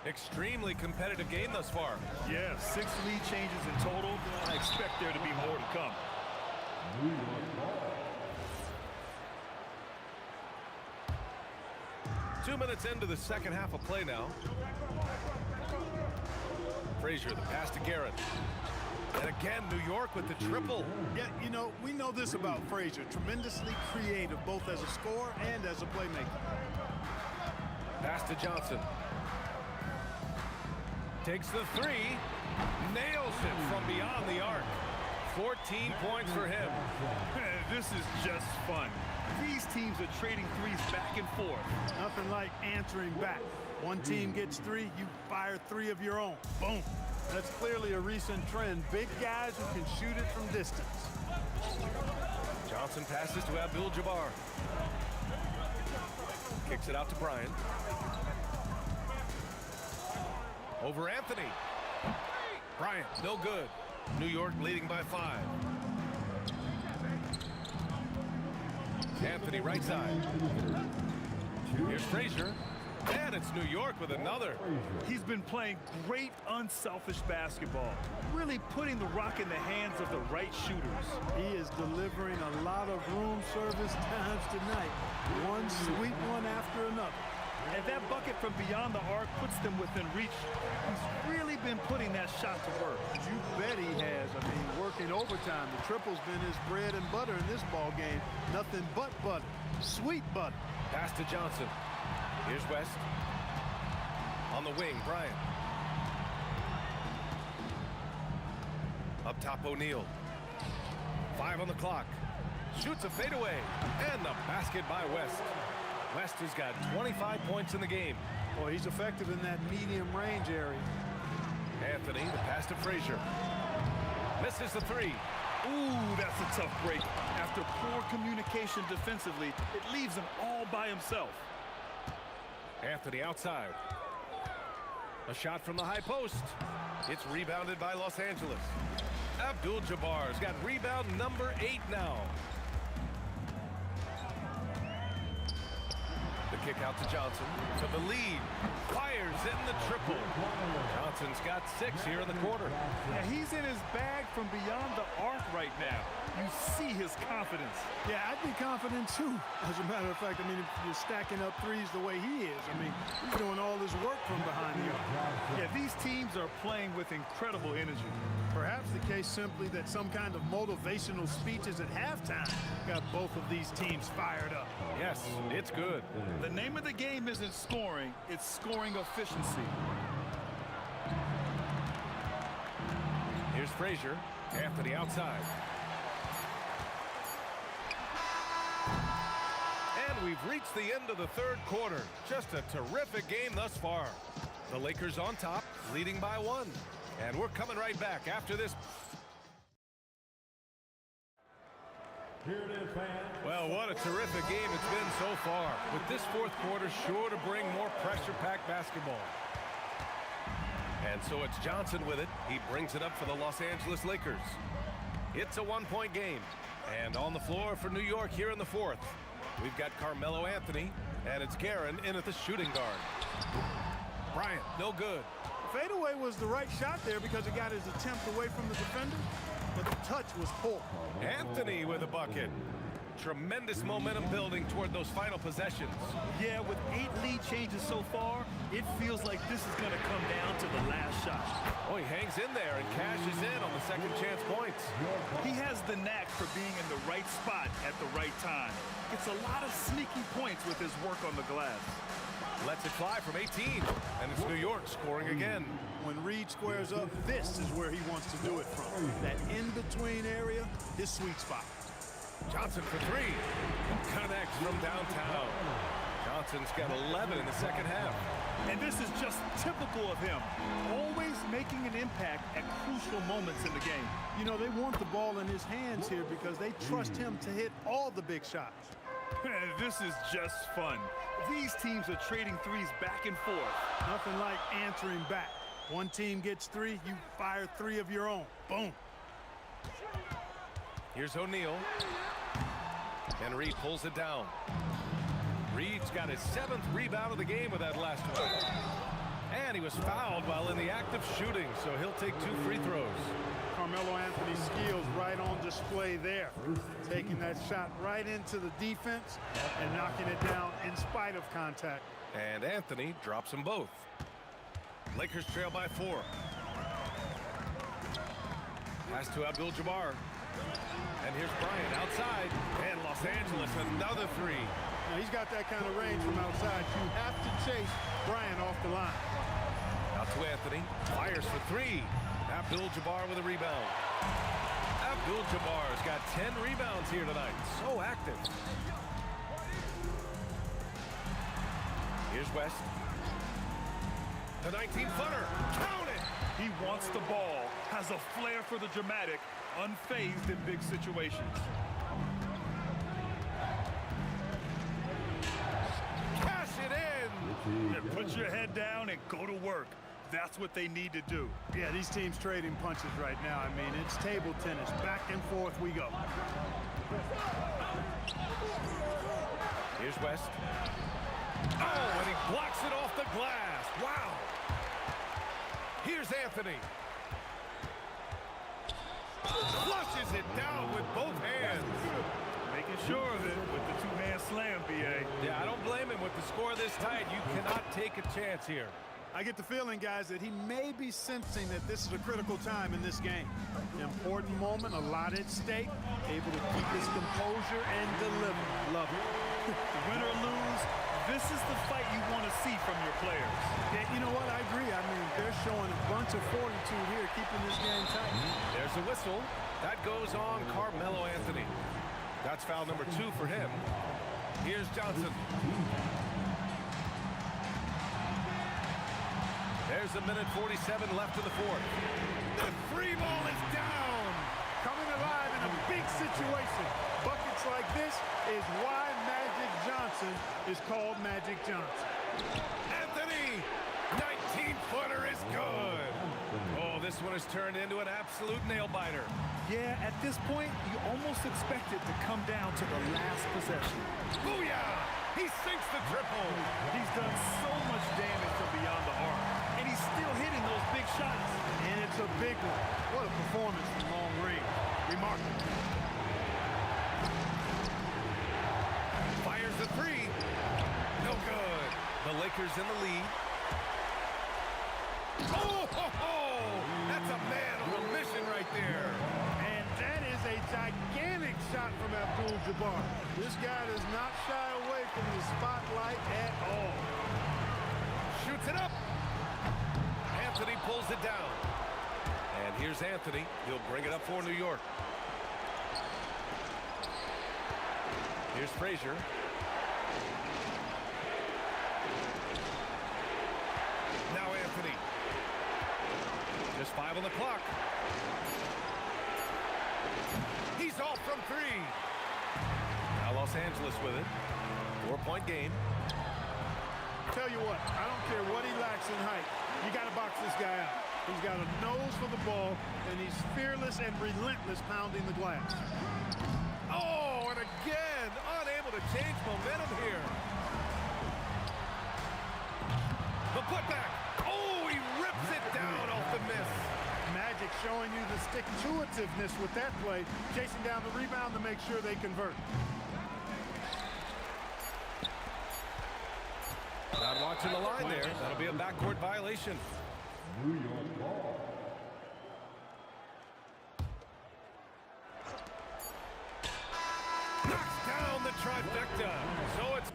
Extremely competitive game thus far. Yeah, 6 lead changes in total. I expect there to be more to come. 2 minutes into the second half of play now. Frazier, the pass to Garrett. And again, New York with the triple. Yeah, you know, we know this about Frazier. Tremendously creative, both as a scorer and as a playmaker. Pass to Johnson. Takes the 3. Nails it from beyond the arc. 14 points for him. This is just fun. These teams are trading threes back and forth. Nothing like answering back. One team gets 3, you fire 3 of your own. Boom. That's clearly a recent trend. Big guys who can shoot it from distance. Johnson passes to Abdul-Jabbar. Kicks it out to Bryant. Over Anthony. Bryant, no good. New York leading by 5. Anthony right side. Here's Frazier. And it's New York with another. He's been playing great unselfish basketball. Really putting the rock in the hands of the right shooters. He is delivering a lot of room service times tonight. One sweet one after another. And that bucket from beyond the arc puts them within reach. He's really been putting that shot to work. You bet he has. I mean, working overtime. The triple's been his bread and butter in this ball game. Nothing but butter. Sweet butter. Pass to Johnson. Here's West. On the wing, Bryant. Up top, O'Neal. 5 on the clock. Shoots a fadeaway. And the basket by West. West has got 25 points in the game. Boy, he's effective in that medium range area. Anthony, the pass to Frazier. Misses the 3. Ooh, that's a tough break. After poor communication defensively, it leaves him all by himself. Anthony outside. A shot from the high post. It's rebounded by Los Angeles. Abdul-Jabbar's got rebound number 8 now. The kick out to Johnson for the lead. Fires in the triple. Johnson's got 6 here in the quarter. Yeah, he's in his bag from beyond the arc right now. You see his confidence. Yeah, I'd be confident too. As a matter of fact, I mean, if you're stacking up threes the way he is, I mean, he's doing all his work from behind the arc. Yeah, these teams are playing with incredible energy. Perhaps the case simply that some kind of motivational speeches at halftime got both of these teams fired up. Yes, it's good. The name of the game isn't scoring, it's scoring efficiency. Here's Frazier. Anthony outside. And we've reached the end of the third quarter. Just a terrific game thus far. The Lakers on top, leading by 1. And we're coming right back after this. Here it is, fans. Well, what a terrific game it's been so far. With this fourth quarter sure to bring more pressure-packed basketball. And so it's Johnson with it. He brings it up for the Los Angeles Lakers. It's a 1-point game. And on the floor for New York here in the fourth, we've got Carmelo Anthony, and it's Guerin in at the shooting guard. Bryant, no good. Fadeaway was the right shot there because it got his attempt away from the defender, but the touch was poor. Anthony with a bucket. Tremendous momentum building toward those final possessions. Yeah, with 8 lead changes so far, it feels like this is going to come down to the last shot. Oh, he hangs in there and cashes in on the second chance points. He has the knack for being in the right spot at the right time. Gets a lot of sneaky points with his work on the glass. Lets it fly from 18, and it's New York scoring again. When Reed squares up, this is where he wants to do it from. That in-between area, his sweet spot. Johnson for 3. Connects from downtown. Johnson's got 11 in the second half. And this is just typical of him. Always making an impact at crucial moments in the game. You know, they want the ball in his hands here because they trust him to hit all the big shots. This is just fun. These teams are trading threes back and forth. Nothing like answering back. One team gets 3, you fire 3 of your own. Boom. Here's O'Neal. And Reed pulls it down. Reed's got his 7th rebound of the game with that last one. And he was fouled while in the act of shooting, so he'll take 2 free throws. Carmelo Anthony's skills right on display there. Taking that shot right into the defense and knocking it down in spite of contact. And Anthony drops them both. Lakers trail by 4. Pass to Abdul-Jabbar. And here's Bryant outside. And Los Angeles, another 3. Now, he's got that kind of range from outside. You have to chase Bryant off the line. Out to Anthony. Fires for 3. Abdul-Jabbar with a rebound. Abdul-Jabbar's got 10 rebounds here tonight. So active. Here's West. The 19-footer. Count it! He wants the ball, has a flair for the dramatic, unfazed in big situations. Cash it in! And put your head down and go to work. That's what they need to do. Yeah, these teams trading punches right now. I mean, it's table tennis. Back and forth we go. Here's West. Oh, and he blocks it off the glass. Wow. Here's Anthony. Flushes it down with both hands. Making sure of it with the 2-man slam, B.A. Yeah, I don't blame him with the score this tight. You cannot take a chance here. I get the feeling, guys, that he may be sensing that this is a critical time in this game. Important moment, a lot at stake, able to keep his composure and deliver. Love it. Win or lose, this is the fight you want to see from your players. Yeah, you know what? I agree. I mean, they're showing a bunch of fortitude here, keeping this game tight. There's a whistle. That goes on Carmelo Anthony. That's foul number 2 for him. Here's Johnson. There's a minute 47 left in the 4th. The 3 ball is down. Coming alive in a big situation. Buckets like this is why Magic Johnson is called Magic Johnson. Anthony, 19-footer is good. Oh, this one has turned into an absolute nail-biter. Yeah, at this point, you almost expect it to come down to the last possession. Booyah! He sinks the triple. He's done so much damage from beyond the arc, and he's still hitting those big shots. And it's a big one. What a performance from long range. Remarkable. Fires the 3. No good. The Lakers in the lead. Oh, ho, ho! That's a man on a mission right there. And that is a gigantic shot from Abdul-Jabbar. This guy does not shy away from the spotlight at all. Shoots it up. Anthony pulls it down. And here's Anthony. He'll bring it up for New York. Here's Frazier. Now Anthony. Just 5 on the clock. He's off from 3. Now Los Angeles with it. 4-point game. Tell you what, I don't care what he lacks in height. You got to box this guy out. He's got a nose for the ball, and he's fearless and relentless pounding the glass. Oh, and again, unable to change momentum here. The putback. Oh, he rips it down off the miss. Magic showing you the stick-to-itiveness with that play, chasing down the rebound to make sure they convert. Not watching the line there. That'll be a backcourt violation. New York ball. Knocks down the trifecta. So it's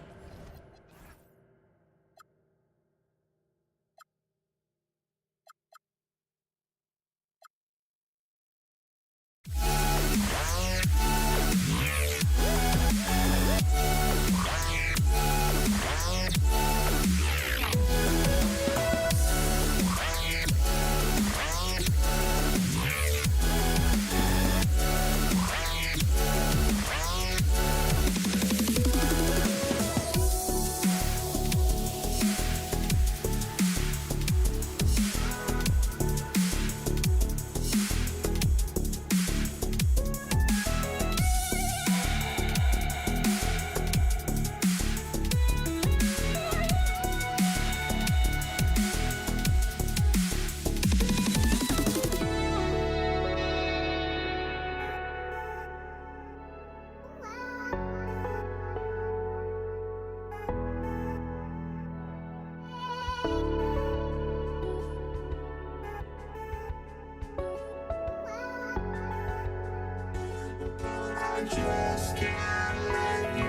just can't let you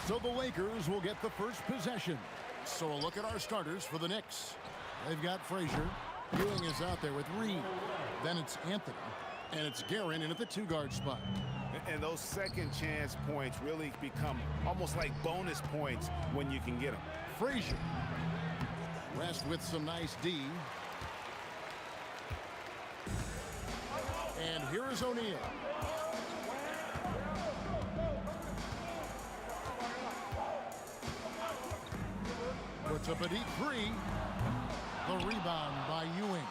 So the Lakers will get the first possession. So a look at our starters for the Knicks. They've got Frazier. Ewing is out there with Reed. Then it's Anthony. And it's Guerin in at the 2-guard spot. And those second chance points really become almost like bonus points when you can get them. Frazier. Rest with some nice D. And here is O'Neal. Puts up a deep three. The rebound by Ewing.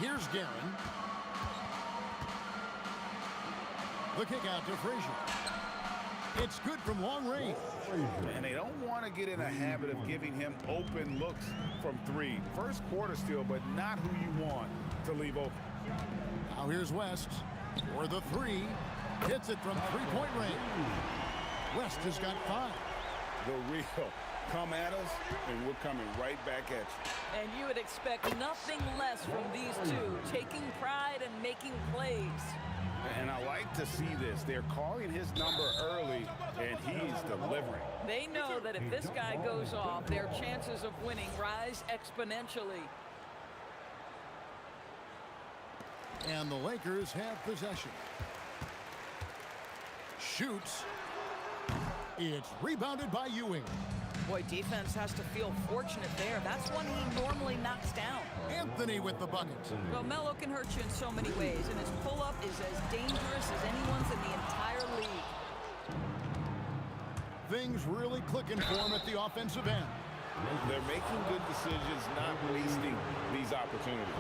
Here's Guerin. The kick out to Frazier. It's good from long range. And they don't want to get in a habit of giving him open looks from 3. First quarter still, but not who you want to leave open. Now here's West for the 3. Hits it from 3-point range. West has got 5. The real come at us, and we're coming right back at you. And you would expect nothing less from these two, taking pride and making plays. And I like to see this. They're calling his number early, and he's delivering. They know that if this guy goes off, their chances of winning rise exponentially. And the Lakers have possession. Shoots. It's rebounded by Ewing. Boy, defense has to feel fortunate there. That's one he normally knocks down. Anthony with the bucket. Well, Melo can hurt you in so many ways, and his pull-up is as dangerous as anyone's in the entire league. Things really clicking for him at the offensive end. They're making good decisions, not wasting these opportunities.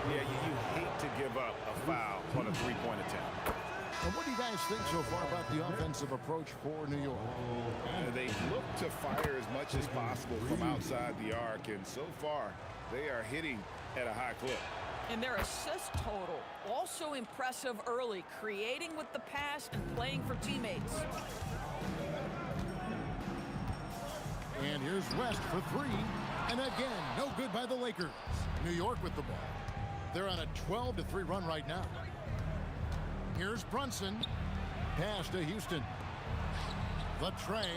Yeah, you hate to give up a foul on a 3-point attempt. And what do you guys think so far about the offensive approach for New York? They look to fire as much as possible from outside the arc, and so far, they are hitting at a high clip. And their assist total, also impressive early, creating with the pass and playing for teammates. And here's West for 3. And again, no good by the Lakers. New York with the ball. They're on a 12-3 run right now. Here's Brunson. Pass to Houston. The tray.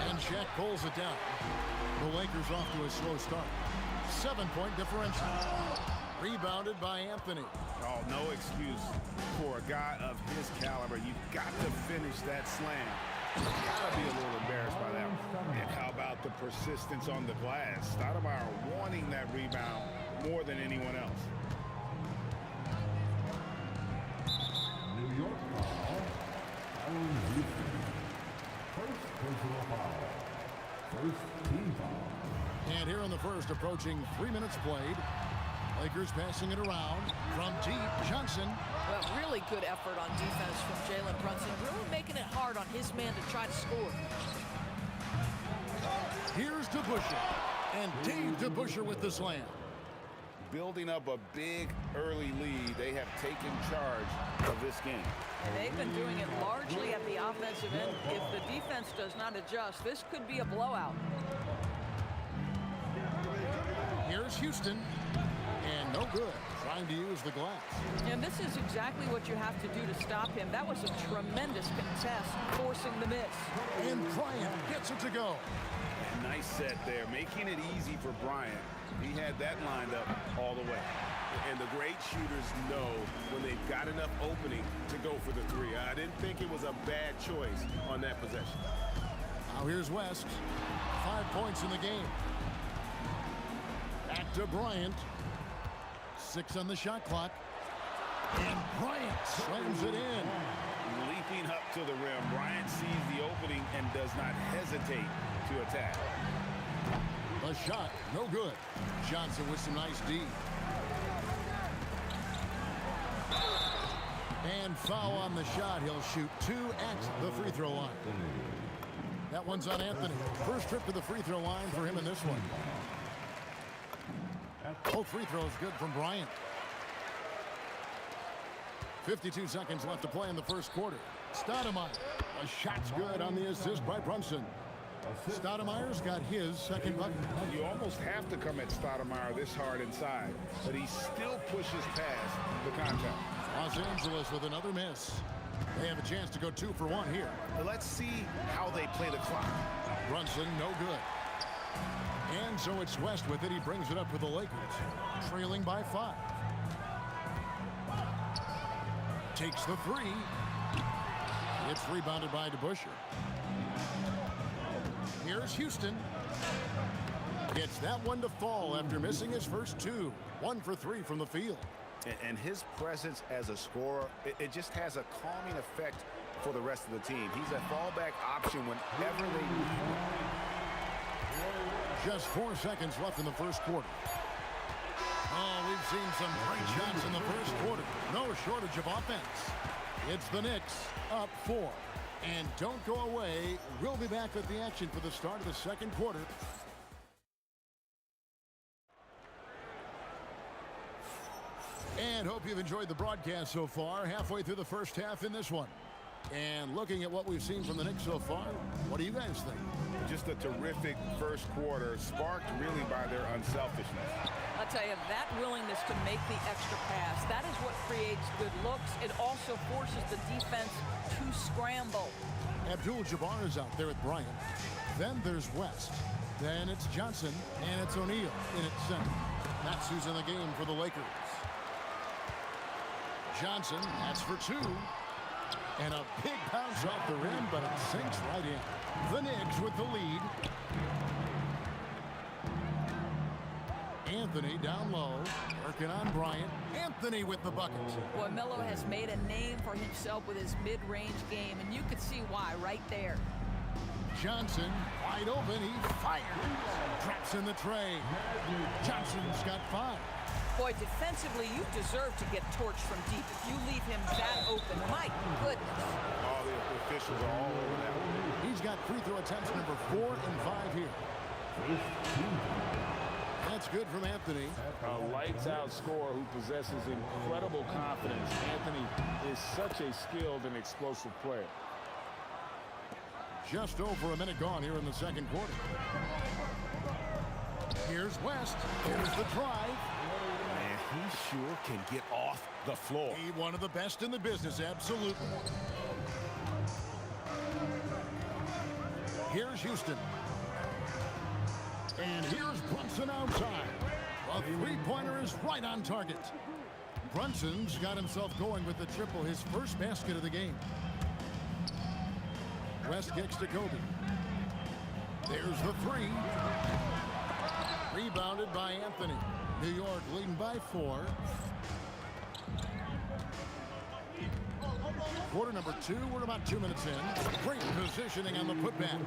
And Shaq pulls it down. The Lakers off to a slow start. 7-point differential. Rebounded by Anthony. Oh, no excuse for a guy of his caliber. You've got to finish that slam. You've got to be a little embarrassed by that one. And how about the persistence on the glass? Stoudemire wanting that rebound more than anyone else. New York foul. First personal foul. First team foul. And here in the first, approaching 3 minutes played. Lakers passing it around from deep. Johnson. Well, really good effort on defense from Jalen Brunson, really making it hard on his man to try to score. Here's DeBusschere. And Dave DeBusschere with the slam. Building up a big early lead, they have taken charge of this game. They've been doing it largely at the offensive end. If the defense does not adjust, this could be a blowout. Here's Houston. And no good. Trying to use the glass. And this is exactly what you have to do to stop him. That was a tremendous contest, forcing the miss. And Bryant gets it to go. Nice set there, making it easy for Bryant. He had that lined up all the way. And the great shooters know when they've got enough opening to go for the 3. I didn't think it was a bad choice on that possession. Now here's West. 5 points in the game. Back to Bryant. 6 on the shot clock. And Bryant slams it in. Leaping up to the rim, Bryant sees the opening and does not hesitate to attack. The shot, no good. Johnson with some nice D. And foul on the shot. He'll shoot 2 at the free throw line. That one's on Anthony. First trip to the free throw line for him in this one. Both free throws good from Bryant. 52 seconds left to play in the first quarter. Stoudemire. A shot's good on the assist by Brunson. Stoudemire's got his second bucket. You almost have to come at Stoudemire this hard inside, but he still pushes past the contact. Los Angeles with another miss. They have a chance to go 2 for 1 here. Let's see how they play the clock. Brunson, no good. And so it's West with it. He brings it up for the Lakers, trailing by 5. Takes the 3. It's rebounded by DeBusschere. Here's Houston. Gets that one to fall after missing his first 2. 1 for 3 from the field. And his presence as a scorer, it just has a calming effect for the rest of the team. He's a fallback option whenever they need one. Just 4 seconds left in the first quarter. Oh, we've seen some great shots in the first quarter. No shortage of offense. It's the Knicks up 4. And don't go away. We'll be back with the action for the start of the second quarter. And hope you've enjoyed the broadcast so far. Halfway through the first half in this one. And looking at what we've seen from the Knicks so far, what do you guys think? Just a terrific first quarter, sparked really by their unselfishness. I'll tell you, that willingness to make the extra pass, that is what creates good looks. It also forces the defense to scramble. Abdul-Jabbar is out there with Bryant. Then there's West. Then it's Johnson, and it's O'Neal in at center. That's who's in the game for the Lakers. Johnson, that's for 2. And a big bounce off the rim, but it sinks right in. The Knicks with the lead. Anthony down low, working on Bryant. Anthony with the bucket. Boy, Melo has made a name for himself with his mid-range game, and you could see why right there. Johnson, wide open, he fires. Drops in the tray. Johnson's got 5. Boy, defensively, you deserve to get torched from deep if you leave him that open. My goodness. All the officials are all over that one. He's got free throw attempts number 4 and 5 here. That's good from Anthony. A lights-out scorer who possesses incredible confidence. Anthony is such a skilled and explosive player. Just over a minute gone here in the second quarter. Here's West. Here's the drive. Man, he sure can get off the floor. He one of the best in the business, absolutely. Here's Houston. And here's Brunson outside. A three-pointer is right on target. Brunson's got himself going with the triple, his first basket of the game. West kicks to Kobe. There's the 3. Rebounded by Anthony. New York leading by 4. Quarter number 2, we're about 2 minutes in. Great positioning on the putback.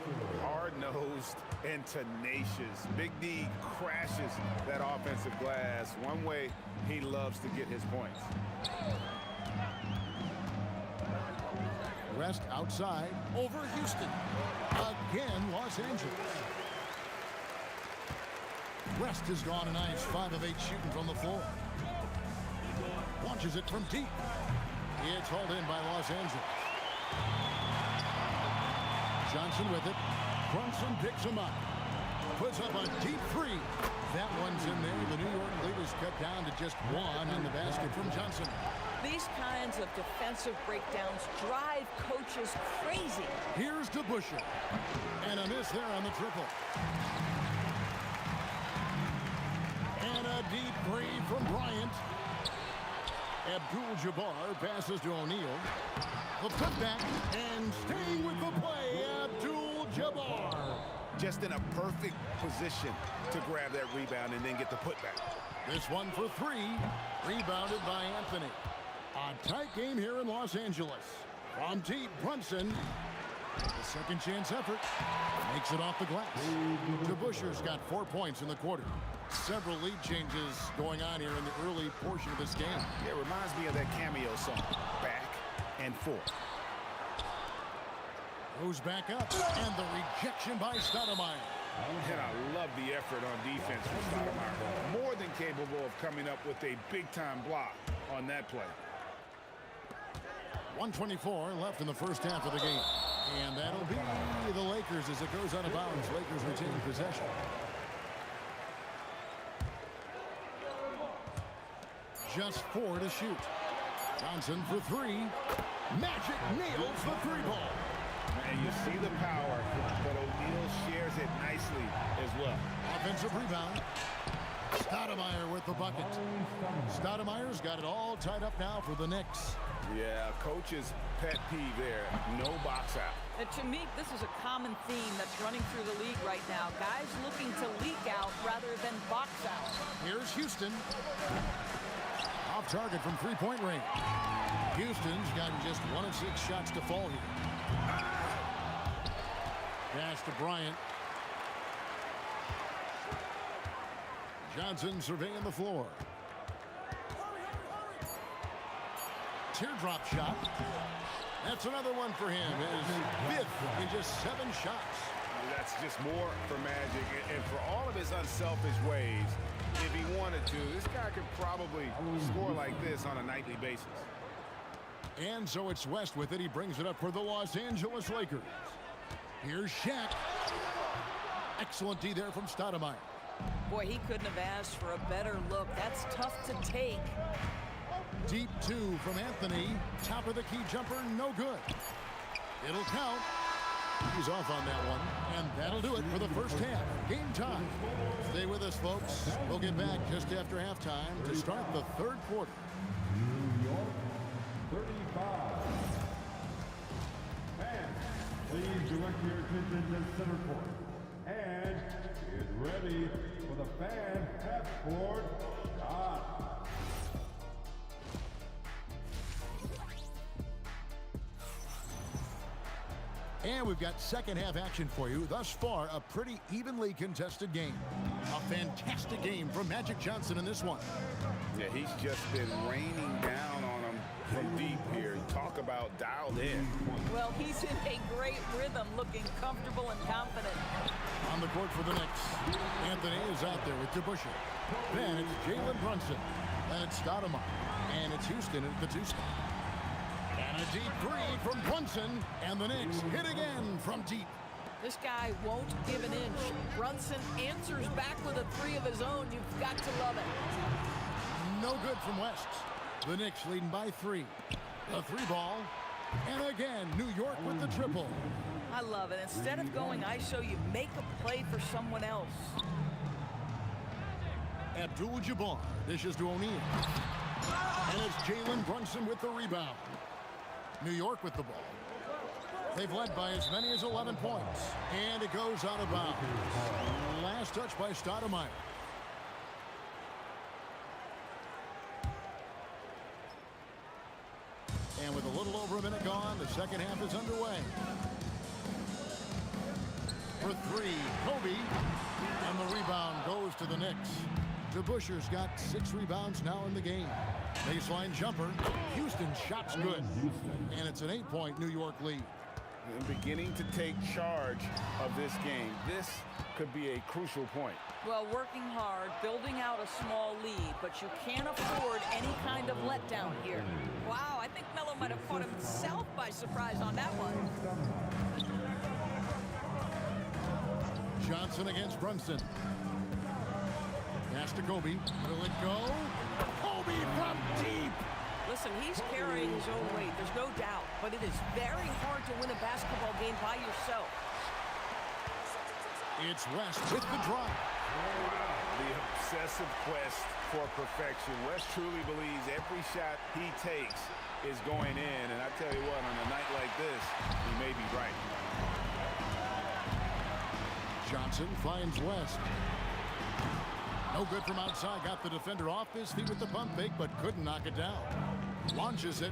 Hard-nosed and tenacious. Big D crashes that offensive glass. One way he loves to get his points. West outside over Houston. Again, Los Angeles. West has gone a nice 5 of 8 shooting from the floor. Launches it from deep. It's hauled in by Los Angeles. Johnson with it. Brunson picks him up. Puts up a deep 3. That one's in there. The New York leaders cut down to just 1 in the basket from Johnson. These kinds of defensive breakdowns drive coaches crazy. Here's DeBusschere. And a miss there on the triple. And a deep 3 from Bryant. Abdul-Jabbar passes to O'Neal. The putback, and staying with the play, Abdul-Jabbar. Just in a perfect position to grab that rebound and then get the putback. This one for 3, rebounded by Anthony. A tight game here in Los Angeles. From deep, Brunson. The second chance effort. Makes it off the glass. DeBusschere's got 4 points in the quarter. Several lead changes going on here in the early portion of this game. Yeah, it reminds me of that cameo song, Back and Forth. Goes back up, and the rejection by Stoudemire. And I love the effort on defense from Stoudemire. More than capable of coming up with a big-time block on that play. 1:24 left in the first half of the game. And that'll be the Lakers as it goes out of bounds. Lakers retain possession. Just 4 to shoot. Johnson for three. Magic nails the three ball. And you see the power, but O'Neal shares it nicely as well. Offensive rebound. Stoudemire with the bucket. Stoudemire's got it all tied up now for the Knicks. Yeah, coach's pet peeve there. No box out. And to me, this is a common theme that's running through the league right now. Guys looking to leak out rather than box out. Here's Houston. Off target from three-point range. Houston's gotten just 1 of 6 shots to fall here. Pass to Bryant. Johnson surveying the floor. Teardrop shot. That's another one for him. His 5th in just 7 shots. That's just more for Magic. And for all of his unselfish ways, if he wanted to, this guy could probably score like this on a nightly basis. And so it's West with it. He brings it up for the Los Angeles Lakers. Here's Shaq. Excellent D there from Stoudemire. Boy, he couldn't have asked for a better look. That's tough to take. Deep 2 from Anthony. Top of the key jumper, no good. It'll count. He's off on that one. And that'll do it for the first half. Game time. Stay with us, folks. We'll get back just after halftime to start the third quarter. New York, 35. Fans, please direct your attention to center court. And get ready for the fan half-court shot. And we've got second half action for you. Thus far, a pretty evenly contested game. A fantastic game from Magic Johnson in this one. Yeah, he's just been raining down on him from deep here. Talk about dialed in. Well, he's in a great rhythm, looking comfortable and confident. On the court for the Knicks. Anthony is out there with DeBusschere. Then it's Jalen Brunson. Then it's Stoudemire. And it's Houston at the 2 spot. And a deep 3 from Brunson. And the Knicks hit again from deep. This guy won't give an inch. Brunson answers back with a 3 of his own. You've got to love it. No good from West. The Knicks leading by 3. The 3 ball. And again, New York with the triple. I love it. Instead of going ISO, you make a play for someone else. Abdul-Jabbar dishes to O'Neal. And it's Jalen Brunson with the rebound. New York with the ball. They've led by as many as 11 points. And it goes out of bounds. Last touch by Stoudemire. And with a little over a minute gone, the second half is underway. For 3, Kobe. And the rebound goes to the Knicks. DeBusschere's got 6 rebounds now in the game. Baseline jumper. Houston's shot's good. And it's an 8-point New York lead. And beginning to take charge of this game. This could be a crucial point. Well, working hard, building out a small lead, but you can't afford any kind of letdown here. Wow, I think Melo might have caught himself by surprise on that one. Johnson against Brunson. Pass to Kobe. Will it go? Kobe from deep. Listen, he's carrying his own weight, there's no doubt, but it is very hard to win a basketball game by yourself. It's West with the drive. The obsessive quest for perfection. West truly believes every shot he takes is going in, and I tell you what, on a night like this, he may be right. Johnson finds West. No good from outside. Got the defender off his feet with the pump fake, but couldn't knock it down. Launches it.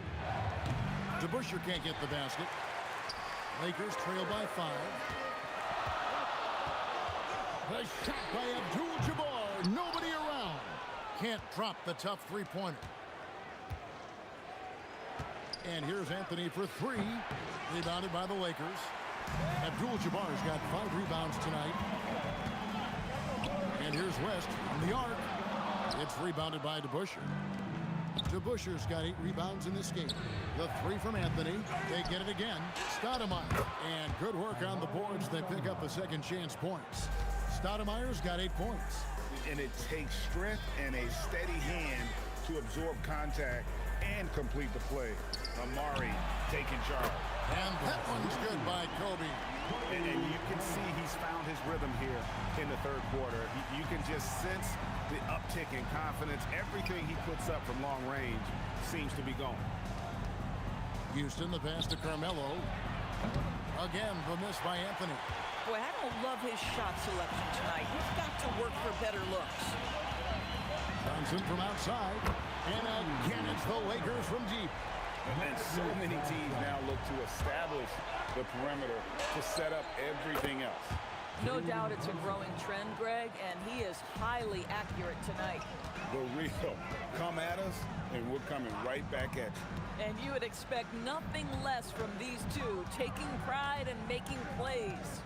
DeBusschere can't get the basket. Lakers trail by 5. The shot by Abdul-Jabbar. Nobody around. Can't drop the tough three-pointer. And here's Anthony for 3. Rebounded by the Lakers. Abdul-Jabbar's got 5 rebounds tonight. And here's West from the arc. It's rebounded by DeBusschere. DeBusschere's got 8 rebounds in this game. The 3 from Anthony. They get it again. Stoudemire. And good work on the boards. They pick up the second chance points. Stoudemire's got 8 points. And it takes strength and a steady hand to absorb contact and complete the play. Amari taking charge. And that one's good by Kobe. And you can see he's found his rhythm here in the third quarter. You can just sense the uptick in confidence. Everything he puts up from long range seems to be going. Houston, the pass to Carmelo. Again, the miss by Anthony. Boy, I don't love his shot selection tonight. He's got to work for better looks. Johnson from outside. And again, it's the Lakers from deep. And so many teams now look to establish the perimeter to set up everything else. No doubt it's a growing trend, Greg, and he is highly accurate tonight. The real come at us, and we're coming right back at you. And you would expect nothing less from these two, taking pride and making plays.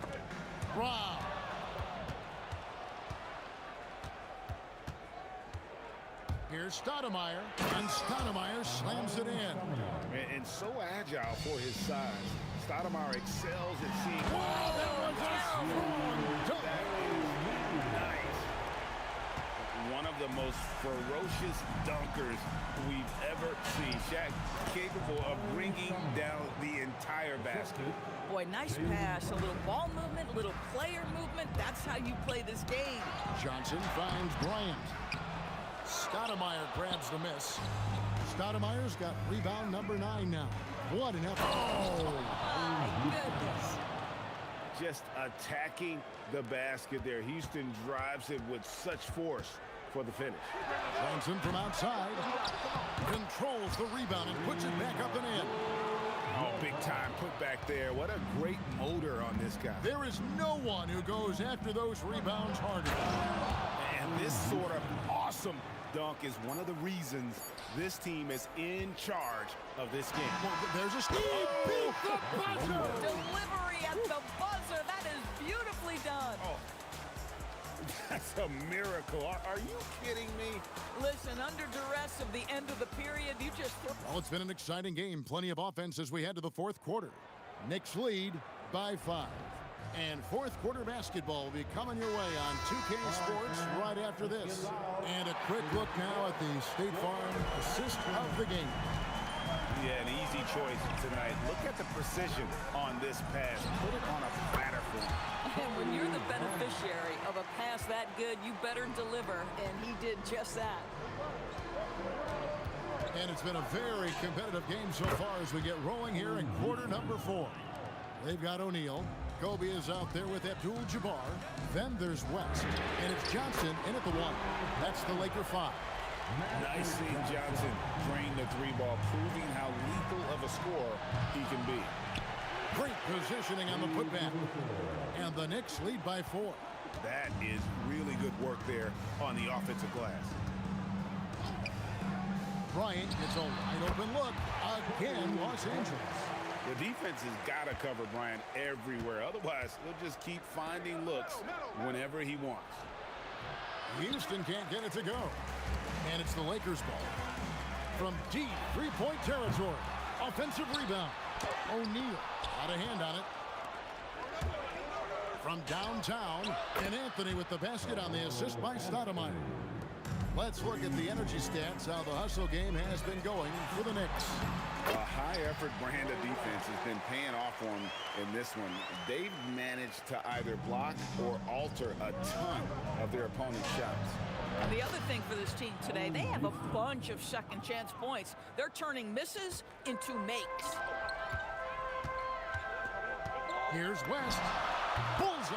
Wow. Here's Stoudemire, and Stoudemire slams it in. And so agile for his size. Stoudemire excels at seeing. Wow, that was a strong dunk. That is nice. One of the most ferocious dunkers we've ever seen. Shaq capable of bringing down the entire basket. Boy, nice pass, a little ball movement, a little player movement. That's how you play this game. Johnson finds Bryant. Stoudemire grabs the miss. Stoudemire's got rebound number 9 now. What an effort. Oh, my goodness. Just attacking the basket there. Houston drives it with such force for the finish. Johnson from outside. Controls the rebound and puts it back up and in. Oh, big time put back there. What a great motor on this guy. There is no one who goes after those rebounds harder. And this sort of awesome dunk is one of the reasons this team is in charge of this game. Well, there's a steal. Beat the buzzer. Delivery at the buzzer. That is beautifully done. Oh, that's a miracle. Are you kidding me? Listen, under duress of the end of the period, you just... Well, it's been an exciting game. Plenty of offense as we head to the fourth quarter. Knicks lead by 5. And fourth quarter basketball will be coming your way on 2K Sports right after this. And a quick look now at the State Farm assist of the game. Yeah, an easy choice tonight. Look at the precision on this pass. Put it on a platter for him. And when you're the beneficiary of a pass that good, you better deliver. And he did just that. And it's been a very competitive game so far as we get rolling here in quarter number 4. They've got O'Neal. Kobe is out there with Abdul-Jabbar. Then there's West. And it's Johnson in at the 1. That's the Laker 5. Nice seeing Johnson drain the 3-ball, proving how lethal of a scorer he can be. Great positioning on the putback. And the Knicks lead by 4. That is really good work there on the offensive glass. Bryant gets a wide open look. Again, Los Angeles. The defense has got to cover Bryant everywhere. Otherwise, they'll just keep finding looks whenever he wants. Houston can't get it to go. And it's the Lakers' ball. From deep three-point territory. Offensive rebound. O'Neal out of hand on it. From downtown, and Anthony with the basket on the assist by Stoudemire. Let's look at the energy stats, how the hustle game has been going for the Knicks. A high-effort brand of defense has been paying off for them in this one. They've managed to either block or alter a ton of their opponent's shots. And the other thing for this team today, they have a bunch of second chance points. They're turning misses into makes. Here's West. Bullseye.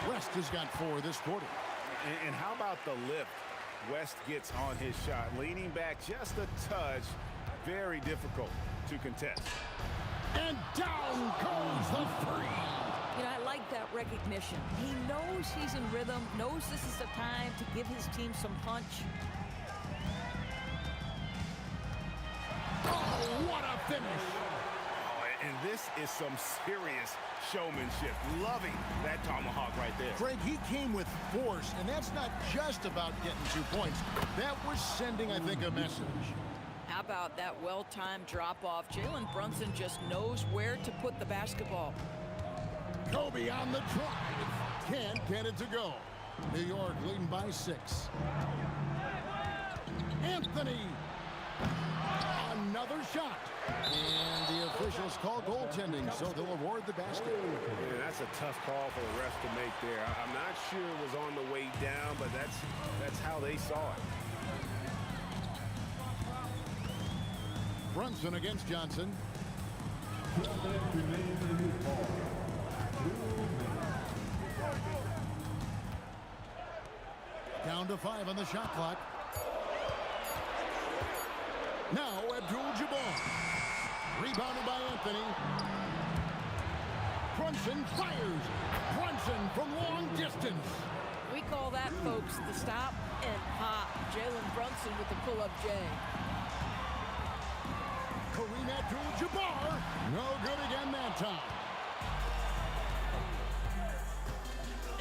West has got 4 this quarter. And how about the lift West gets on his shot? Leaning back just a touch. Very difficult to contest. And down goes the 3. You know, I like that recognition. He knows he's in rhythm, knows this is the time to give his team some punch. Oh, what a finish. Oh, and this is some serious showmanship. Loving that tomahawk right there. Craig, he came with force, and that's not just about getting 2 points. That was sending, I think, a message. How about that well-timed drop-off? Jalen Brunson just knows where to put the basketball. Kobe on the drive. Can't get it to go. New York leading by 6. Anthony. shot. And the officials call goaltending, so they'll award the basket. Man, that's a tough call for the refs to make there. I'm not sure it was on the way down, but that's how they saw it. Brunson against Johnson. Down to 5 on the shot clock. Now Abdul-Jabbar. Rebounded by Anthony. Brunson fires. Brunson from long distance. We call that, folks, the stop and pop. Jalen Brunson with the pull-up J. Kareem Abdul-Jabbar. No good again that time.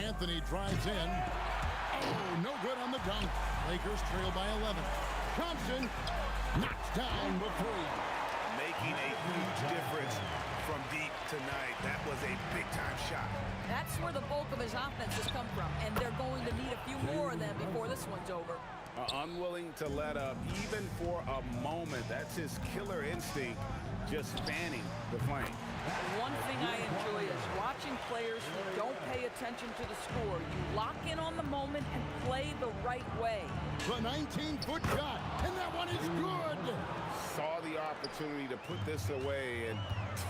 Anthony drives in. Oh, no good on the dunk. Lakers trail by 11. Thompson knocks down the 3. Making a huge difference from deep tonight. That was a big-time shot. That's where the bulk of his offense has come from, and they're going to need a few more of them before this one's over. Unwilling to let up even for a moment. That's his killer instinct, just fanning the flame. One thing I enjoy is watching players who don't pay attention to the score. You lock in on the moment and play the right way. The 19-foot shot, and that one is good. Saw the opportunity to put this away and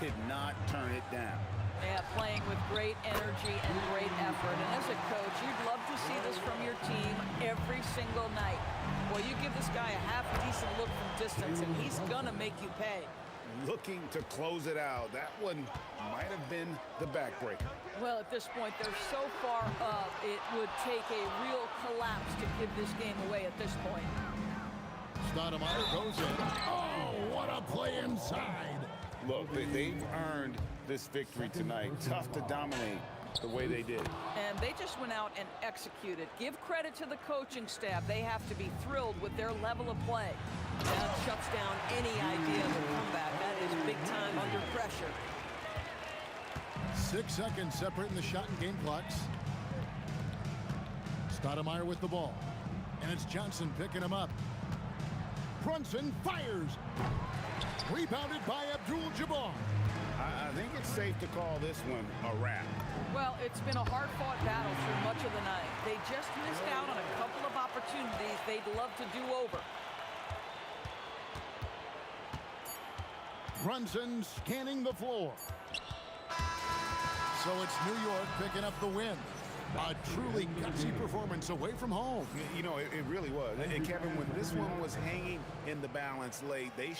did not turn it down. Yeah, playing with great energy and great effort. And as a coach, you'd love to see this from your team every single night. Well, you give this guy a half-decent look from distance, and he's gonna make you pay. Looking to close it out. That one might have been the backbreaker. Well, at this point, they're so far up, it would take a real collapse to give this game away at this point. Stoudemire goes in. Oh, what a play inside. Look, they've earned this victory tonight. Tough to dominate the way they did. And they just went out and executed. Give credit to the coaching staff. They have to be thrilled with their level of play. That shuts down any idea of a comeback. That is big time under pressure. 6 seconds separating the shot and game clocks. Stoudemire with the ball. And it's Johnson picking him up. Brunson fires. Rebounded by Abdul-Jabbar. I think it's safe to call this one a wrap. Well, it's been a hard-fought battle through much of the night. They just missed out on a couple of opportunities they'd love to do over. Brunson scanning the floor. So it's New York picking up the win. A truly gutsy performance away from home. You know, it really was. And Kevin, when this one was hanging in the balance late, they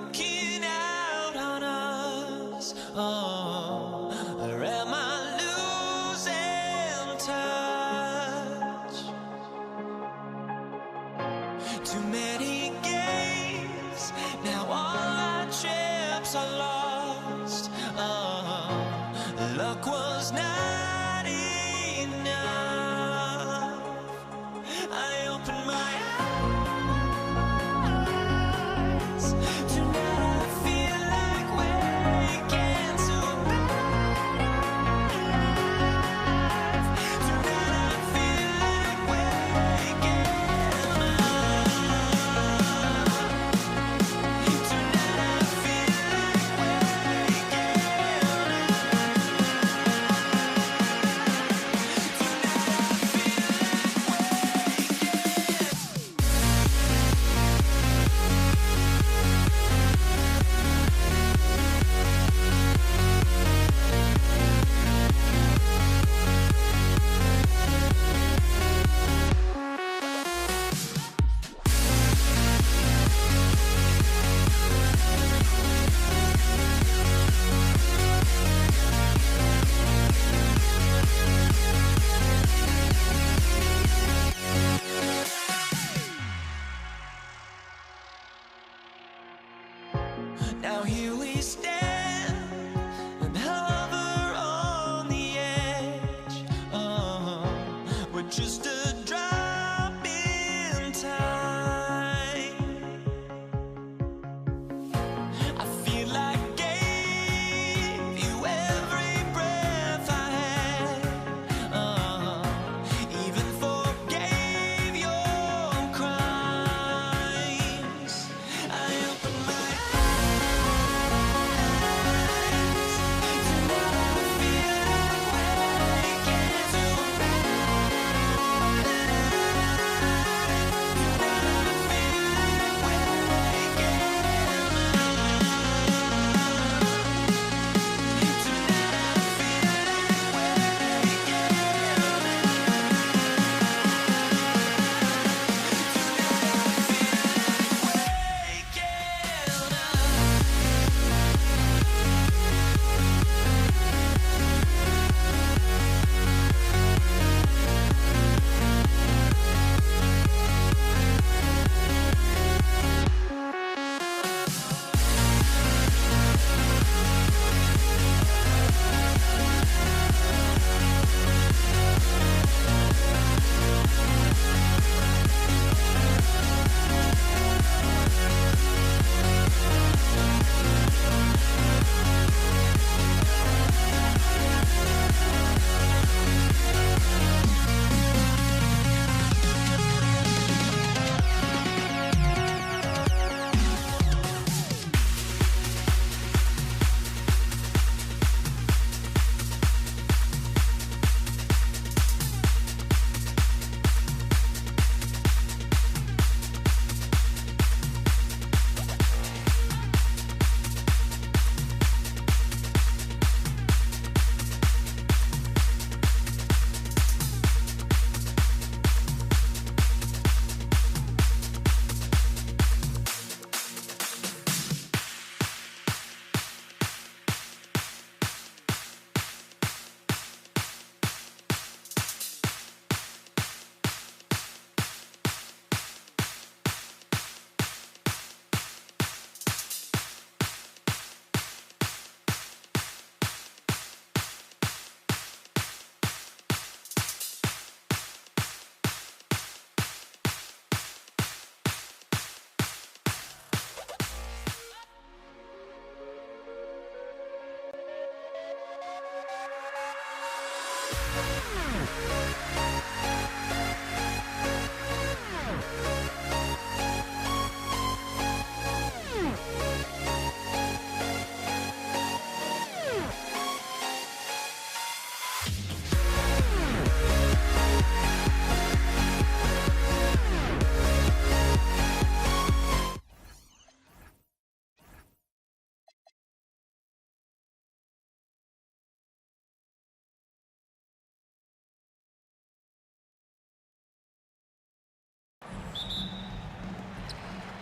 looking out on us? Oh, or am I losing touch? Too many games, now all our chips are lost. Oh, luck was not enough. I opened my eyes. Tonight I feel like waking to a better life. Tonight I feel like waking up. Tonight I feel like waking Now here we stand and hover on the edge. We're just a drop in time. I feel like I gave you every breath I had. Even forgave your crimes. I opened my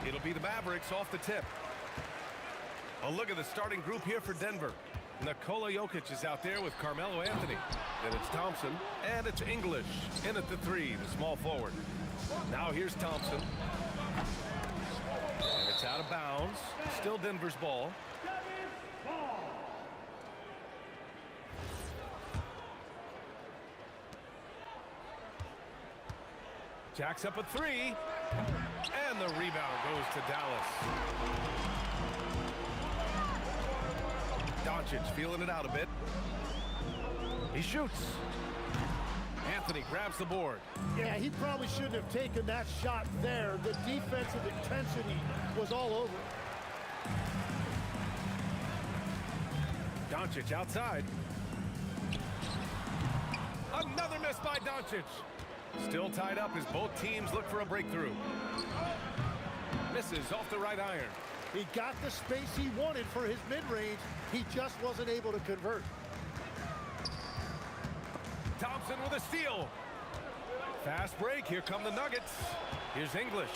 It'll be the Mavericks off the tip. A look at the starting group here for Denver. Nikola Jokic is out there with Carmelo Anthony. Then it's Thompson, and it's English in at the 3, the small forward. Now here's Thompson. And it's out of bounds. Still Denver's ball. Jacks up a 3. And the rebound goes to Dallas. Doncic feeling it out a bit. He shoots. Anthony grabs the board. Yeah, he probably shouldn't have taken that shot there. The defensive intensity was all over. Doncic outside. Another miss by Doncic. Still tied up as both teams look for a breakthrough. Misses off the right iron. He got the space he wanted for his mid-range. He just wasn't able to convert. Thompson with a steal. Fast break. Here come the Nuggets. Here's English.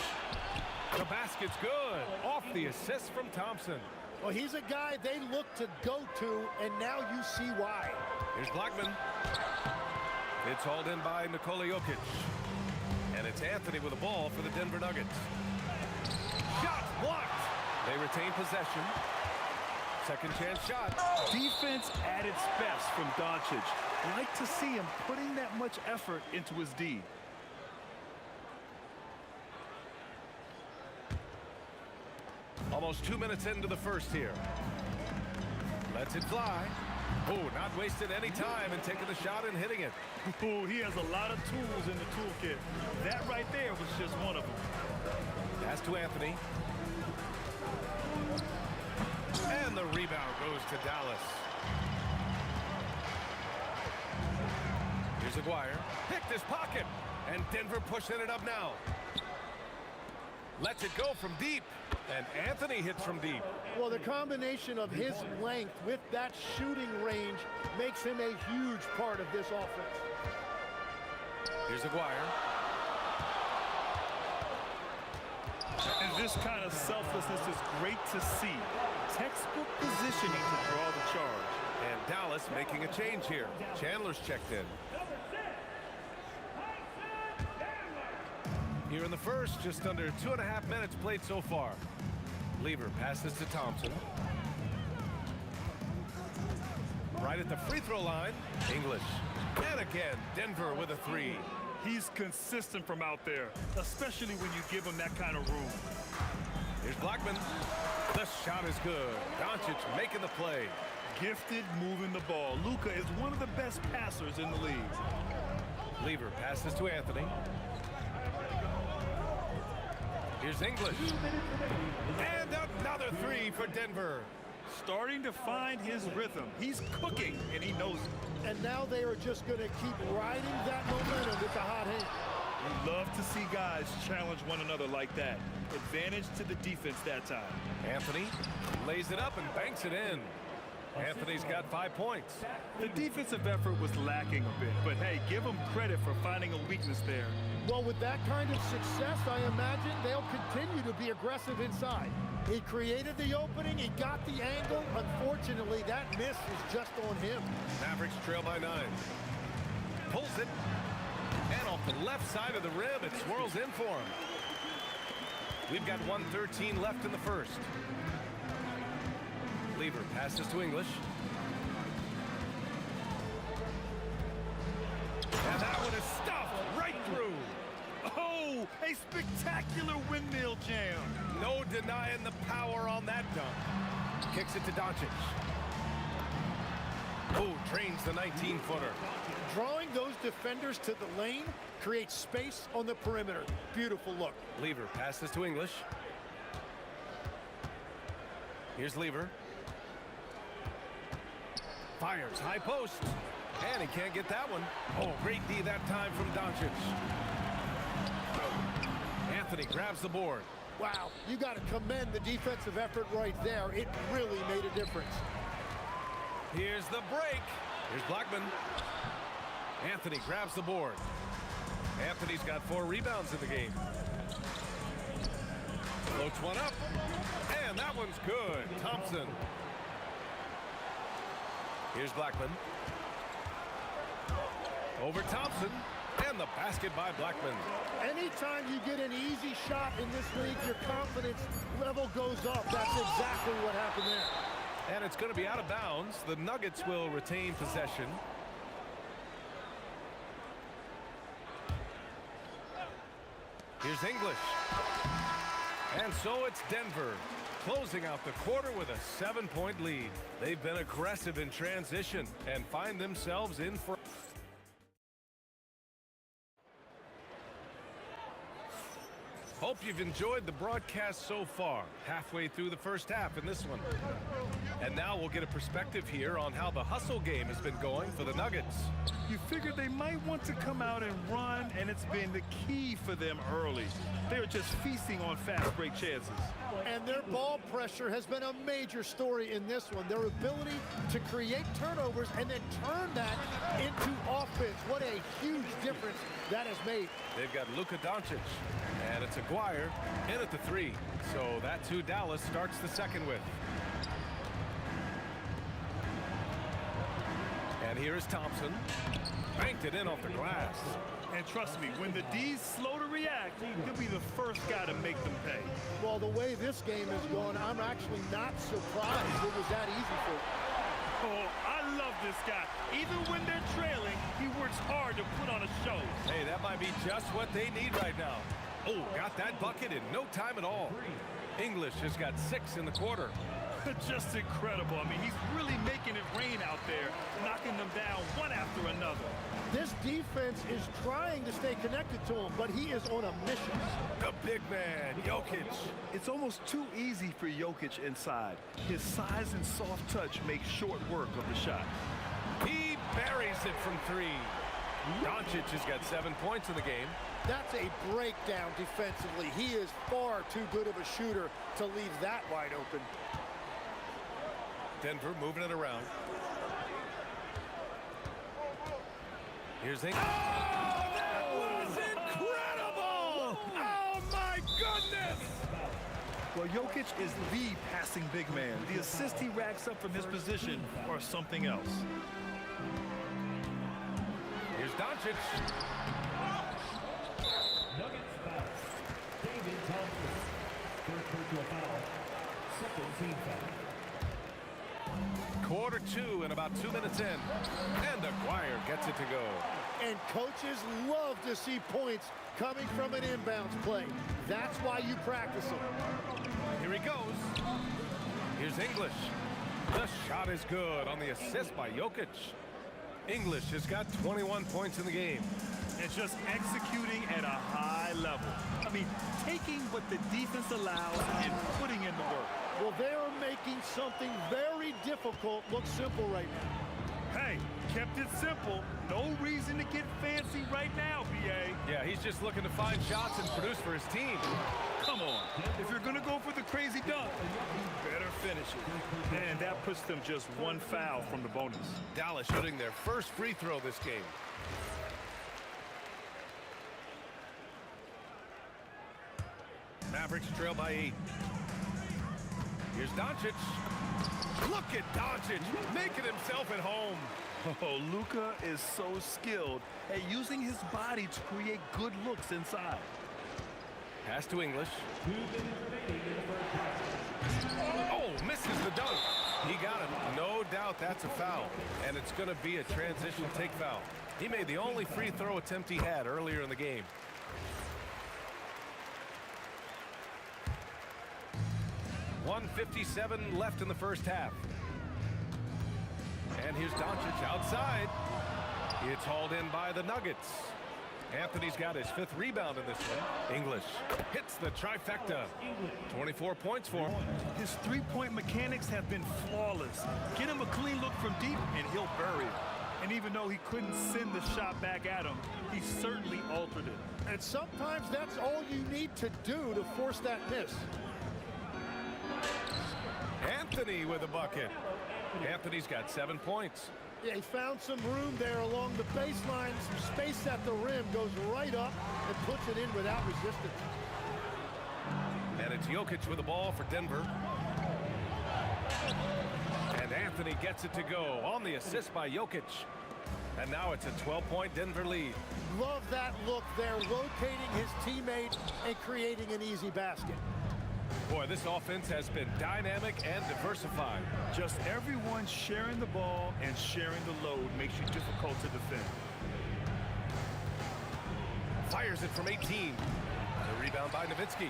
The basket's good. Off the assist from Thompson. Well, he's a guy they look to go to, and now you see why. Here's Blackman. It's hauled in by Nikola Jokic. And it's Anthony with the ball for the Denver Nuggets. Shot blocked. They retain possession. Second chance shot. Defense at its best from Doncic. Like to see him putting that much effort into his D. Almost 2 minutes into the first here. Lets it fly. Oh, not wasting any time and taking the shot and hitting it. Oh, he has a lot of tools in the toolkit. That right there was just one of them. Pass to Anthony. And the rebound goes to Dallas. Here's Aguirre. Picked his pocket. And Denver pushing it up now. Lets it go from deep. And Anthony hits from deep. Well, the combination of his length with that shooting range makes him a huge part of this offense. Here's Aguirre. And this kind of selflessness is great to see. Textbook positioning to draw the charge. And Dallas making a change here. Chandler's checked in. Here in the first, just under 2.5 minutes played so far. Lever passes to Thompson. Right at the free throw line, English. And again, Denver with a 3. He's consistent from out there, especially when you give him that kind of room. Here's Blackman. The shot is good. Doncic making the play. Gifted moving the ball. Luka is one of the best passers in the league. Lever passes to Anthony. Here's English. And another 3 for Denver. Starting to find his rhythm. He's cooking, and he knows it. And now they are just going to keep riding that momentum with the hot hand. We love to see guys challenge one another like that. Advantage to the defense that time. Anthony lays it up and banks it in. Anthony's got 5 points. The defensive effort was lacking a bit, but hey, give him credit for finding a weakness there. Well, with that kind of success, I imagine they'll continue to be aggressive inside. He created the opening, he got the angle. Unfortunately, that miss was just on him. Mavericks trail by 9. Pulls it. And off the left side of the rim, it swirls in for him. We've got 1:13 left in the first. Lever passes to English. And that one is stuffed right through. Oh, a spectacular windmill jam. No denying the power on that dunk. Kicks it to Doncic. Oh, trains the 19-footer. Drawing those defenders to the lane creates space on the perimeter. Beautiful look. Lever passes to English. Here's Lever. Fires, high post. And he can't get that one. Oh, great D that time from Doncic. Anthony grabs the board. Wow, you got to commend the defensive effort right there. It really made a difference. Here's the break. Here's Blackman. Anthony grabs the board. Anthony's got 4 rebounds in the game. Floats one up. And And that one's good. Thompson. Here's Blackman. Over Thompson. And the basket by Blackman. Anytime you get an easy shot in this league, your confidence level goes up. That's exactly what happened there. And it's going to be out of bounds. The Nuggets will retain possession. Here's English. And so it's Denver closing out the quarter with a 7-point lead. They've been aggressive in transition and find themselves in front. Hope you've enjoyed the broadcast so far. Halfway through the first half in this one. And now we'll get a perspective here on how the hustle game has been going for the Nuggets. You figured they might want to come out and run, and it's been the key for them early. They're just feasting on fast break chances. And their ball pressure has been a major story in this one. Their ability to create turnovers and then turn that into offense. What a huge difference that has made. They've got Luka Doncic, and it's Aguirre in at the 3. So that's who Dallas starts the second with. And here's Thompson. Banked it in off the glass. And trust me, when the D's slow to react, he'll be the first guy to make them pay. Well, the way this game is going, I'm actually not surprised it was that easy for him. Oh, I love this guy. Even when they're trailing, he works hard to put on a show. Hey, that might be just what they need right now. Oh, got that bucket in no time at all. English has got 6 in the quarter. Just incredible. I mean, he's really making it rain out there, knocking them down one after another. This defense is trying to stay connected to him, but he is on a mission. The big man, Jokic. It's almost too easy for Jokic inside. His size and soft touch make short work of the shot. He buries it from 3. Doncic has got 7 points in the game. That's a breakdown defensively. He is far too good of a shooter to leave that wide open. Denver moving it around. Here's English. Oh, that was incredible! Oh, my goodness! Well, Jokic is the passing big man. The assists he racks up from his position are something else. Here's Doncic. Nuggets foul. David Thompson. First personal foul. Second team foul. Quarter 2 and about 2 minutes in. And Aguirre gets it to go. And coaches love to see points coming from an inbounds play. That's why you practice them. Here he goes. Here's English. The shot is good on the assist by Jokic. English has got 21 points in the game. And just executing at a high level. I mean, taking what the defense allows and putting in the work. Well, they are making something very difficult look simple right now. Hey, kept it simple. No reason to get fancy right now, BA. Yeah, he's just looking to find shots and produce for his team. Come on. If you're going to go for the crazy dunk, you better finish it. And that puts them just 1 foul from the bonus. Dallas shooting their first free throw this game. Mavericks trail by 8. Here's Doncic. Look at Doncic making himself at home. Oh, Luka is so skilled at using his body to create good looks inside. Pass to English. Oh, misses the dunk. He got it. No doubt that's a foul. And it's going to be a transition take foul. He made the only free throw attempt he had earlier in the game. .157 left in the first half. And here's Doncic outside. It's hauled in by the Nuggets. Anthony's got his 5th rebound in this one. English hits the trifecta. 24 points for him. His three-point mechanics have been flawless. Get him a clean look from deep, and he'll bury it. And even though he couldn't send the shot back at him, he certainly altered it. And sometimes that's all you need to do to force that miss. Anthony with a bucket. Anthony's got 7 points. Yeah, he found some room there along the baseline. Some space at the rim, goes right up and puts it in without resistance. And it's Jokic with the ball for Denver. And Anthony gets it to go on the assist by Jokic. And now it's a 12-point Denver lead. Love that look there, locating his teammate and creating an easy basket. Boy, this offense has been dynamic and diversified. Just everyone sharing the ball and sharing the load makes you difficult to defend. Fires it from 18. The rebound by Nowitzki.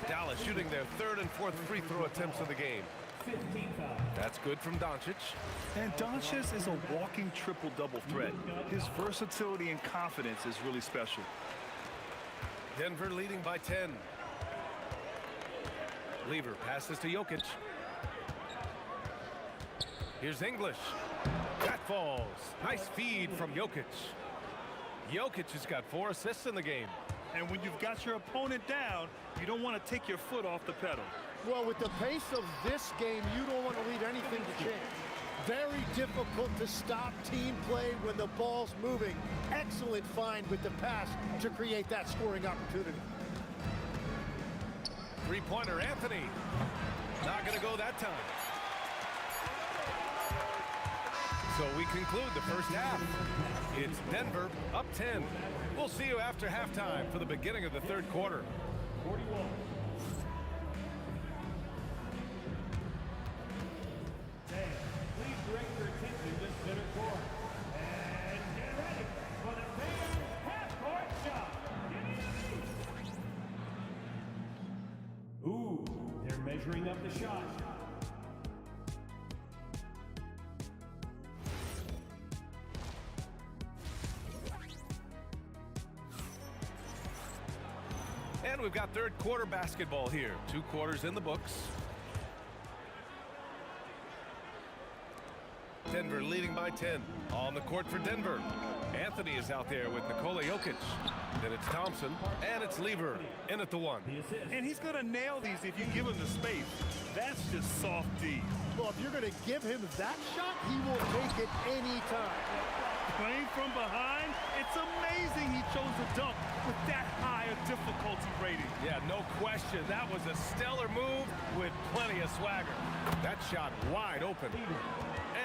Dallas shooting their third and fourth free throw attempts of the game. That's good from Doncic. And Doncic is a walking triple-double threat. His versatility and confidence is really special. Denver leading by 10. Lever passes to Jokic. Here's English. That falls. Nice feed from Jokic. Jokic has got 4 assists in the game. And when you've got your opponent down, you don't want to take your foot off the pedal. Well, with the pace of this game, you don't want to leave anything to chance. Very difficult to stop team play when the ball's moving. Excellent find with the pass to create that scoring opportunity. Three-pointer, Anthony. Not going to go that time. So we conclude the first half. It's Denver up 10. We'll see you after halftime for the beginning of the third quarter. 41. Please direct your attention to center court. And get ready for the fan half-court shot. Ooh, they're measuring up the shot. And we've got third quarter basketball here. 2 quarters in the books. Denver leading by 10. On the court for Denver. Anthony is out there with Nikola Jokic. Then it's Thompson, and it's Lever in at the 1. And he's going to nail these if you give him the space. That's just soft D. Well, if you're going to give him that shot, he will take it anytime. Playing from behind, it's amazing he chose to dunk with that high a difficulty rating. Yeah, no question. That was a stellar move with plenty of swagger. That shot wide open.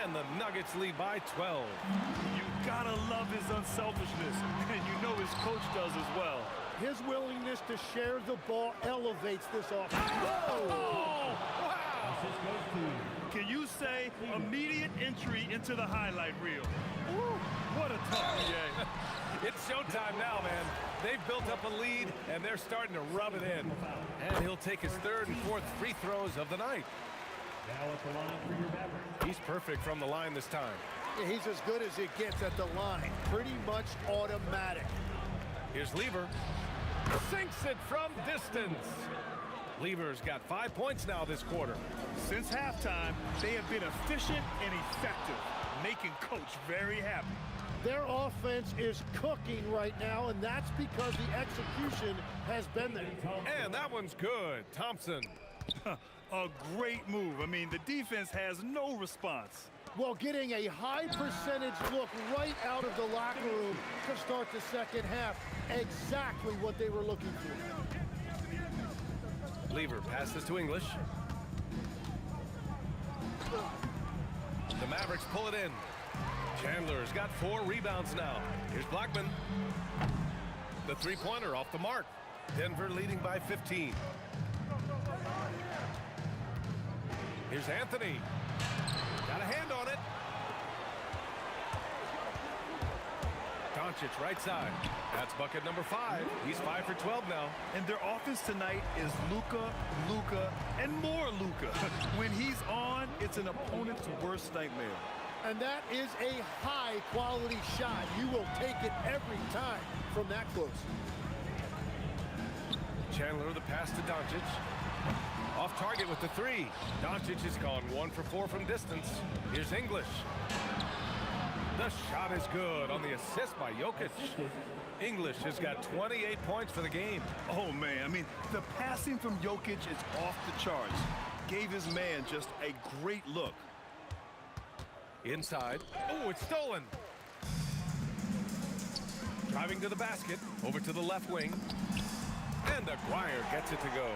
And the Nuggets lead by 12. You gotta love his unselfishness, and you know his coach does as well. His willingness to share the ball elevates this offense. Oh! Wow! Can you say immediate entry into the highlight reel? Woo, what a tough NBA. It's showtime now, man. They've built up a lead, and they're starting to rub it in. And he'll take his third and fourth free throws of the night. Now at the line for your beverage. He's perfect from the line this time. Yeah, he's as good as it gets at the line. Pretty much automatic. Here's Lever. Sinks it from distance. Lever's got 5 points now this quarter. Since halftime, they have been efficient and effective, making Coach very happy. Their offense is cooking right now, and that's because the execution has been there. And that one's good. Thompson. A great move. I mean, the defense has no response. Well, getting a high percentage look right out of the locker room to start the second half. Exactly what they were looking for. Lever passes to English. The Mavericks pull it in. Chandler's got 4 rebounds now. Here's Blackman. The three-pointer off the mark. Denver leading by 15. Here's Anthony. Got a hand on it. Doncic right side. That's bucket number 5. He's 5 for 12 now. And their offense tonight is Luka, and more Luka. When he's on, it's an opponent's worst nightmare. And that is a high-quality shot. You will take it every time from that close. Chandler the pass to Doncic. Off target with the 3. Doncic has gone 1 for 4 from distance. Here's English. The shot is good on the assist by Jokic. English has got 28 points for the game. Oh, man. I mean, the passing from Jokic is off the charts. Gave his man just a great look. Inside. Oh, it's stolen. Driving to the basket. Over to the left wing. And Aguirre gets it to go.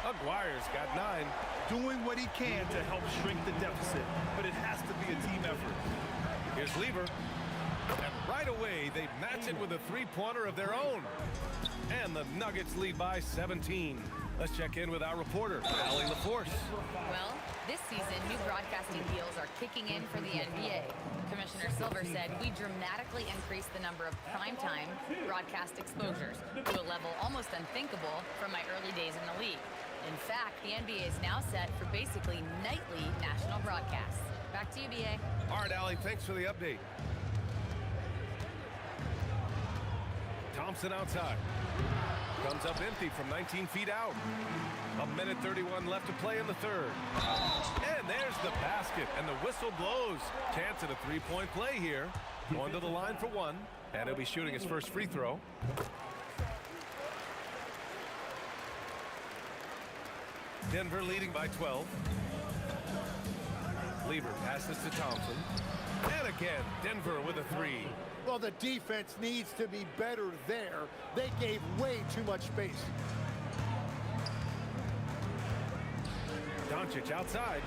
Aguirre's got 9. Doing what he can to help shrink the deficit, but it has to be a team effort. Here's Lever. And right away, they match it with a three-pointer of their own. And the Nuggets lead by 17. Let's check in with our reporter, Allie LaForce. Well, this season, new broadcasting deals are kicking in for the NBA. Commissioner Silver said we dramatically increased the number of primetime broadcast exposures to a level almost unthinkable from my early days in the league. In fact, the NBA is now set for basically nightly national broadcasts. Back to you, BA. All right, Allie, thanks for the update. Thompson outside. Comes up empty from 19 feet out. 1:31 left to play in the third. And there's the basket, and the whistle blows. Chance at a three-point play here. Going to the line for one, and he'll be shooting his first free throw. Denver leading by 12. Lever passes to Thompson. And again, Denver with a three. Well, the defense needs to be better there. They gave way too much space. Doncic outside.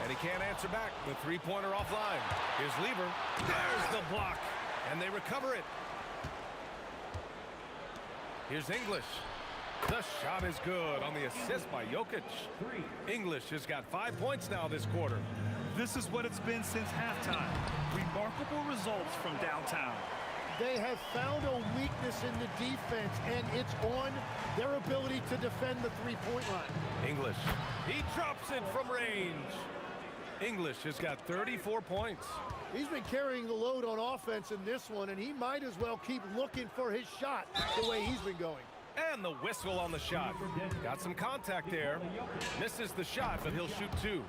And he can't answer back. The three-pointer offline. Here's Lever. There's the block. And they recover it. Here's English. The shot is good on the assist by Jokic. English has got 5 points now this quarter. This is what it's been since halftime. Remarkable results from downtown. They have found a weakness in the defense, and it's on their ability to defend the three-point line. English. He drops it from range. English has got 34 points. He's been carrying the load on offense in this one, and he might as well keep looking for his shot the way he's been going. And the whistle on the shot. Got some contact there. Misses the shot, but he'll shoot two.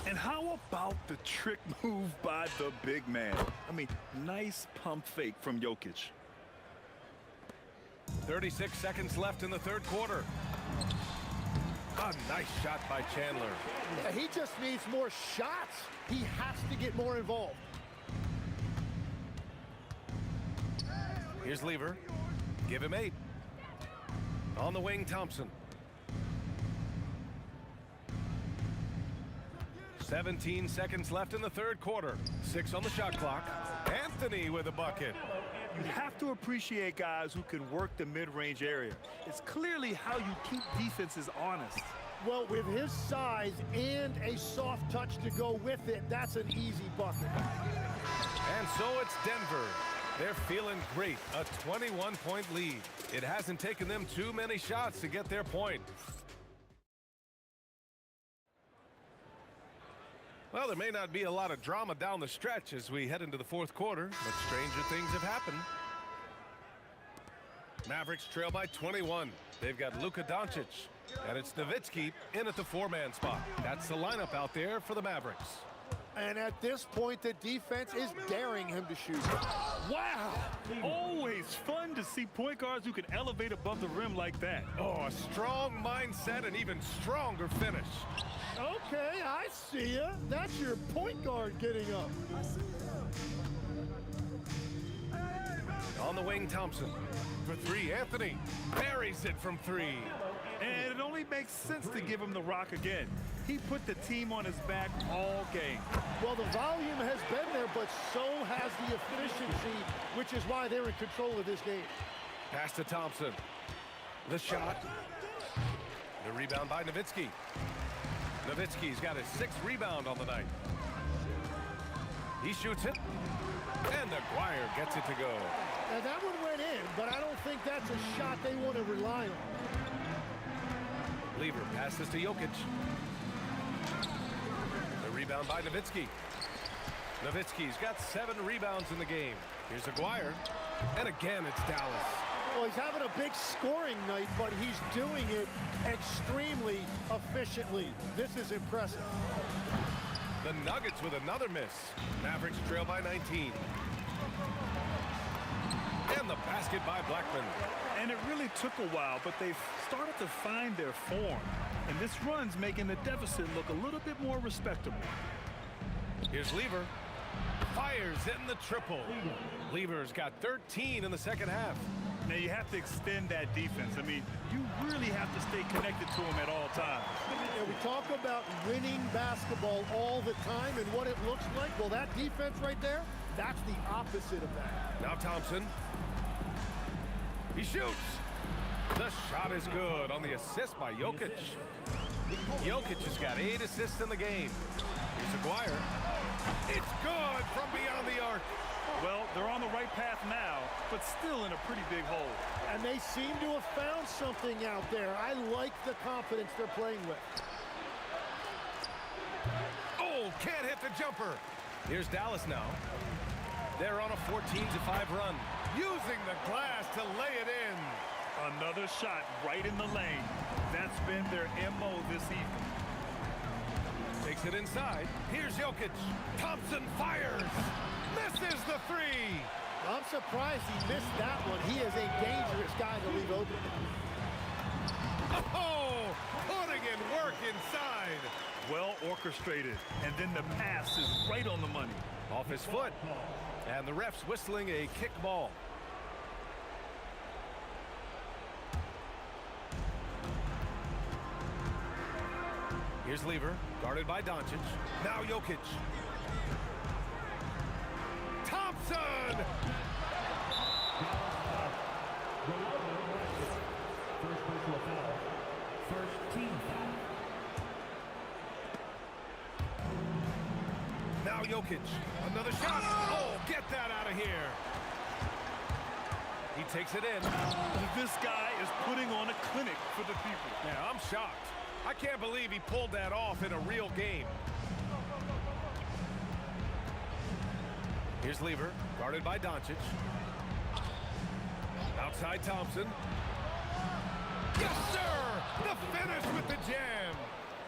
And how about the trick move by the big man? I mean, nice pump fake from Jokic. 36 seconds left in the third quarter. A nice shot by Chandler. Yeah, he just needs more shots. He has to get more involved. Here's Lever. Give him 8. On the wing, Thompson. 17 seconds left in the third quarter. 6 on the shot clock. Anthony with a bucket. You have to appreciate guys who can work the mid-range area. It's clearly how you keep defenses honest. Well, with his size and a soft touch to go with it, that's an easy bucket. And so it's Denver. They're feeling great. A 21-point lead. It hasn't taken them too many shots to get their point. Well, there may not be a lot of drama down the stretch as we head into the fourth quarter, but stranger things have happened. Mavericks trail by 21. They've got Luka Doncic, and it's Nowitzki in at the 4-man spot. That's the lineup out there for the Mavericks. And at this point, the defense is daring him to shoot. Wow! Always fun to see point guards who can elevate above the rim like that. Oh, a strong mindset and even stronger finish. Okay, I see ya. That's your point guard getting up. On the wing, Thompson. For 3, Anthony buries it from 3. And it only makes sense to give him the rock again. He put the team on his back all game. Well, the volume has been there, but so has the efficiency, which is why they're in control of this game. Pass to Thompson. The shot. The rebound by Nowitzki. Nowitzki's got his 6th rebound on the night. He shoots it. And Aguirre gets it to go. Now, that one went in, but I don't think that's a shot they want to rely on. Lever passes to Jokic. The rebound by Nowitzki. Nowitzki's got 7 rebounds in the game. Here's Aguirre. And again, it's Dallas. Well, he's having a big scoring night, but he's doing it extremely efficiently. This is impressive. The Nuggets with another miss. Mavericks trail by 19. And the basket by Blackman. And it really took a while, but they've started to find their form. And this run's making the deficit look a little bit more respectable. Here's Lever. Fires in the triple. Lever's got 13 in the second half. Now, you have to extend that defense. I mean, you really have to stay connected to them at all times. Yeah, we talk about winning basketball all the time and what it looks like. Well, that defense right there, that's the opposite of that. Now Thompson. He shoots. The shot is good on the assist by Jokic. Jokic has got 8 assists in the game. Here's Aguirre. It's good from beyond the arc. Well, they're on the right path now, but still in a pretty big hole. And they seem to have found something out there. I like the confidence they're playing with. Oh, can't hit the jumper. Here's Dallas now. They're on a 14-5 run. Using the glass to lay it in. Another shot right in the lane. That's been their MO this evening. Takes it inside. Here's Jokic. Thompson fires. Misses the 3. I'm surprised he missed that one. He is a dangerous guy to leave open. Oh, putting in work inside. Well orchestrated, and then the pass is right on the money. Off his foot, and the ref's whistling a kick ball. Here's Lever, guarded by Doncic. Now Jokic. Thompson! First personal foul. First team foul. Now Jokic. Another shot. Oh, get that out of here. He takes it in. This guy is putting on a clinic for the people. Yeah, I'm shocked. I can't believe he pulled that off in a real game. Here's Lever, guarded by Doncic. Outside Thompson. Yes, sir! The finish with the jam.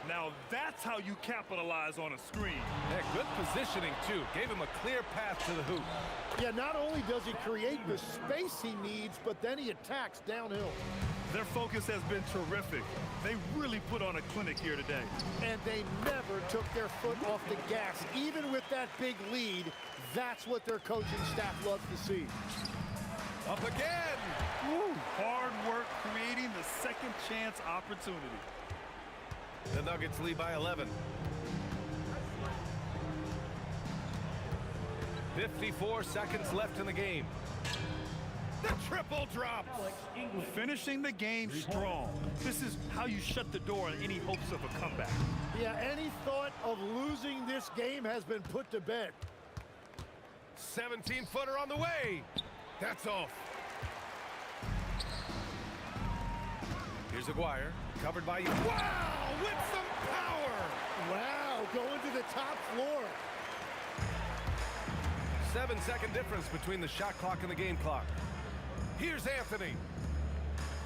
Now that's how you capitalize on a screen. Yeah, good positioning, too. Gave him a clear path to the hoop. Yeah, not only does he create the space he needs, but then he attacks downhill. Their focus has been terrific. They really put on a clinic here today. And they never took their foot off the gas. Even with that big lead, that's what their coaching staff loves to see. Up again! Woo. Hard work creating the second chance opportunity. The Nuggets lead by 11. 54 seconds left in the game. The triple drops. Finishing the game strong. This is how you shut the door on any hopes of a comeback. Yeah, any thought of losing this game has been put to bed. 17-footer on the way. That's off. Here's Aguirre, covered by you. Wow, with some power. Wow, going to the top floor. 7-second difference between the shot clock and the game clock. Here's Anthony.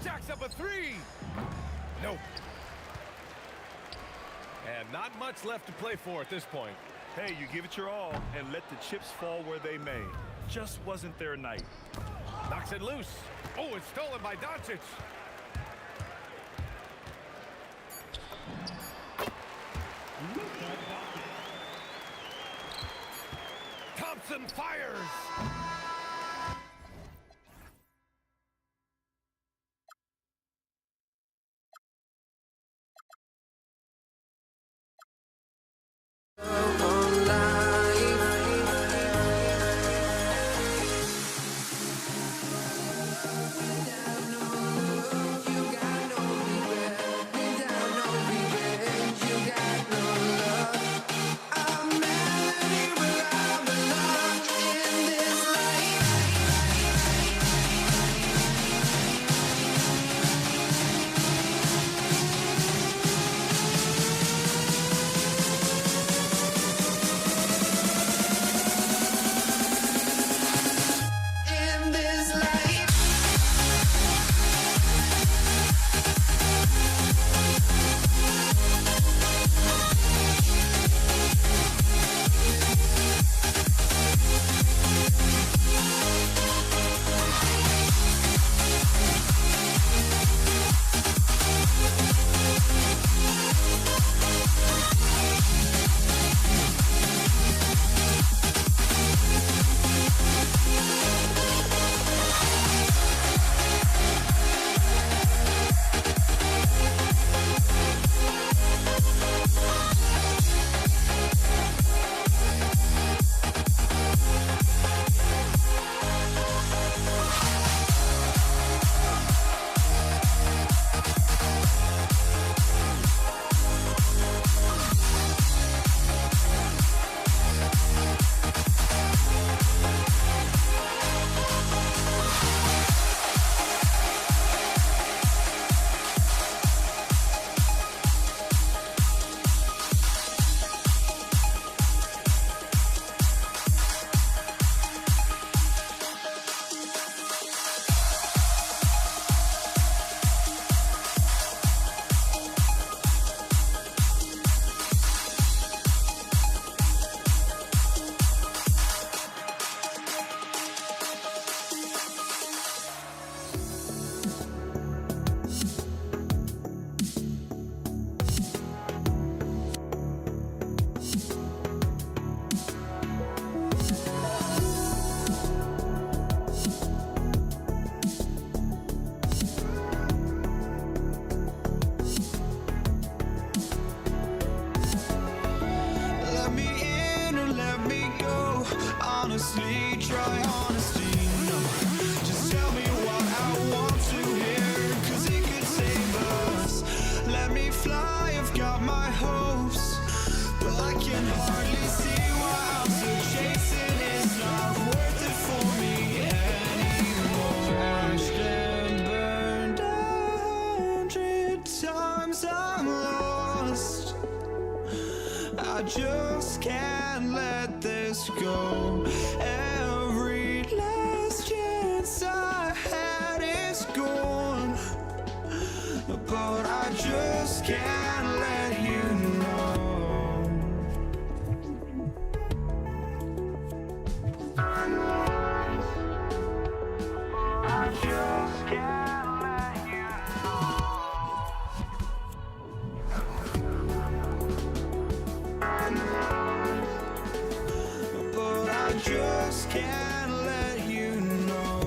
Jacks up a 3. Nope. And not much left to play for at this point. Hey, you give it your all and let the chips fall where they may. Just wasn't their night. Knocks it loose. Oh, it's stolen by Doncic. Thompson fires. This my honesty, no. Just tell me what I want to hear, 'cause it could save us. Let me fly, I've got my hopes, but I can hardly see why I'm still chasing. It's not worth it for me anymore. Crashed and burned 100 times, I'm lost. I just can't let this go. Every last chance I had is gone, but I just can't let you know. I just can't let you know. But I just can't let you know.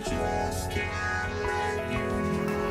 Just can't let you know.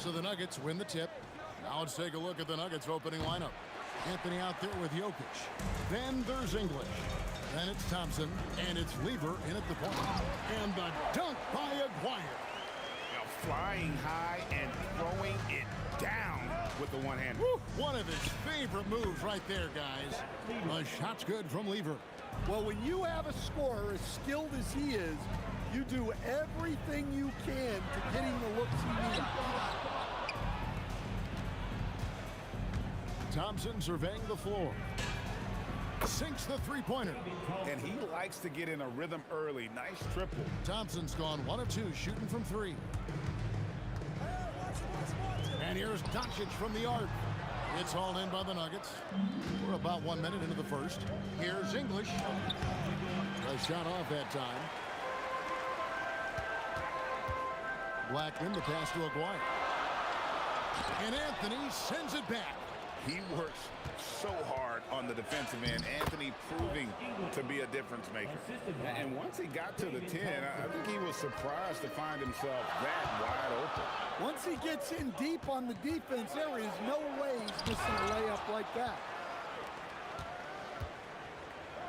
So the Nuggets win the tip. Now let's take a look at the Nuggets opening lineup. Anthony out there with Jokic. Then there's English. Then it's Thompson, and it's Lever in at the point. And the dunk by Aguirre. Now flying high and throwing it down with the one hand. One of his favorite moves right there, guys. A shot's good from Lever. Well, when you have a scorer as skilled as he is, you do everything you can to get him the looks he needs. Thompson surveying the floor. Sinks the three-pointer. And he likes to get in a rhythm early. Nice triple. Thompson's gone 1 of 2, shooting from 3. And here's Doncic from the arc. It's hauled in by the Nuggets. We're about 1 minute into the first. Here's English. A shot off that time. Blackman, the pass to Aguirre. And Anthony sends it back. He works so hard on the defensive end. Anthony proving to be a difference maker. And once he got to the 10, I think he was surprised to find himself that wide open. Once he gets in deep on the defense, there is no way he's missing a layup like that.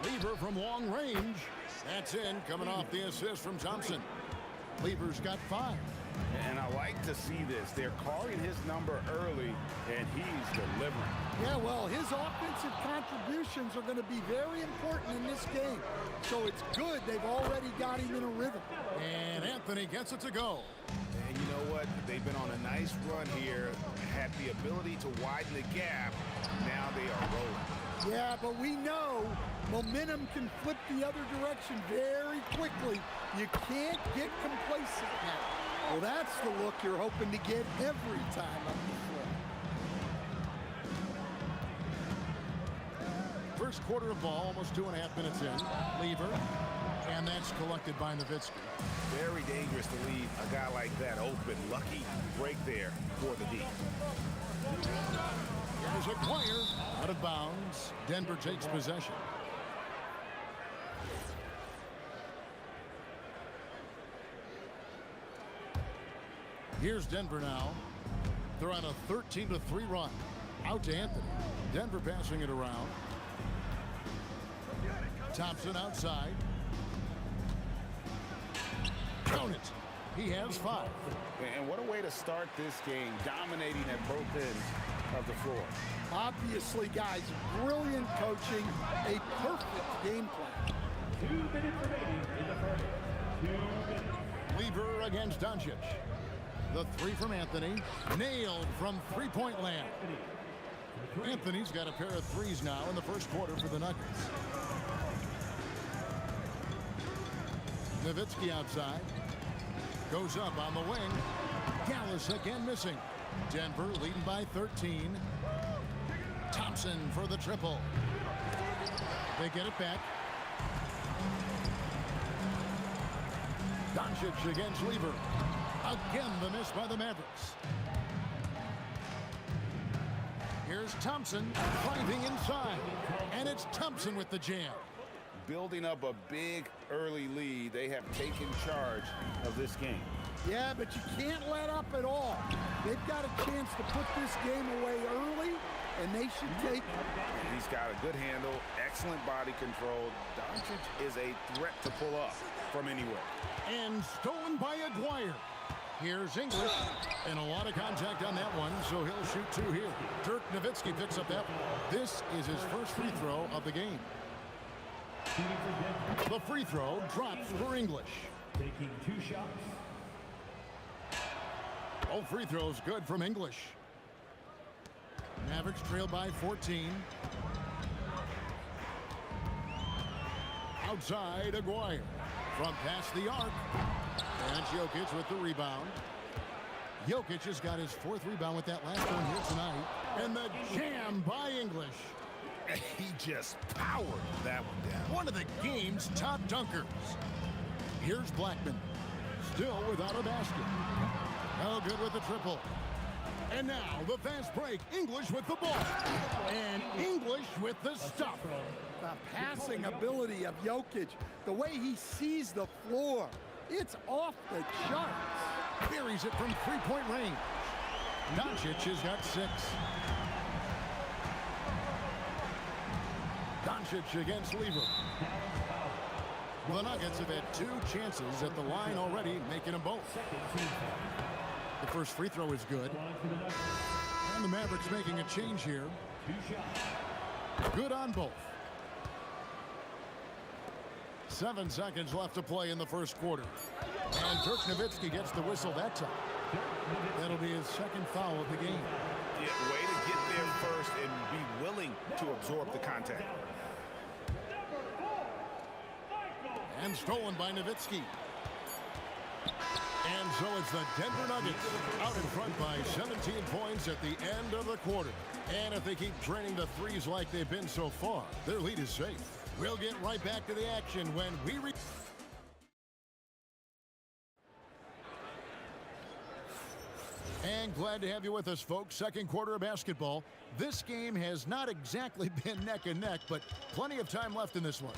Lever from long range. That's in, coming off the assist from Thompson. Lever's got 5. And I like to see this. They're calling his number early, and he's delivering. Yeah, well, his offensive contributions are going to be very important in this game. So it's good they've already got him in a rhythm. And Anthony gets it to go. And you know what? They've been on a nice run here, had the ability to widen the gap. Now they are rolling. Yeah, but we know momentum can flip the other direction very quickly. You can't get complacent now. Well, that's the look you're hoping to get every time up the floor. First quarter of ball, almost 2.5 minutes in. Lever, and that's collected by Nowitzki. Very dangerous to leave a guy like that open. Lucky break there for the D. There's Aguirre out of bounds. Denver takes possession. Here's Denver now. They're on a 13-3 run. Out to Anthony. Denver passing it around. Thompson outside. Count it. He has 5. And what a way to start this game, dominating at both ends of the floor. Obviously, guys, brilliant coaching, a perfect game plan. 2 minutes remaining in the first. 2 minutes. Lever against Doncic. The 3 from Anthony. Nailed from three-point land. Anthony's got a pair of 3s now in the first quarter for the Nuggets. Nowitzki outside. Goes up on the wing. Gallus again missing. Denver leading by 13. Thompson for the triple. They get it back. Doncic against Lever. Again, the miss by the Mavericks. Here's Thompson driving inside. And it's Thompson with the jam. Building up a big early lead. They have taken charge of this game. Yeah, but you can't let up at all. They've got a chance to put this game away early, and they should take it. He's got a good handle, excellent body control. Doncic is a threat to pull up from anywhere. And stolen by Aguirre. Here's English, and a lot of contact on that one, so he'll shoot 2 here. Dirk Nowitzki picks up that one. This is his first free throw of the game. The free throw drops for English. Taking 2 shots. All free throws good from English. Mavericks trail by 14. Outside Aguirre. From past the arc. And Jokic with the rebound. Jokic has got his 4th rebound with that last one here tonight. And the jam by English. He just powered that one down. One of the game's top dunkers. Here's Blackman. Still without a basket. No good with the triple. And now the fast break. English with the ball. And English with the stuff. The passing ability of Jokic, the way he sees the floor, it's off the charts. Buries it from three-point range. Doncic has got 6. Doncic against Lever. The Nuggets have had 2 chances at the line already, making them both. The first free throw is good. And the Mavericks making a change here. Good on both. 7 seconds left to play in the first quarter. And Dirk Nowitzki gets the whistle that time. That'll be his second foul of the game. Yeah, way to get there first and be willing to absorb the contact. And stolen by Nowitzki. And so it's the Denver Nuggets out in front by 17 points at the end of the quarter. And if they keep draining the threes like they've been so far, their lead is safe. We'll get right back to the action when we reach. And glad to have you with us, folks. Second quarter of basketball. This game has not exactly been neck and neck, but plenty of time left in this one.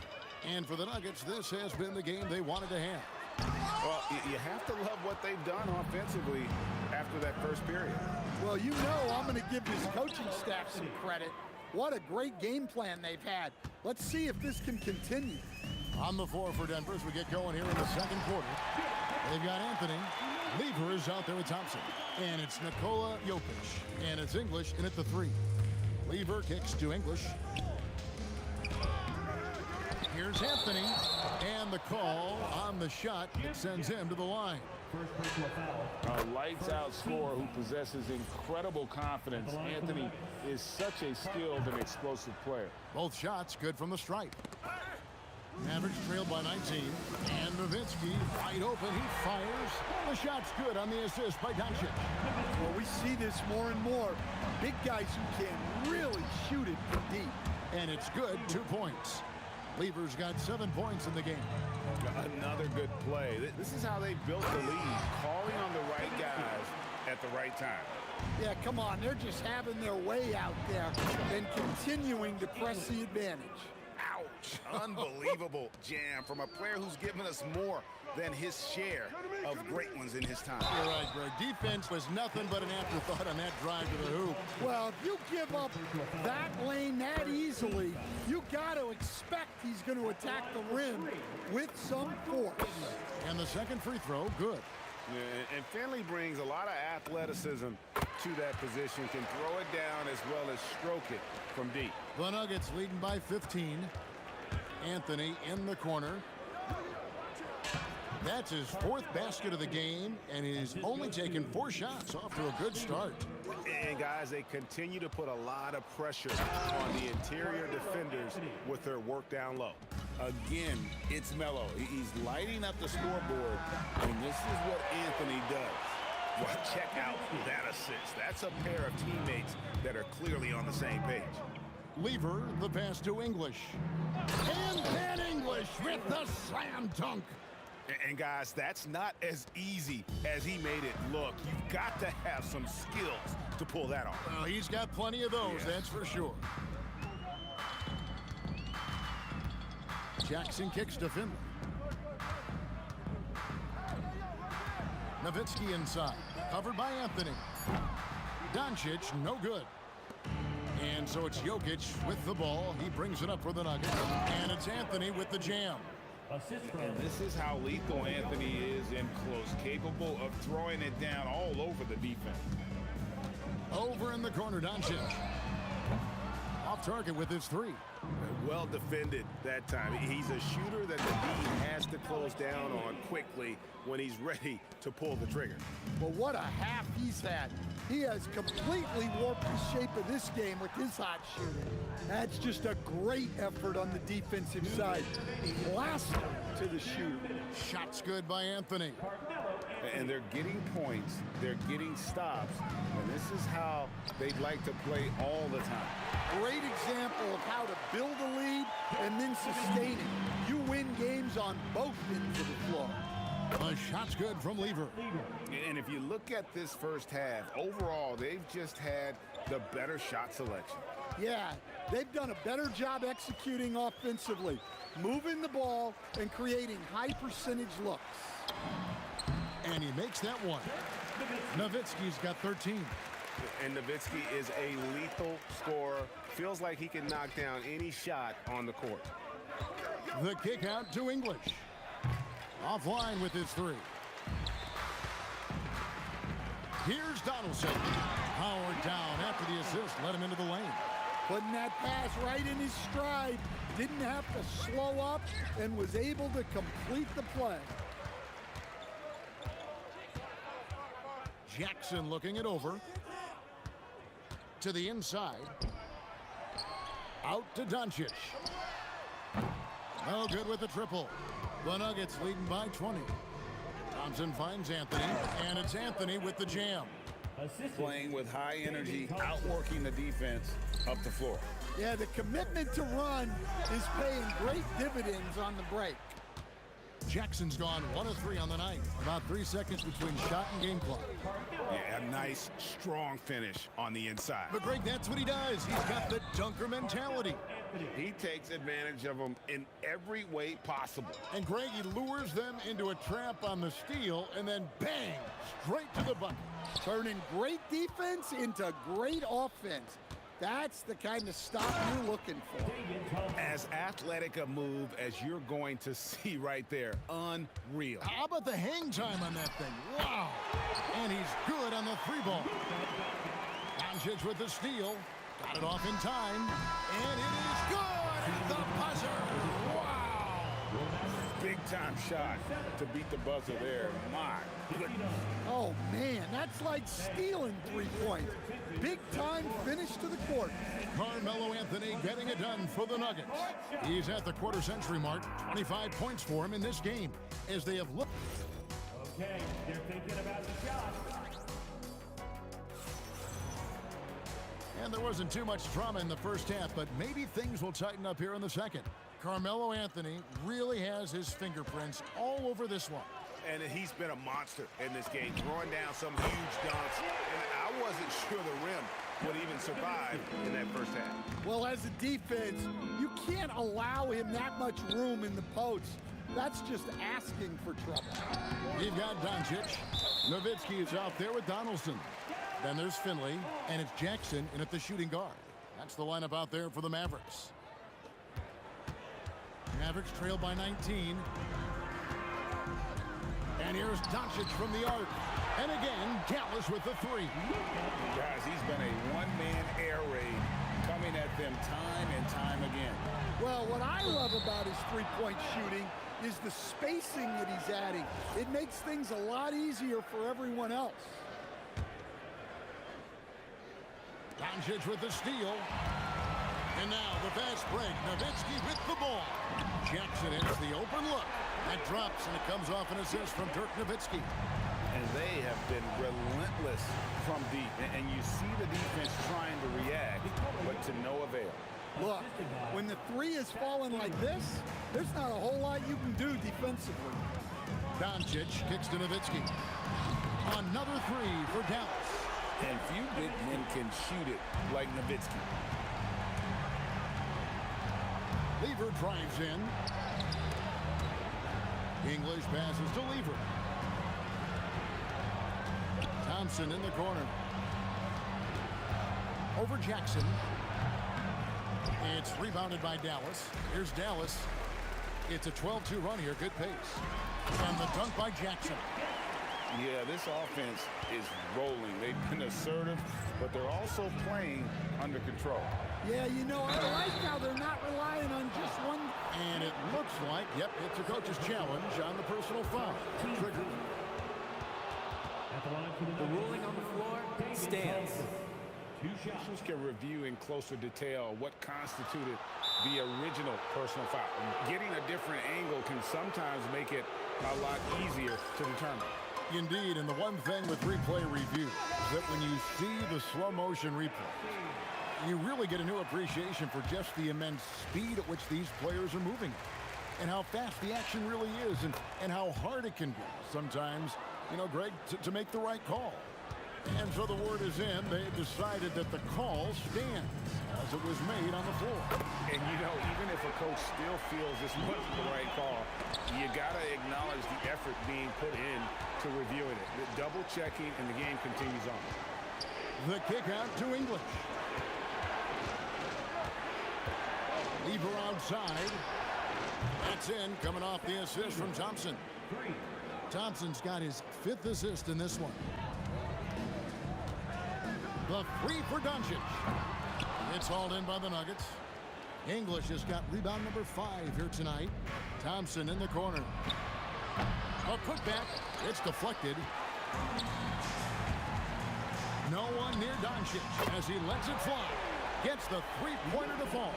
And for the Nuggets, this has been the game they wanted to have. Well, you have to love what they've done offensively after that first period. Well, you know I'm going to give this coaching staff some credit. What a great game plan they've had. Let's see if this can continue. On the floor for Denver as we get going here in the second quarter. They've got Anthony. Lever is out there with Thompson. And it's Nikola Jokic. And it's English in at the 3. Lever kicks to English. Here's Anthony. And the call on the shot that sends him to the line. A lights-out scorer who possesses incredible confidence. Anthony is such a skilled and explosive player. Both shots good from the stripe. Mavericks trailed by 19. And Nowitzki wide open. He fires. The shot's good on the assist by Doncic. Well, we see this more and more. Big guys who can really shoot it from deep. And it's good. 2 points. Lever's got 7 points in the game. Another good play. This is how they built the lead, calling on the right guys at the right time. Yeah, come on. They're just having their way out there and continuing to press the advantage. Ouch. Unbelievable jam from a player who's given us more than his share of great ones in his time. You're right, Greg. Defense was nothing but an afterthought on that drive to the hoop. Well, if you give up that lane that easily, you got to expect he's going to attack the rim with some force. And the second free throw, good. Yeah, and Finley brings a lot of athleticism to that position, can throw it down as well as stroke it from deep. The Nuggets leading by 15. Anthony in the corner. That's his 4th basket of the game, and he's only taken 4 shots, off to a good start. And guys, they continue to put a lot of pressure on the interior defenders with their work down low. Again, it's Melo. He's lighting up the scoreboard, and this is what Anthony does. Well, check out that assist. That's a pair of teammates that are clearly on the same page. Lever, the pass to English. And then English with the slam dunk. And guys, that's not as easy as he made it look. You've got to have some skills to pull that off. Well, he's got plenty of those, that's for sure. Jackson kicks to Finley. Nowitzki inside, covered by Anthony. Doncic, no good. And so it's Jokic with the ball. He brings it up for the Nuggets. And it's Anthony with the jam. And this is how lethal Anthony is in close, capable of throwing it down all over the defense. Over in the corner, Doncic. Off target with his 3. Well defended that time. He's a shooter that the D has to close down on quickly when he's ready to pull the trigger. Well, what a half he's had. He has completely warped the shape of this game with his hot shooting. That's just a great effort on the defensive side. Blasting to the shooter. Shots good by Anthony. And they're getting points, they're getting stops, and this is how they'd like to play all the time. Great example of how to build a lead and then sustain it. You win games on both ends of the floor. A shot's good from Lever. And if you look at this first half, overall, they've just had the better shot selection. Yeah, they've done a better job executing offensively, moving the ball and creating high percentage looks. And he makes that one. Nowitzki's got 13. And Nowitzki is a lethal scorer. Feels like he can knock down any shot on the court. The kick out to English. Offline with his three. Here's Donaldson. Powered down after the assist. Let him into the lane. Putting that pass right in his stride. Didn't have to slow up and was able to complete the play. Jackson looking it over. To the inside. Out to Doncic. No good with the triple. The Nuggets leading by 20. Thompson finds Anthony, and it's Anthony with the jam. Playing with high energy, outworking the defense up the floor. Yeah, the commitment to run is paying great dividends on the break. Jackson's gone 1 of 3 on the night. About 3 seconds between shot and game clock. Yeah, a nice, strong finish on the inside. But Greg, that's what he does. He's got the dunker mentality. He takes advantage of them in every way possible. And Greg, he lures them into a trap on the steal, and then bang, straight to the bucket. Turning great defense into great offense. That's the kind of stop you're looking for. As athletic a move as you're going to see right there. Unreal. How about the hang time on that thing? Wow. And he's good on the 3-ball. Doncic with the steal. Got it off in time. And it is good at the buzzer. Wow. Big time shot to beat the buzzer there. My goodness. Oh, man, that's like stealing 3 points. Big time finish to the court. Carmelo Anthony getting it done for the Nuggets. He's at the quarter-century mark. 25 points for him in this game as they have looked. Okay, they're thinking about the shot. And there wasn't too much drama in the first half, but maybe things will tighten up here in the second. Carmelo Anthony really has his fingerprints all over this one. And he's been a monster in this game, throwing down some huge dunks. And I wasn't sure the rim would even survive in that first half. Well, as a defense, you can't allow him that much room in the post. That's just asking for trouble. You've got Doncic. Nowitzki is out there with Donaldson. Then there's Finley, and it's Jackson in at the shooting guard. That's the lineup out there for the Mavericks. Mavericks trail by 19. And here's Doncic from the arc. And again, Dallas with the 3. Guys, he's been a one-man air raid coming at them time and time again. Well, what I love about his three-point shooting is the spacing that he's adding. It makes things a lot easier for everyone else. Doncic with the steal. And now the fast break. Nowitzki with the ball. Jackson hits the open look. That drops, and it comes off an assist from Dirk Nowitzki. And they have been relentless from deep. And you see the defense trying to react, but to no avail. Look, when the 3 is falling like this, there's not a whole lot you can do defensively. Doncic kicks to Nowitzki. Another 3 for Dallas. And few big men can shoot it like Nowitzki. Lever drives in. English passes to Lever. Thompson in the corner. Over Jackson. It's rebounded by Dallas. Here's Dallas. It's a 12-2 run here. Good pace. And the dunk by Jackson. Yeah, this offense is rolling. They've been assertive, but they're also playing under control. Yeah, you know, I like how they're not relying on just one. And it looks like, yep, it's a coach's challenge on the personal foul. Triggered. The ruling on the floor stands. Officials can review in closer detail what constituted the original personal foul. Getting a different angle can sometimes make it a lot easier to determine. Indeed, and the one thing with replay review is that when you see the slow motion replay, you really get a new appreciation for just the immense speed at which these players are moving and how fast the action really is and how hard it can be sometimes, you know, Greg, to make the right call. And so the word is in. They decided that the call stands as it was made on the floor. And, you know, even if a coach still feels this wasn't the right call, you got to acknowledge the effort being put in to reviewing it. The double checking, and the game continues on. The kick out to English. Lever outside. That's in, coming off the assist from Thompson. Thompson's got his 5th assist in this one. The 3 for Doncic. It's hauled in by the Nuggets. English has got rebound number 5 here tonight. Thompson in the corner. A putback. It's deflected. No one near Doncic as he lets it fly. Gets the 3-pointer to fall.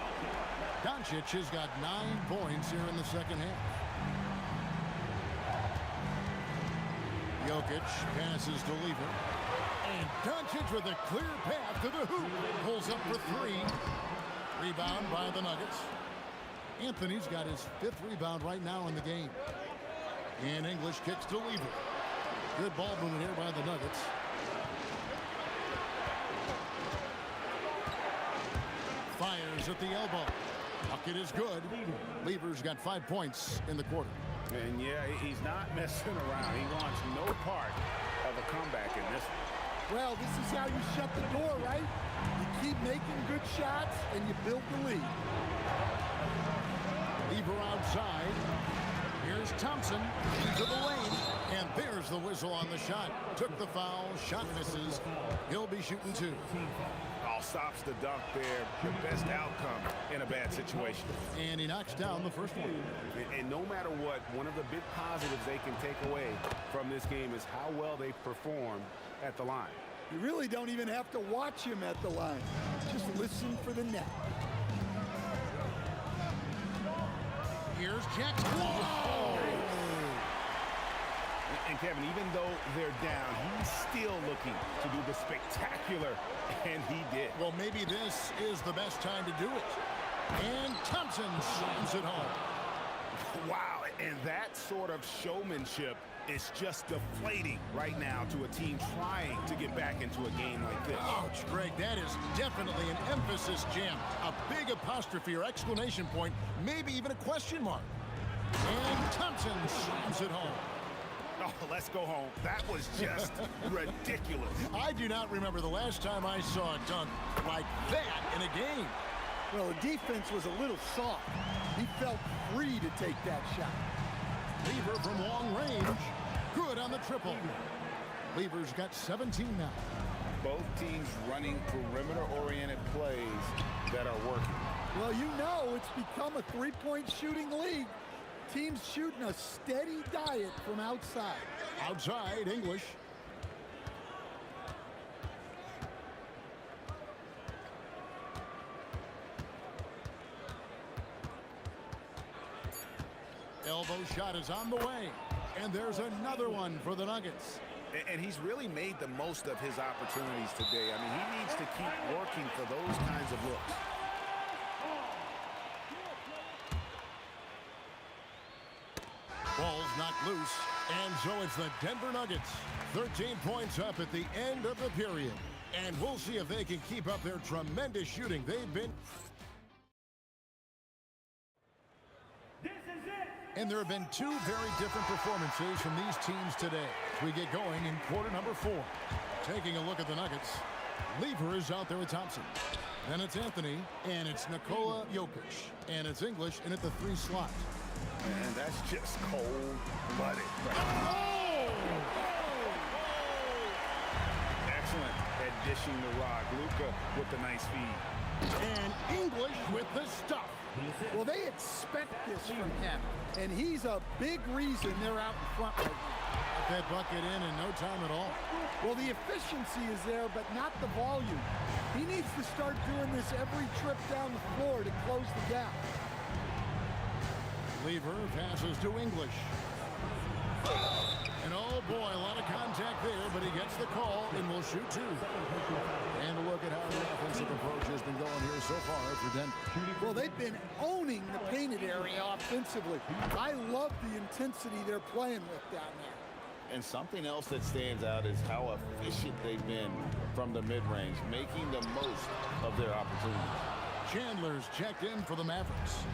Doncic has got 9 points here in the second half. Jokic passes to Lever. And Doncic with a clear path to the hoop. Pulls up for 3. Rebound by the Nuggets. Anthony's got his 5th rebound right now in the game. And English kicks to Lever. Good ball movement here by the Nuggets. Fires at the elbow. Bucket is good. Lever's got 5 points in the quarter. And yeah, he's not messing around. He wants no part of a comeback in this one. Well, this is how you shut the door, right? You keep making good shots and you build the lead. Lever outside. Here's Thompson into the lane. And there's the whistle on the shot. Took the foul. Shot misses. He'll be shooting 2. All stops the dunk there. The best outcome in a bad situation. And he knocks down the first one. And no matter what, one of the big positives they can take away from this game is how well they perform at the line. You really don't even have to watch him at the line. Just listen for the net. Here's Jackson. Whoa! And Kevin, even though they're down, he's still looking to do the spectacular, and he did. Well, maybe this is the best time to do it. And Thompson slams it home. Wow, and that sort of showmanship is just deflating right now to a team trying to get back into a game like this. Ouch, Greg, that is definitely an emphasis jam. A big apostrophe or exclamation point, maybe even a question mark. And Thompson slams it home. Oh, let's go home. That was just ridiculous. I do not remember the last time I saw a dunk like that in a game. Well, the defense was a little soft. He felt free to take that shot. Lever from long range. Good on the triple. Lever's got 17 now. Both teams running perimeter-oriented plays that are working. Well, you know it's become a 3-point shooting league. Teams shooting a steady diet from outside. Outside, English. Elbow shot is on the way. And there's another one for the Nuggets. And he's really made the most of his opportunities today. I mean, he needs to keep working for those kinds of looks. Ball's knocked loose, and so it's the Denver Nuggets. 13 points up at the end of the period. And we'll see if they can keep up their tremendous shooting they've been. And there have been 2 very different performances from these teams today. We get going in quarter number 4. Taking a look at the Nuggets, Lever is out there with Thompson. Then it's Anthony, and it's Nikola Jokic. And it's English in at the 3 slot. And that's just cold-blooded. Oh! Excellent at dishing the rock. Luka with the nice feed. And English with the stuff. Well, they expect this from him, and he's a big reason they're out in front right now. That bucket in no time at all. Well, the efficiency is there, but not the volume. He needs to start doing this every trip down the floor to close the gap. Lever passes to English. And oh boy, a lot of contact there, but he gets the call and will shoot 2. And a look at how the offensive approach has been going here so far for Denver. Well, they've been owning the painted area offensively. I love the intensity they're playing with down there. And something else that stands out is how efficient they've been from the mid-range, making the most of their opportunities. Chandler's checked in for the Mavericks.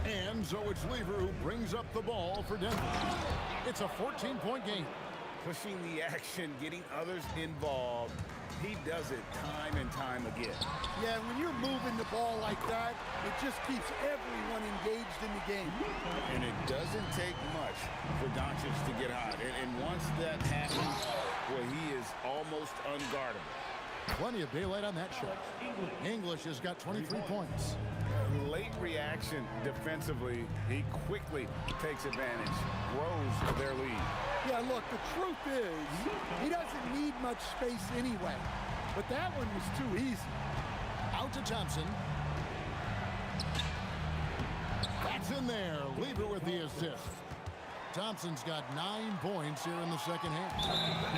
And so it's Lever who brings up the ball for Denver. It's a 14-point game. pushing the action, getting others involved. He does it time and time again. Yeah, when you're moving the ball like that, it just keeps everyone engaged in the game. And it doesn't take much for Doncic to get hot. And once that happens, well, he is almost unguardable. Plenty of daylight on that shot. English has got 23 points. Late reaction defensively. He quickly takes advantage, grows their lead. Yeah, look, the truth is, he doesn't need much space anyway. But that one was too easy. Out to Thompson. That's in there. Lever with the assist. Thompson's got 9 points here in the second half.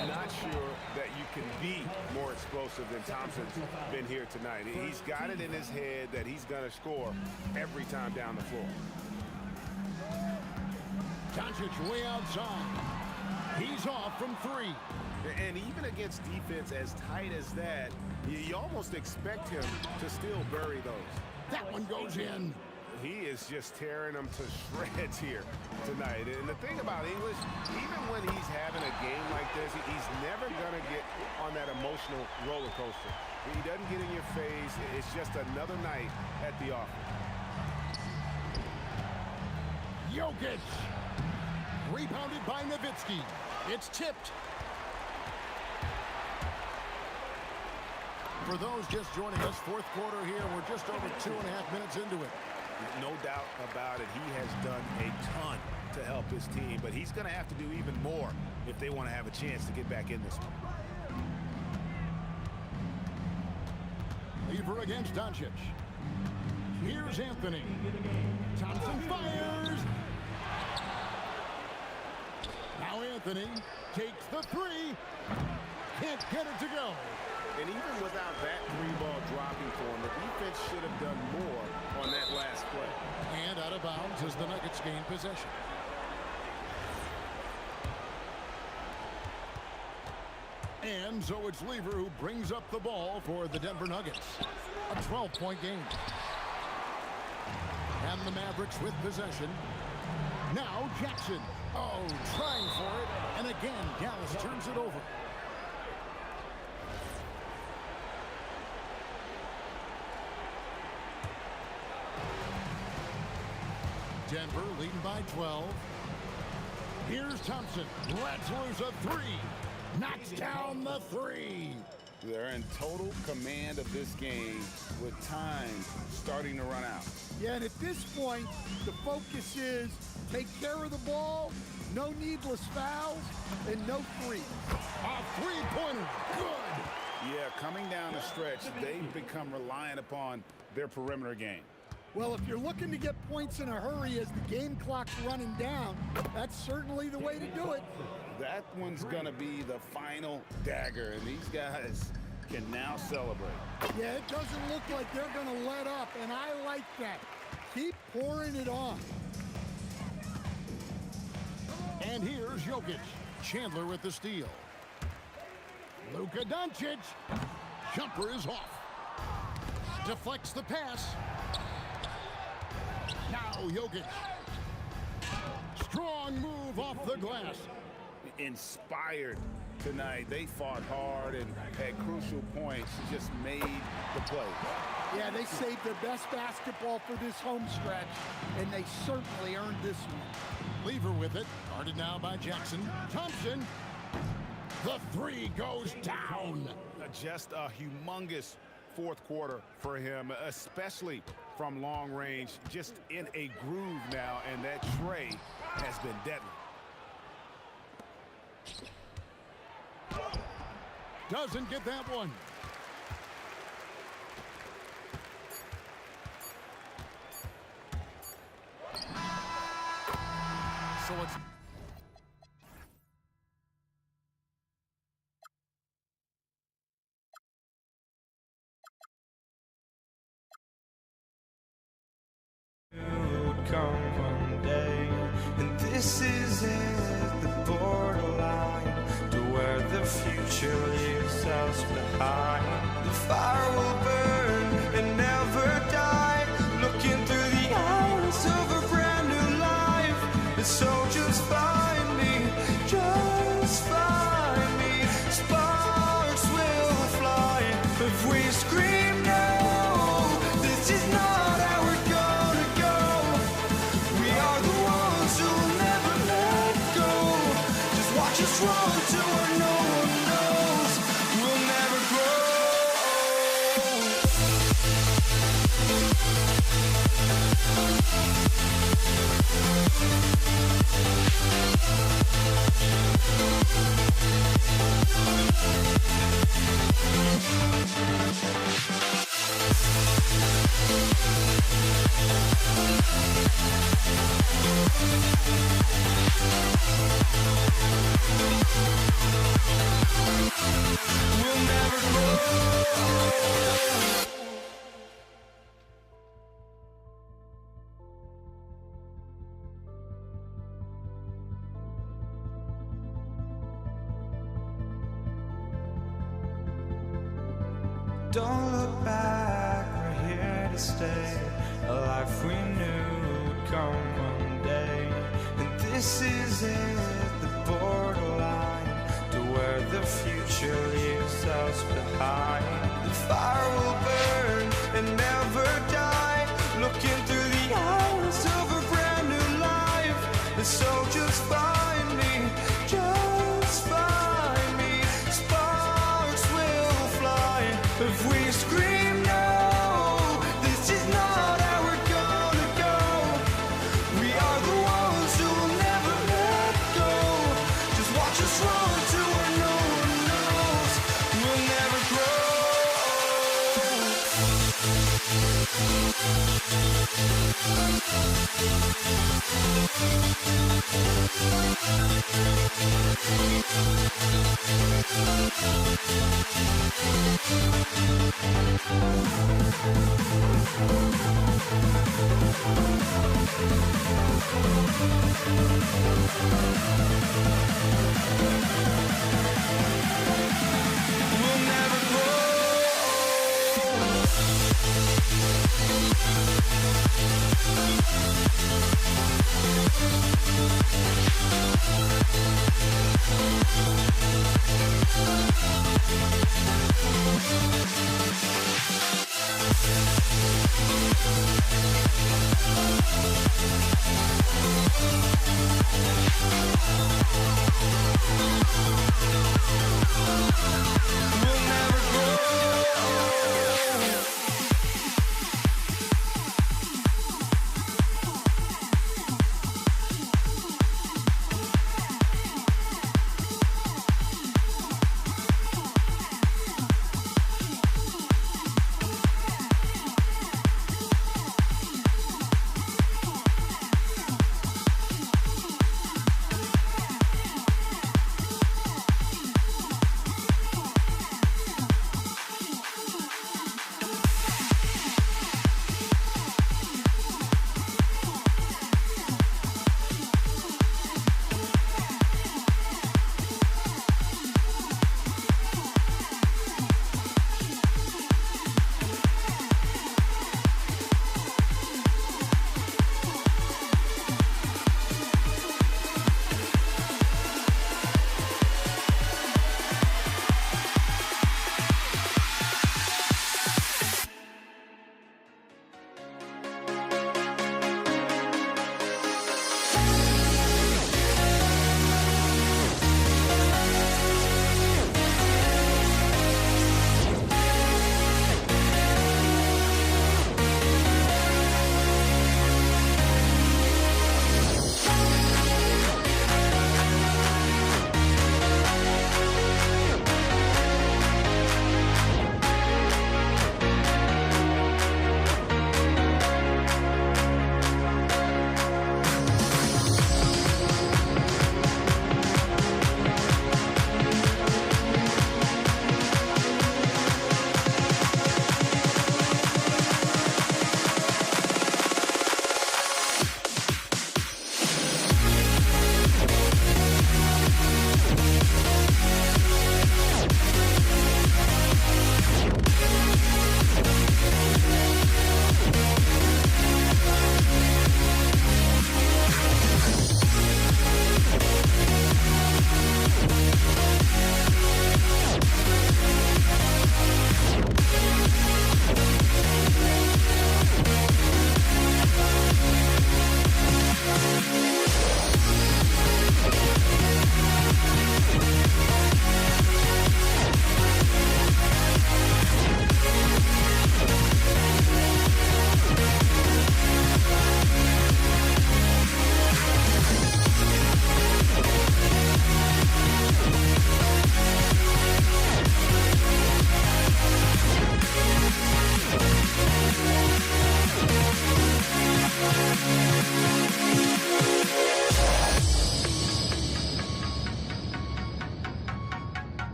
I'm not sure that you can be more explosive than Thompson's been here tonight. He's got it in his head that he's going to score every time down the floor. Doncic way outside. He's off from 3. And even against defense as tight as that, you almost expect him to still bury those. That one goes in. He is just tearing them to shreds here tonight. And the thing about English, even when he's having a game like this, he's never going to get on that emotional roller coaster. He doesn't get in your face. It's just another night at the office. Jokic. Rebounded by Nowitzki. It's tipped. For those just joining us, fourth quarter here. We're just over 2.5 minutes into it. No doubt about it. He has done a ton to help his team, but he's going to have to do even more if they want to have a chance to get back in this one. Lever against Doncic. Here's Anthony. Thompson fires. Now Anthony takes the 3. Can't get it to go. And even without that 3-ball dropping for him, the defense should have done more on that last play. And out of bounds as the Nuggets gain possession. And so it's Lever who brings up the ball for the Denver Nuggets. A 12-point game. And the Mavericks with possession. Now Jackson. Oh, trying for it. And again, Dallas turns it over. Denver leading by 12. Here's Thompson. Lets loose a 3. Knocks down the 3. They're in total command of this game with time starting to run out. Yeah, and at this point, the focus is take care of the ball, no needless fouls, and no threes. A 3-pointer. Good. Yeah, coming down the stretch, they've become reliant upon their perimeter game. Well, if you're looking to get points in a hurry as the game clock's running down, that's certainly the way to do it. That one's going to be the final dagger, and these guys can now celebrate. Yeah, it doesn't look like they're going to let up, and I like that. Keep pouring it on. And here's Jokic. Chandler with the steal. Luka Doncic. Jumper is off. Deflects the pass. Now Jokic. Strong move off the glass. Inspired tonight. They fought hard and at crucial points just made the play. Yeah, they saved their best basketball for this home stretch, and they certainly earned this one. Lever with it. Guarded now by Jackson. Thompson. The 3 goes down. Just a humongous fourth quarter for him, especially from long range. Just in a groove now, and that tray has been deadly. Doesn't get that one. So it's would come one day, and this is it, the borderline to where the future leaves us behind. The fire will burn and never die, looking through the eyes of a brand new life. And so just find me, just find watch us run to where no one knows. We'll never grow. We'll never grow. Don't look back, we're here to stay. A life we knew would come one day. And this is it, the borderline to where the future leaves us behind. The fire will burn and never die, looking through the eyes of a brand new life. And so just find me, just find me. Sparks will fly if we scream no. This is not how we're gonna go. We are the ones who will never let go. Just watch us run to where no one knows. We'll never grow.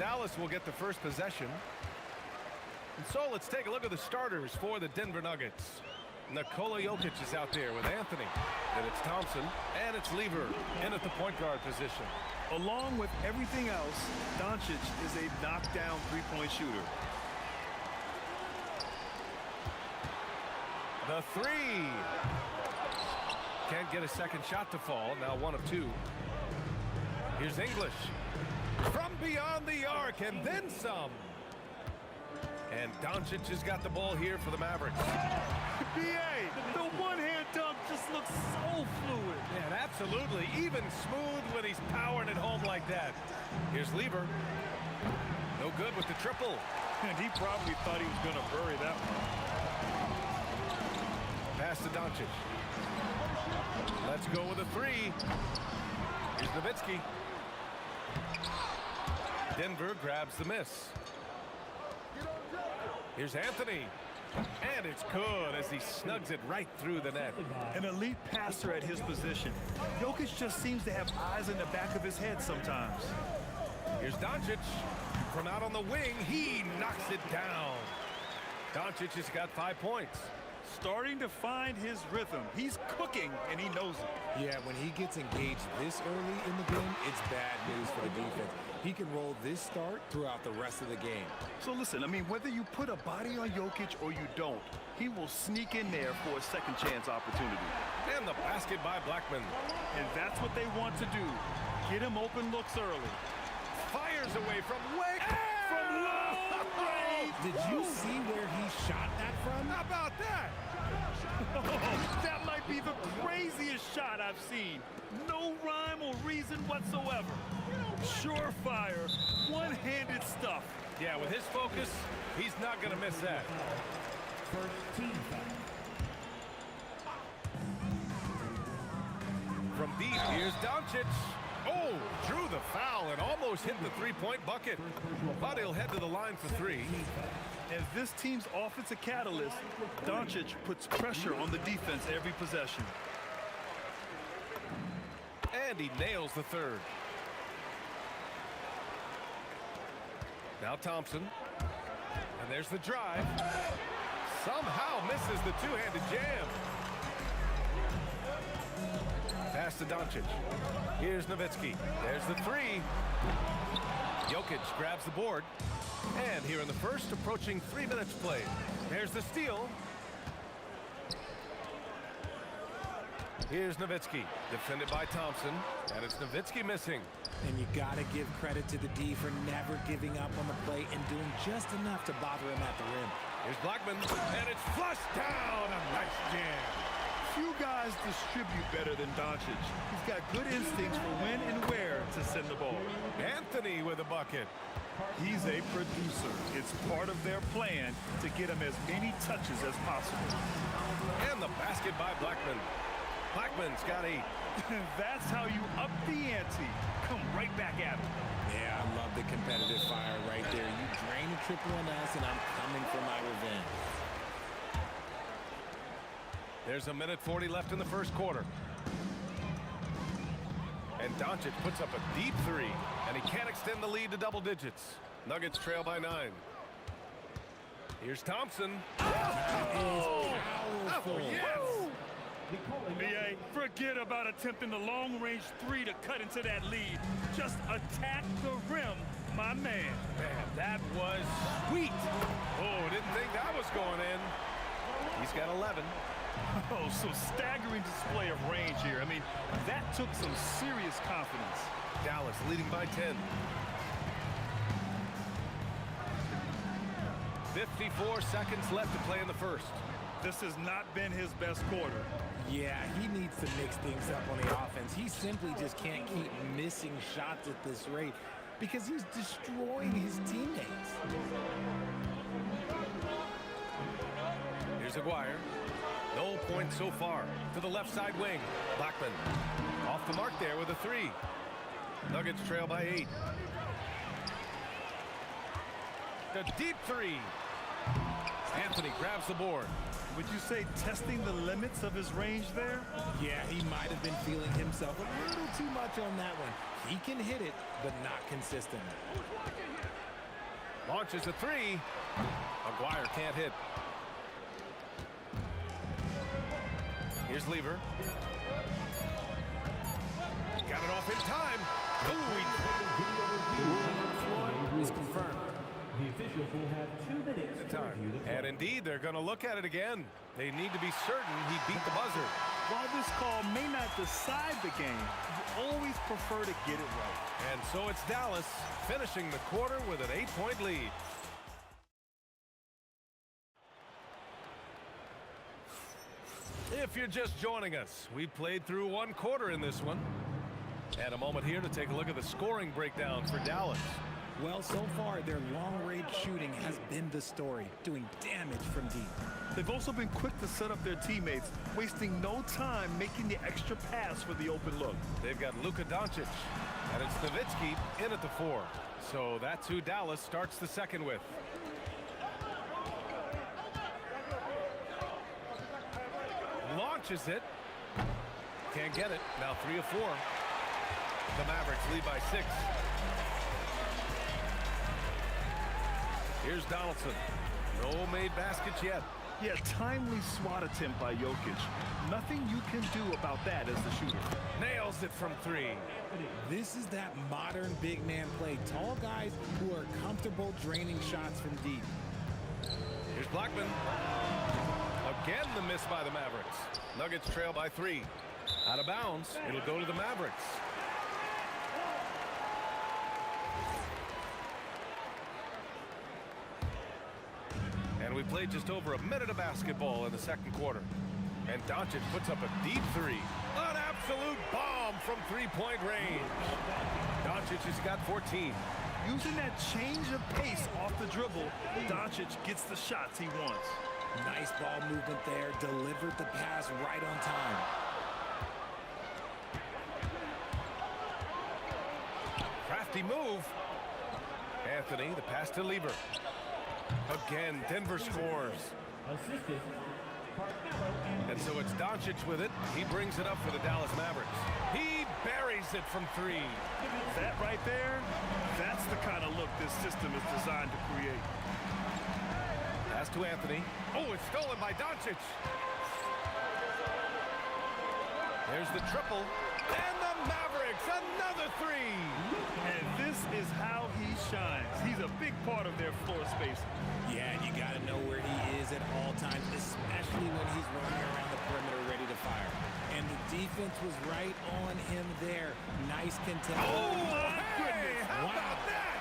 Dallas will get the first possession. And so let's take a look at the starters for the Denver Nuggets. Nikola Jokic is out there with Anthony. Then it's Thompson, and it's Lever in at the point guard position. Along with everything else, Doncic is a knockdown three-point shooter. The three. Can't get a second shot to fall. Now 1 of 2. Here's English. From beyond the arc, and then some. And Doncic has got the ball here for the Mavericks. B.A., the one-hand dunk just looks so fluid. And absolutely, even smooth when he's powering it home like that. Here's Lever. No good with the triple. And he probably thought he was going to bury that one. Pass to Doncic. Let's go with a three. Here's Nowitzki. Denver grabs the miss. Here's Anthony. And it's good as he snugs it right through the net. An elite passer at his position. Jokic just seems to have eyes in the back of his head sometimes. Here's Doncic. From out on the wing, he knocks it down. Doncic has got 5 points. Starting to find his rhythm. He's cooking, and he knows it. Yeah, when he gets engaged this early in the game, it's bad news for the defense. He can roll this start throughout the rest of the game. So listen, I mean, whether you put a body on Jokic or you don't, he will sneak in there for a second chance opportunity. And the basket by Blackman. And that's what they want to do. Get him open looks early. Fires away from way From long range. Did you see where he shot that from? How about that? Oh, that might be the craziest shot I've seen. No rhyme or reason whatsoever. Surefire, one-handed stuff. Yeah, with his focus, he's not going to miss that. From deep, here's Doncic. Oh, drew the foul and almost hit the three-point bucket. But he'll head to the line for 3. As this team's offensive catalyst, Doncic puts pressure on the defense every possession. And he nails the third. Now Thompson. And there's the drive. Somehow misses the two-handed jam. Pass to Doncic. Here's Nowitzki. There's the three. Jokic grabs the board. And here in the first, approaching 3 minutes played. There's the steal. Here's Nowitzki, defended by Thompson. And it's Nowitzki missing. And you got to give credit to the D for never giving up on the play and doing just enough to bother him at the rim. Here's Blackman, and it's flushed down. A nice jam. Few guys distribute better than Doncic. He's got good instincts for when and where to send the ball. Anthony with a bucket. He's a producer. It's part of their plan to get him as many touches as possible. And the basket by Blackman. Blackman's got 8. That's how you up the ante. Come right back at him. Yeah, I love the competitive fire right there. You drain a triple on us, and I'm coming for my revenge. There's 1:40 left in the first quarter. And Doncic puts up a deep 3, and he can't extend the lead to double digits. Nuggets trail by 9. Here's Thompson. Oh, yes! B.A., forget about attempting the long-range 3 to cut into that lead. Just attack the rim, my man. Man, that was sweet. Oh, didn't think that was going in. He's got 11. Oh, so staggering display of range here. I mean, that took some serious confidence. Dallas leading by 10. 54 seconds left to play in the first. This has not been his best quarter. Yeah, he needs to mix things up on the offense. He simply just can't keep missing shots at this rate because he's destroying his teammates. Here's Aguirre. No points so far. To the left side wing. Blackman off the mark there with a 3. Nuggets trail by 8. The deep 3. Anthony grabs the board. Would you say testing the limits of his range there? Yeah, he might have been feeling himself a little too much on that one. He can hit it, but not consistently. Launches a three. Aguirre can't hit. Here's Lever. Got it off in time. Floor is confirmed. The officials will have 2 minutes to review the call. And indeed, they're going to look at it again. They need to be certain he beat the buzzer. While this call may not decide the game, you always prefer to get it right. And so it's Dallas finishing the quarter with an 8-point lead. If you're just joining us, we played through 1 quarter in this one. And a moment here to take a look at the scoring breakdown for Dallas. Well, so far, their long-range shooting has been the story, doing damage from deep. They've also been quick to set up their teammates, wasting no time making the extra pass for the open look. They've got Luka Doncic, and it's Nowitzki in at the 4. So that's who Dallas starts the second with. Launches it. Can't get it. Now 3 of 4. The Mavericks lead by 6. Here's Donaldson. No made baskets yet. Yeah, timely swat attempt by Jokic. Nothing you can do about that as the shooter. Nails it from 3. This is that modern big man play. Tall guys who are comfortable draining shots from deep. Here's Blackman. Again the miss by the Mavericks. Nuggets trail by 3. Out of bounds. It'll go to the Mavericks. And we played just over a minute of basketball in the second quarter. And Doncic puts up a deep 3. An absolute bomb from 3-point range. Doncic has got 14. Using that change of pace off the dribble, Doncic gets the shots he wants. Nice ball movement there. Delivered the pass right on time. Crafty move. Anthony, the pass to Lever. Again, Denver scores. And so it's Doncic with it. He brings it up for the Dallas Mavericks. He buries it from 3. That right there, that's the kind of look this system is designed to create. Pass to Anthony. Oh, it's stolen by Doncic. There's the triple. And the Mavericks, another 3. And this is how he shines. He's a big part of their floor space. Yeah, and you got to know where he is at all times, especially when he's running around the perimeter ready to fire. And the defense was right on him there. Nice contact. Oh, my goodness. How about that?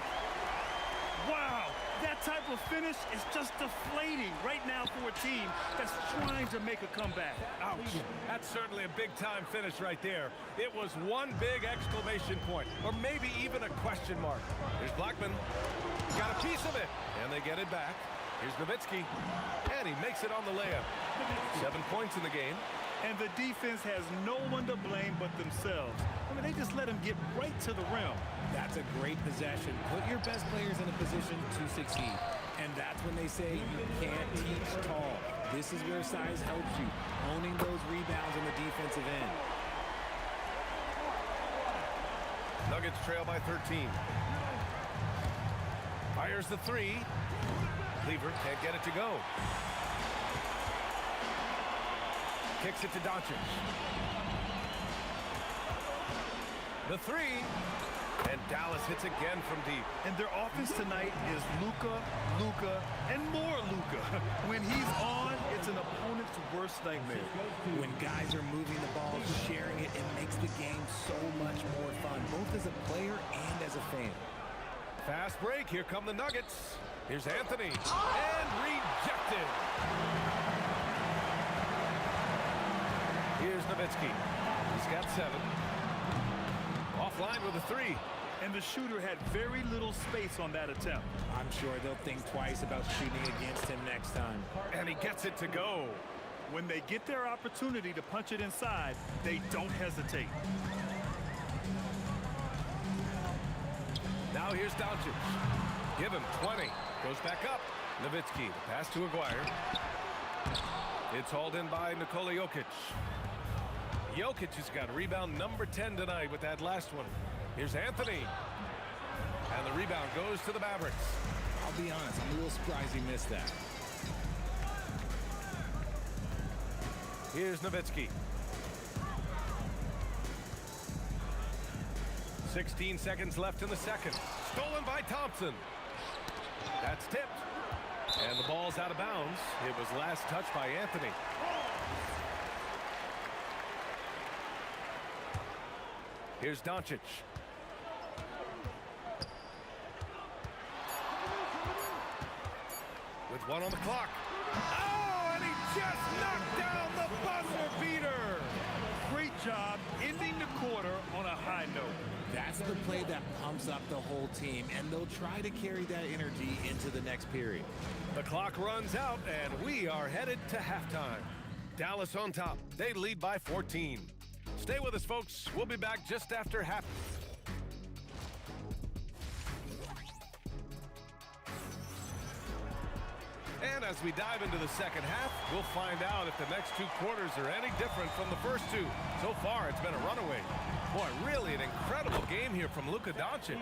Wow. That type of finish is just deflating right now for a team that's trying to make a comeback. Ouch. That's certainly a big-time finish right there. It was one big exclamation point, or maybe even a question mark. Here's Blackman. Got a piece of it, and they get it back. Here's Nowitzki, and he makes it on the layup. 7 points in the game. And the defense has no one to blame but themselves. I mean, they just let him get right to the rim. That's a great possession. Put your best players in a position to succeed. And that's when they say you can't teach tall. This is where size helps you, owning those rebounds on the defensive end. Nuggets trail by 13. Fires the 3. Lever can't get it to go. Kicks it to Doncic. The 3. And Dallas hits again from deep. And their offense tonight is Luka, and more Luka. When he's on, it's an opponent's worst nightmare. When guys are moving the ball, sharing it, it makes the game so much more fun, both as a player and as a fan. Fast break. Here come the Nuggets. Here's Anthony. And rejected. Here's Nowitzki. He's got 7. Offline with a 3. And the shooter had very little space on that attempt. I'm sure they'll think twice about shooting against him next time. And he gets it to go. When they get their opportunity to punch it inside, they don't hesitate. Now here's Doncic. Give him 20. Goes back up. Nowitzki, the pass to Aguirre. It's hauled in by Nikola Jokic. Jokic has got rebound number 10 tonight with that last one. Here's Anthony. And the rebound goes to the Mavericks. How be honest, I'm a little surprised he missed that. Here's Nowitzki. 16 seconds left in the second. Stolen by Thompson. That's tipped. And the ball's out of bounds. It was last touched by Anthony. Here's Doncic. With 1 on the clock. Oh, and he just knocked down the buzzer beater. Great job ending the quarter on a high note. That's the play that pumps up the whole team, and they'll try to carry that energy into the next period. The clock runs out, and we are headed to halftime. Dallas on top. They lead by 14. Stay with us, folks. We'll be back just after half. And as we dive into the second half, we'll find out if the next 2 quarters are any different from the first 2. So far, it's been a runaway. Boy, really an incredible game here from Luka Doncic.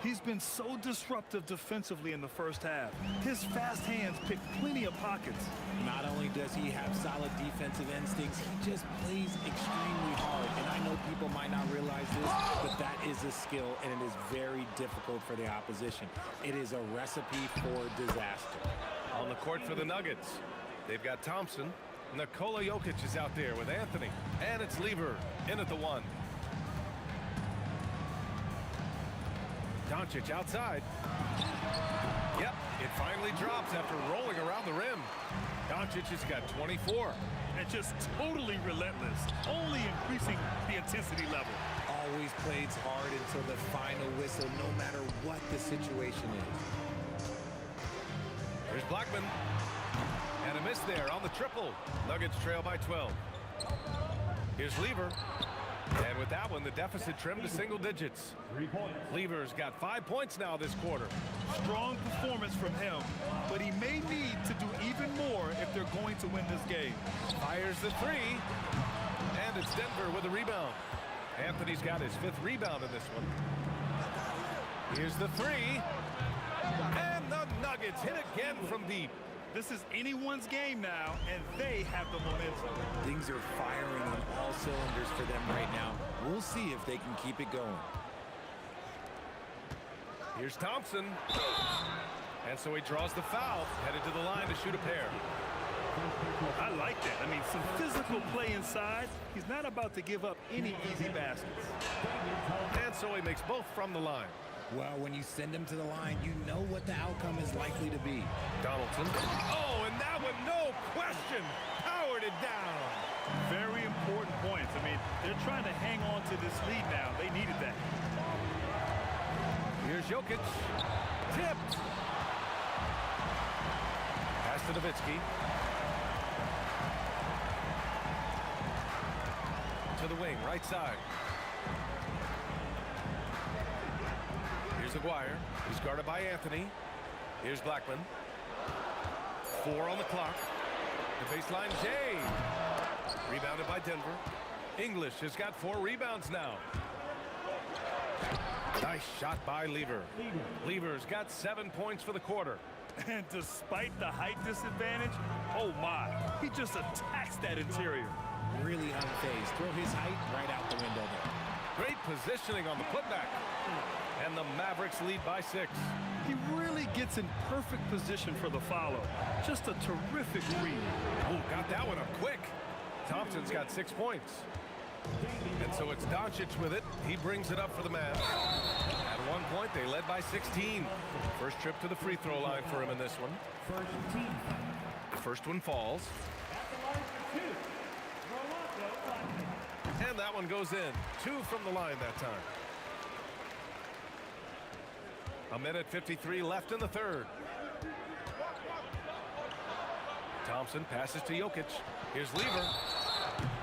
He's been so disruptive defensively in the first half. His fast hands pick plenty of pockets. Not only does he have solid defensive instincts, he just plays extremely hard. And I know people might not realize this, but that is a skill, and it is very difficult for the opposition. It is a recipe for disaster. On the court for the Nuggets, they've got Thompson. Nikola Jokic is out there with Anthony. And it's Lever in at the 1. Doncic outside. Yep, it finally drops after rolling around the rim. Doncic has got 24. And just totally relentless, only increasing the intensity level. Always plays hard until the final whistle, no matter what the situation is. Here's Blackman. And a miss there on the triple. Nuggets trail by 12. Here's Lever. And with that one, the deficit trimmed to single digits. Lever's got 5 points now this quarter. Strong performance from him, but he may need to do even more if they're going to win this game. Fires the 3. And it's Denver with a rebound. Anthony's got his 5th rebound in this one. Here's the 3. And the Nuggets hit again from deep. This is anyone's game now, and they have the momentum. Things are firing on all cylinders for them right now. We'll see if they can keep it going. Here's Thompson. And so he draws the foul, headed to the line to shoot a pair. I like that. I mean, some physical play inside. He's not about to give up any easy baskets. And so he makes both from the line. Well, when you send him to the line, you know what the outcome is likely to be. Donaldson. Oh, and that one, no question, powered it down. Very important points. I mean, they're trying to hang on to this lead now. They needed that. Here's Jokic. Tipped. Pass to Nowitzki. To the wing, right side. Here's Aguirre. He's guarded by Anthony. Here's Blackman. 4 on the clock. The baseline, Jay. Rebounded by Denver. English has got 4 rebounds now. Nice shot by Lever. Lever's got 7 points for the quarter. And despite the height disadvantage, oh my, he just attacks that interior. Really unfazed. Throw his height right out the window there. Great positioning on the putback. And the Mavericks lead by 6. He really gets in perfect position for the follow. Just a terrific read. Oh, got that one up quick. Thompson's got 6 points. And so it's Doncic with it. He brings it up for the Mavs. At one point, they led by 16. First trip to the free throw line for him in this one. The first one falls. And that one goes in. 2 from the line that time. 1:53 left in the third. Thompson passes to Jokic. Here's Lever.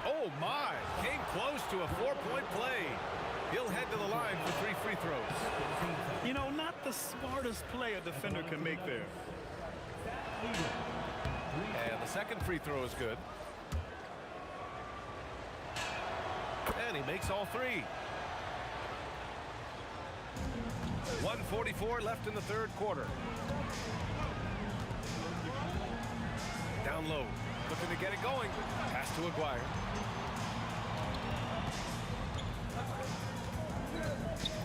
Oh my, came close to a 4-point play. He'll head to the line for 3 free throws. You know, not the smartest play a defender can make there. And the second free throw is good. And he makes all 3. 1:44 left in the third quarter. Down low, looking to get it going. Pass to Aguirre.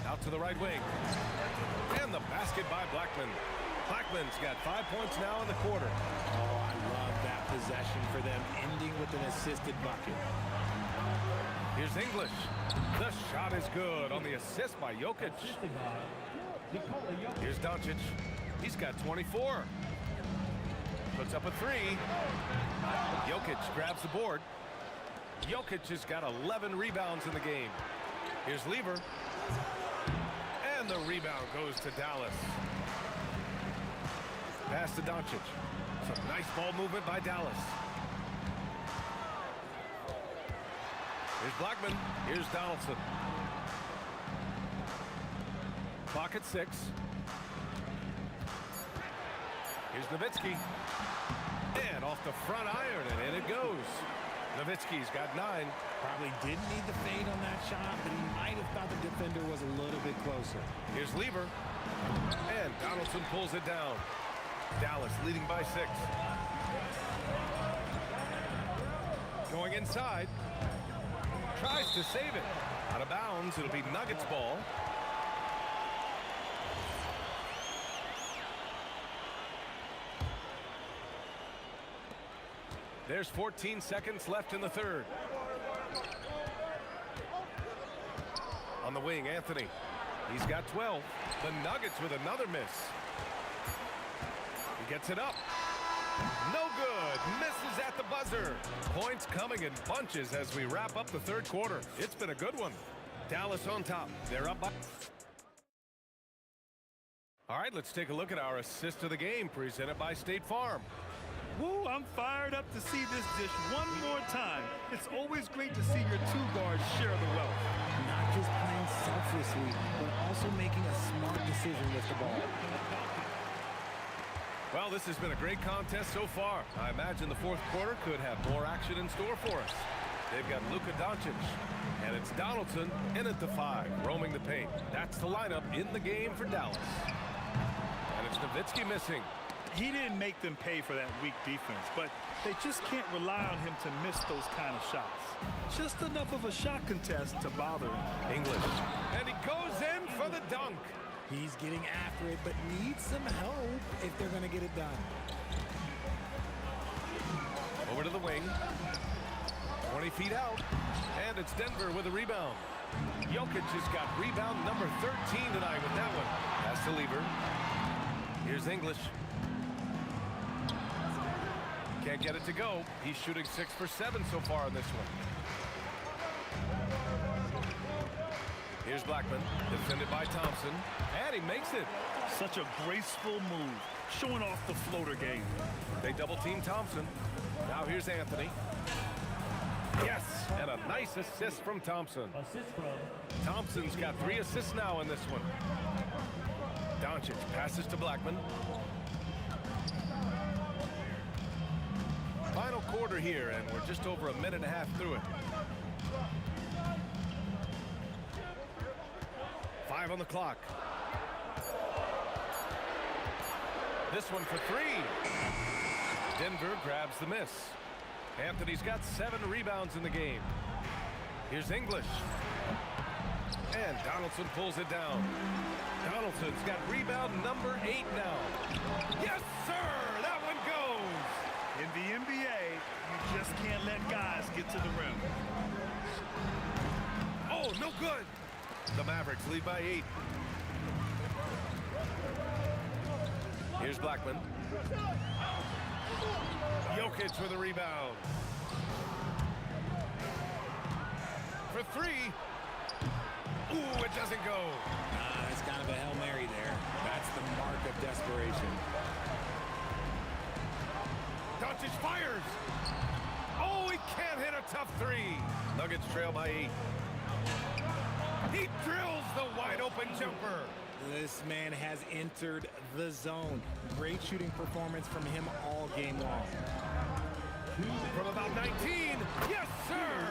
Out to the right wing. And the basket by Blackman. Blackman's got 5 points now in the quarter. Oh, I love that possession for them, ending with an assisted bucket. Here's English. The shot is good on the assist by Jokic. Here's Doncic. He's got 24. Puts up a three. Jokic grabs the board. Jokic has got 11 rebounds in the game. Here's Lever. And the rebound goes to Dallas. Pass to Doncic. Some nice ball movement by Dallas. Here's Blackman. Here's Donaldson. Clock at 6. Here's Nowitzki. And off the front iron, and in it goes. Nowitzki's got 9. Probably didn't need the fade on that shot, but he might have thought the defender was a little bit closer. Here's Lever. And Donaldson pulls it down. Dallas leading by 6. Going inside. Tries to save it. Out of bounds. It'll be Nuggets ball. There's 14 seconds left in the third. On the wing, Anthony. He's got 12. The Nuggets with another miss. He gets it up. No good. Misses at the buzzer. Points coming in bunches as we wrap up the third quarter. It's been a good one. Dallas on top. They're up by... All right, let's take a look at our assist of the game presented by State Farm. Woo, I'm fired up to see this dish one more time. It's always great to see your two guards share the wealth. Not just playing selflessly, but also making a smart decision with the ball. Well, this has been a great contest so far. I imagine the fourth quarter could have more action in store for us. They've got Luka Doncic, and it's Donaldson in at the 5, roaming the paint. That's the lineup in the game for Dallas. And it's Nowitzki missing. He didn't make them pay for that weak defense, but they just can't rely on him to miss those kind of shots. Just enough of a shot contest to bother him. English. And he goes in for the dunk. He's getting after it, but needs some help if they're going to get it done. Over to the wing. 20 feet out. And it's Denver with a rebound. Jokic has got rebound number 13 tonight with that one. Pass to Lever. Here's English. Can't get it to go. He's shooting 6 for 7 so far in this one. Here's Blackman, defended by Thompson, and he makes it. Such a graceful move, showing off the floater game. They double-team Thompson. Now here's Anthony. Yes, and a nice assist from Thompson. Thompson's got 3 assists now in this one. Doncic passes to Blackman. Final quarter here, and we're just over a minute and a half through it. 5 on the clock. This one for 3. Denver grabs the miss. Anthony's got 7 rebounds in the game. Here's English. And Donaldson pulls it down. Donaldson's got rebound number 8 now. Yes, sir! That one goes! In the NBA, you just can't let guys get to the rim. Oh, no good! The Mavericks lead by 8. Here's Blackman. Jokic with a rebound. For 3. Ooh, it doesn't go. It's kind of a Hail Mary there. That's the mark of desperation. Doncic fires. Oh, he can't hit a tough 3. Nuggets trail by 8. He drills the wide-open jumper. This man has entered the zone. Great shooting performance from him all game long. From about 19. Yes, sir!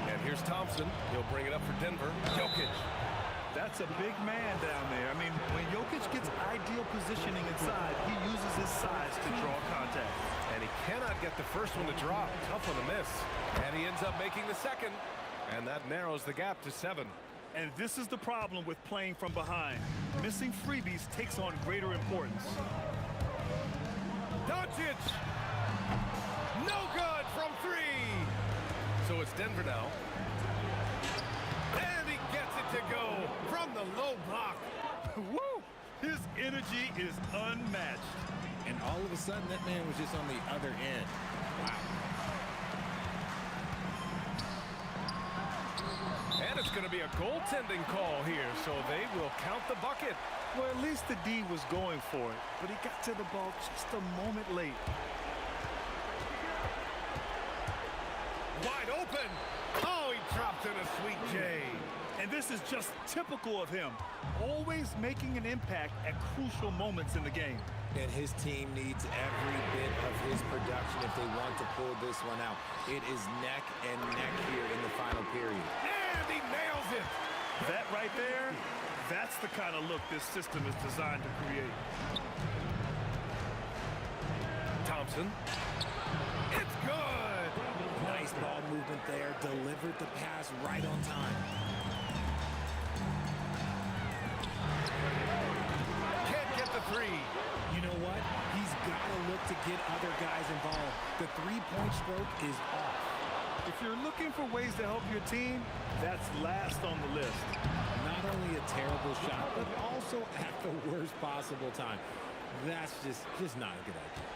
And here's Thompson. He'll bring it up for Denver. Jokic. That's a big man down there. I mean, when Jokic gets ideal positioning inside, he uses his size to draw contact. And he cannot get the first one to drop. Tough one to miss. And he ends up making the second. And that narrows the gap to 7. And this is the problem with playing from behind. Missing freebies takes on greater importance. Doncic! No good from 3! So it's Denver now. And he gets it to go from the low block. Woo! His energy is unmatched. And all of a sudden, that man was just on the other end. Wow. And it's going to be a goaltending call here, so they will count the bucket. Well, at least the D was going for it, but he got to the ball just a moment late. Wide open. Oh, he dropped in a sweet J. And this is just typical of him, always making an impact at crucial moments in the game. And his team needs every bit of his production if they want to pull this one out. It is neck and neck here in the final period. And he nails it. That right there, that's the kind of look this system is designed to create. Thompson. It's good. Nice ball movement there. Delivered the pass right on time. Can't get the 3. You know what? He's got to look to get other guys involved. The three-point stroke is off. If you're looking for ways to help your team, that's last on the list. Not only a terrible shot, but also at the worst possible time. That's just not a good idea.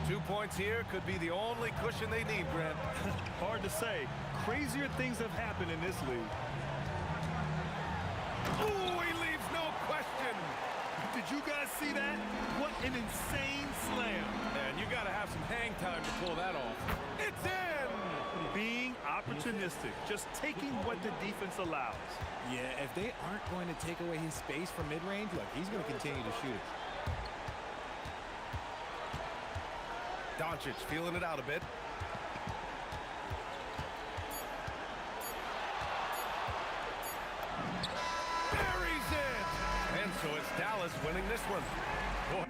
2 points here could be the only cushion they need, Grant. Hard to say. Crazier things have happened in this league. Ooh, he leaves no question. Did you guys see that? What an insane slam. And you got to have some hang time to pull that off. It's in! Being opportunistic, just taking what the defense allows. Yeah, if they aren't going to take away his space from mid-range, look, he's going to continue to shoot it. Doncic feeling it out a bit. Buries it! And so it's Dallas winning this one. Boy.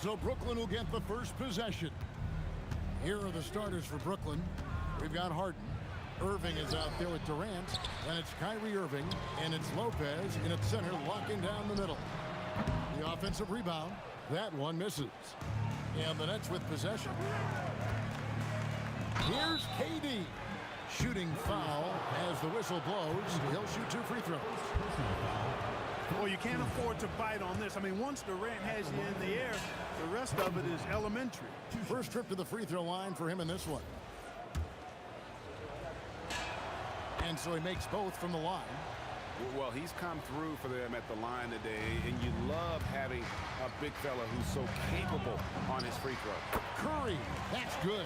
So Brooklyn will get the first possession. Here are the starters for Brooklyn. We've got Harden. Irving is out there with Durant. Then it's Kyrie Irving. And it's Lopez in at center, locking down the middle. The offensive rebound. That one misses. And the Nets with possession. Here's KD. Shooting foul as the whistle blows. He'll shoot 2 free throws. Well, you can't afford to bite on this. I mean, once Durant has you in the air, the rest of it is elementary. First trip to the free throw line for him in this one. And so he makes both from the line. Well, he's come through for them at the line today, and you love having a big fella who's so capable on his free throw. Curry, that's good.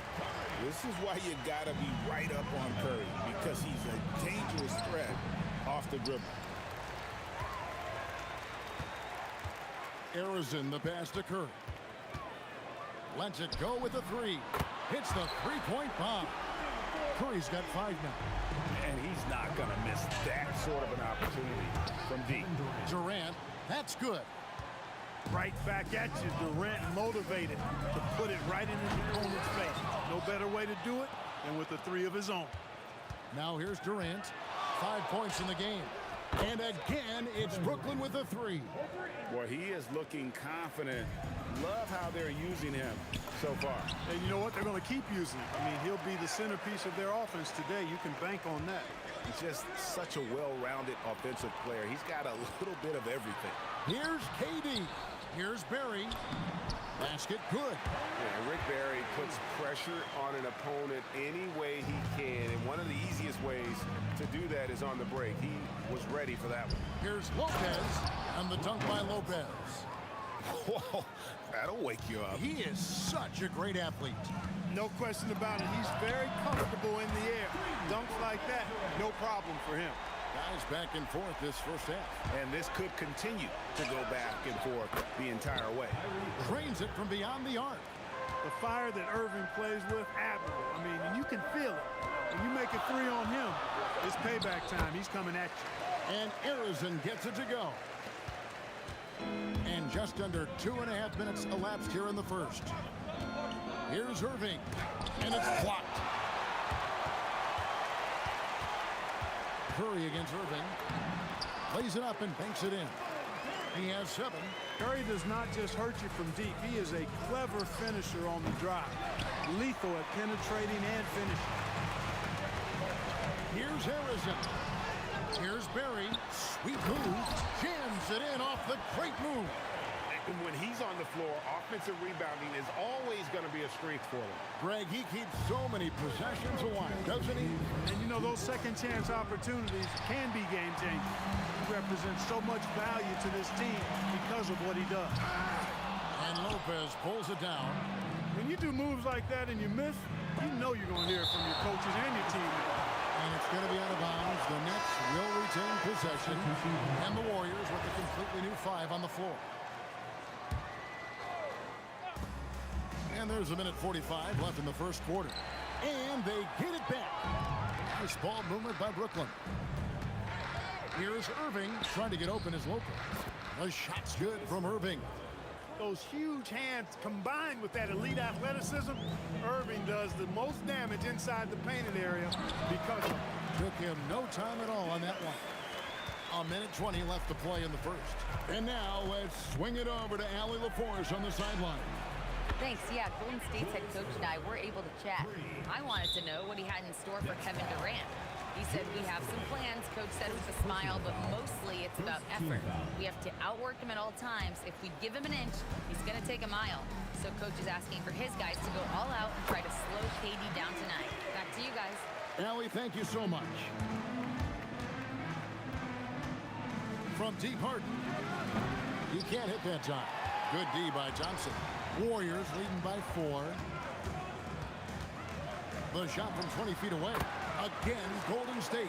This is why you got to be right up on Curry, because he's a dangerous threat off the dribble. Arizin, the pass to Curry. Lets it go with the three. Hits the three-point bomb. Curry's got 5 now. And he's not going to miss that sort of an opportunity from deep. Durant, that's good. Right back at you, Durant motivated to put it right in his opponent's face. No better way to do it than with the 3 of his own. Now here's Durant. 5 points in the game. And again, it's Brooklyn with a 3. Boy, he is looking confident. Love how they're using him so far. And you know what? They're going to keep using him. I mean, he'll be the centerpiece of their offense today. You can bank on that. He's just such a well-rounded offensive player. He's got a little bit of everything. Here's KD. Here's Barry. Basket good. Yeah, Rick Barry puts pressure on an opponent any way he can, and one of the easiest ways to do that is on the break. He was ready for that one. Here's Lopez, and the dunk by Lopez. Whoa, that'll wake you up. He is such a great athlete. No question about it. He's very comfortable in the air. Dunks like that, no problem for him. Guys back and forth this first half. And this could continue to go back and forth the entire way. Drains it from beyond the arc. The fire that Irving plays with, admirable. I mean, and you can feel it. When you make a 3 on him, it's payback time. He's coming at you. And Arizin gets it to go. And just under 2.5 minutes elapsed here in the first. Here's Irving, and it's blocked. Curry against Irving. Lays it up and banks it in. He has 7. Curry does not just hurt you from deep. He is a clever finisher on the drive. Lethal at penetrating and finishing. Here's Harrison. Here's Barry. Sweet move. Jams it in off the great move. And when he's on the floor, offensive rebounding is always going to be a strength for them. Greg, he keeps so many possessions alive, doesn't he? And you know, those second chance opportunities can be game changing. He represents so much value to this team because of what he does. And Lopez pulls it down. When you do moves like that and you miss, you know you're going to hear it from your coaches and your team. And it's going to be out of bounds. The Nets will retain possession. And the Warriors with a completely new 5 on the floor. And there's 1:45 left in the first quarter. And they get it back. Nice ball movement by Brooklyn. Here's Irving trying to get open as Lopez. The shot's good from Irving. Those huge hands combined with that elite athleticism, Irving does the most damage inside the painted area because of it. Took him no time at all on that one. 1:20 left to play in the first. And now let's swing it over to Allie LaForce on the sideline. Thanks. Yeah, Golden State's head coach and I were able to chat. I wanted to know what he had in store for Kevin Durant. He said, we have some plans, coach said with a smile, but mostly it's about effort. We have to outwork him at all times. If we give him an inch, he's going to take a mile. So coach is asking for his guys to go all out and try to slow KD down tonight. Back to you guys. Allie, thank you so much. From deep Harden. He can't hit that time. Good D by Johnson. Warriors leading by 4. The shot from 20 feet away. Again, Golden State.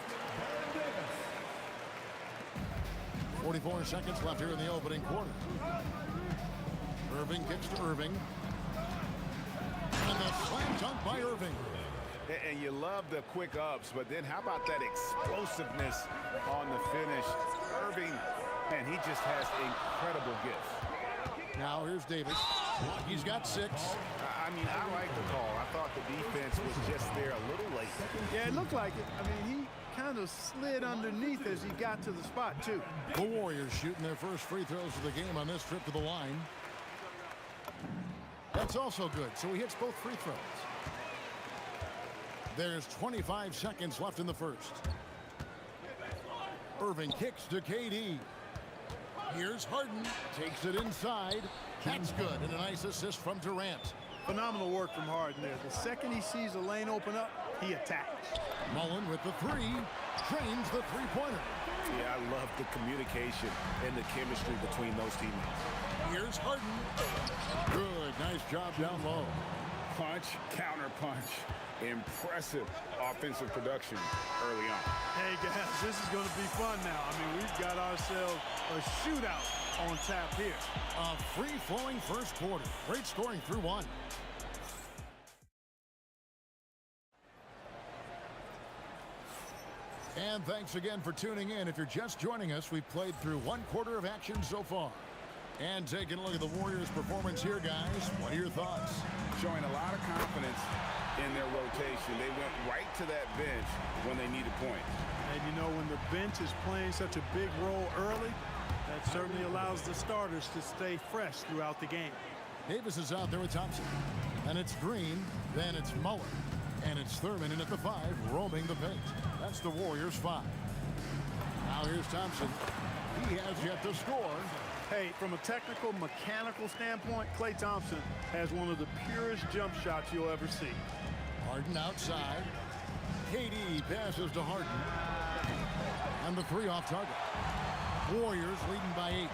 44 seconds left here in the opening quarter. Irving kicks to Irving. And the slam dunk by Irving. And you love the quick ups, but then how about that explosiveness on the finish? Irving, man, he just has incredible gifts. Now here's Davis. He's got 6. I mean, I like the call. I thought the defense was just there a little late. Yeah, it looked like it. I mean, he kind of slid underneath as he got to the spot, too. The Warriors shooting their first free throws of the game on this trip to the line. That's also good, so he hits both free throws. There's 25 seconds left in the first. Irving kicks to KD. Here's Harden. Takes it inside. That's good, and a nice assist from Durant. Phenomenal work from Harden there. The second he sees a lane open up, he attacks. Mullen with the 3. drains the three-pointer. Yeah, I love the communication and the chemistry between those teammates. Here's Harden. Good, nice job down low. Punch, counter punch. Impressive offensive production early on. Hey, guys, this is going to be fun now. I mean, we've got ourselves a shootout on tap here. A free-flowing first quarter. Great scoring through one. And thanks again for tuning in. If you're just joining us, we've played through one quarter of action so far. And taking a look at the Warriors' performance here, guys. What are your thoughts? Showing a lot of confidence in their rotation. They went right to that bench when they needed points. And you know, when the bench is playing such a big role early, that certainly allows the starters to stay fresh throughout the game. Davis is out there with Thompson. And it's Green, then it's Muller. And it's Thurman in at the 5, roaming the paint. That's the Warriors' 5. Now here's Thompson. He has yet to score. Hey, from a technical, mechanical standpoint, Klay Thompson has one of the purest jump shots you'll ever see. Harden outside. KD passes to Harden. And the 3 off target. Warriors leading by 8.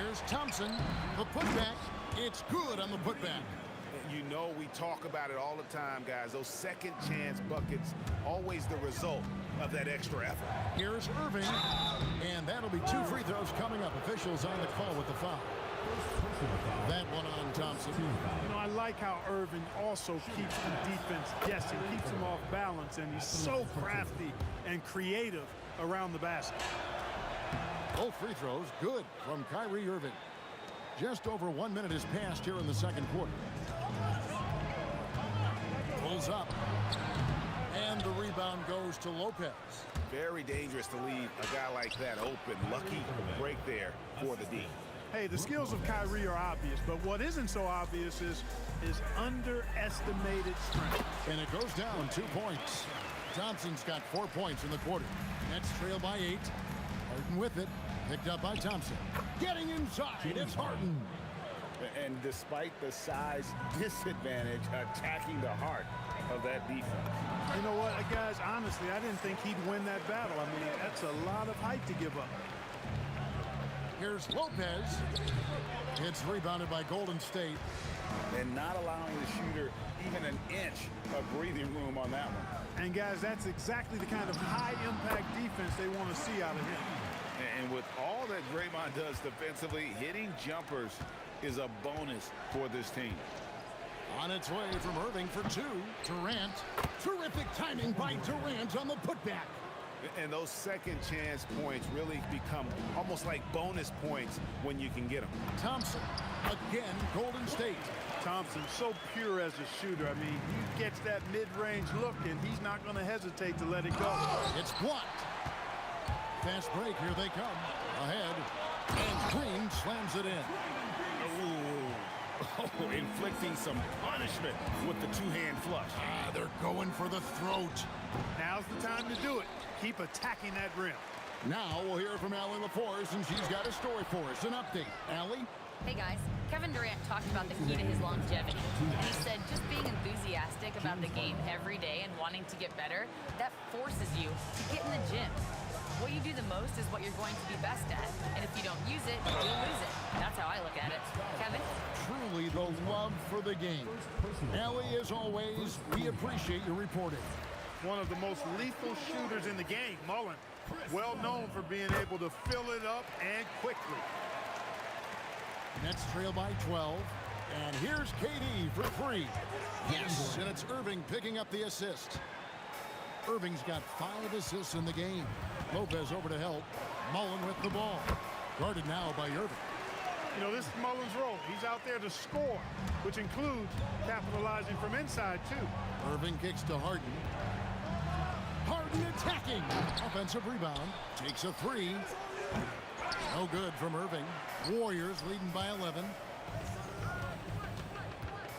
Here's Thompson. The putback. It's good on the putback. You know, we talk about it all the time, guys. Those second chance buckets, always the result of that extra effort. Here's Irving. And that'll be 2 free throws coming up. Officials on the call with the foul. That one on Thompson. You know, I like how Irving also keeps the defense guessing, keeps them off balance, and he's so crafty and creative around the basket. Both free throws good from Kyrie Irving. Just over 1 minute has passed here in the second quarter. Pulls up. And the rebound goes to Lopez. Very dangerous to leave a guy like that open. Lucky break there for the D. Hey, the skills of Kyrie are obvious, but what isn't so obvious is his underestimated strength. And it goes down 2 points. Thompson's got 4 points in the quarter. Nets trail by 8. Harden with it. Picked up by Thompson. Getting inside, it's Harden. And despite the size disadvantage, attacking the heart of that defense. You know what, guys, honestly, I didn't think he'd win that battle. I mean, that's a lot of height to give up. Here's Lopez. It's rebounded by Golden State. And not allowing the shooter even an inch of breathing room on that one. And, guys, that's exactly the kind of high-impact defense they want to see out of him. And with all that Draymond does defensively, hitting jumpers is a bonus for this team. On its way from Irving for 2. Durant. Terrific timing by Durant on the putback. And those second chance points really become almost like bonus points when you can get them. Thompson. Again, Golden State. Thompson, so pure as a shooter. I mean, he gets that mid-range look, and he's not going to hesitate to let it go. It's blocked. Fast break, here they come. Ahead. And Green slams it in. Oh, inflicting some punishment with the two-hand flush. They're going for the throat. Now's the time to do it. Keep attacking that rim. Now we'll hear from Allie LaForce, and she's got a story for us. An update. Allie? Hey guys, Kevin Durant talked about the key to his longevity. And he said just being enthusiastic about the game every day and wanting to get better, that forces you to get in the gym. What you do the most is what you're going to be best at. And if you don't use it, you'll lose it. That's how I look at it. Kevin? Truly the love for the game. Allie, as always, we appreciate your reporting. One of the most lethal shooters in the game, Mullen. Well known for being able to fill it up and quickly. Nets trail by 12. And here's KD for 3. Yes, and it's Irving picking up the assist. Irving's got 5 assists in the game. Lopez over to help. Mullen with the ball. Guarded now by Irving. You know, this is Mullen's role. He's out there to score, which includes capitalizing from inside, too. Irving kicks to Harden. Harden attacking. Offensive rebound. Takes a 3. No good from Irving. Warriors leading by 11.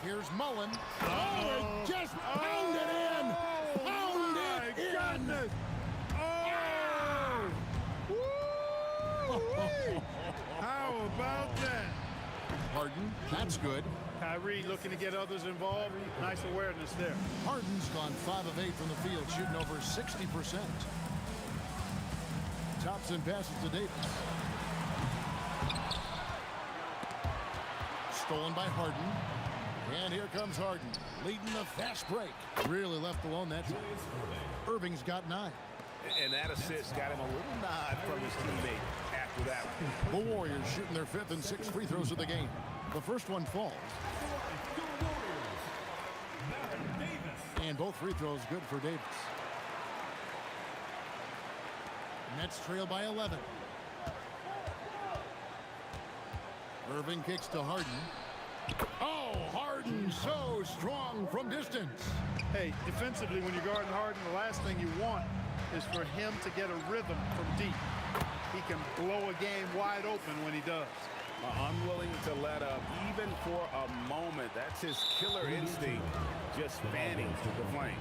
Here's Mullen. Oh, they just pounded in. Pounded in. Goodness. Oh! How about that? Harden, that's good. Kyrie looking to get others involved. Nice awareness there. Harden's gone 5 of 8 from the field, shooting over 60%. Thompson passes to Davis. Stolen by Harden. And here comes Harden, leading the fast break. Really left alone that time. Irving's got 9. And that assist got him a little nod from his teammate after that one. The Warriors shooting their 5th and 6th free throws of the game. The first one falls. And both free throws good for Davis. Nets trail by 11. Irving kicks to Harden. Oh, Harden so strong from distance. Hey, defensively, when you're guarding Harden, the last thing you want is for him to get a rhythm from deep. He can blow a game wide open when he does. Unwilling to let up, even for a moment. That's his killer instinct, just fanning the flame.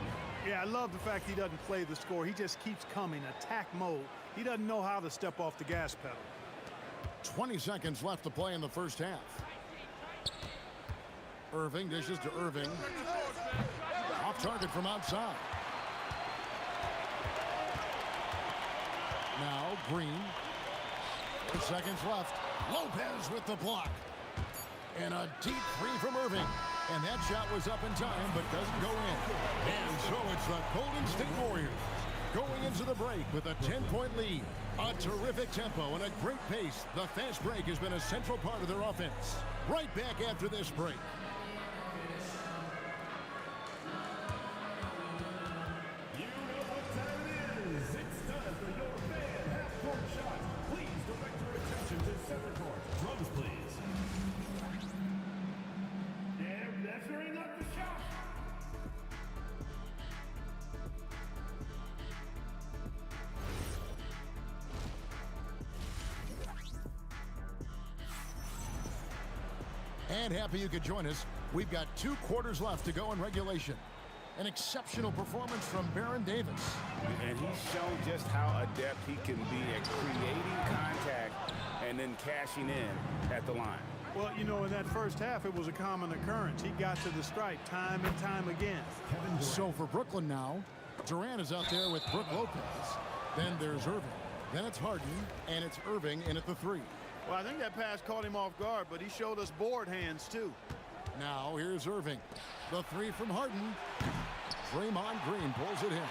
Yeah, I love the fact he doesn't play the score. He just keeps coming, attack mode. He doesn't know how to step off the gas pedal. 20 seconds left to play in the first half. Irving dishes to Irving. Off target from outside. Now Green. 4 seconds left. Lopez with the block. And a deep three from Irving. And that shot was up in time, but doesn't go in. And so it's the Golden State Warriors going into the break with a 10-point lead. A terrific tempo and a great pace. The fast break has been a central part of their offense. Right back after this break. You know what time it is. It's time for your fan half-court shot. Please direct your attention to center court. Drums, please. And measuring up the shot. And happy you could join us. We've got 2 quarters left to go in regulation. An exceptional performance from Baron Davis. And he's shown just how adept he can be at creating contact and then cashing in at the line. Well, you know, in that first half, it was a common occurrence. He got to the stripe time and time again. So for Brooklyn now, Durant is out there with Brook Lopez. Then there's Irving. Then it's Harden, and it's Irving in at the 3. Well, I think that pass caught him off guard, but he showed us board hands, too. Now here's Irving. The 3 from Harden. Draymond Green pulls it in.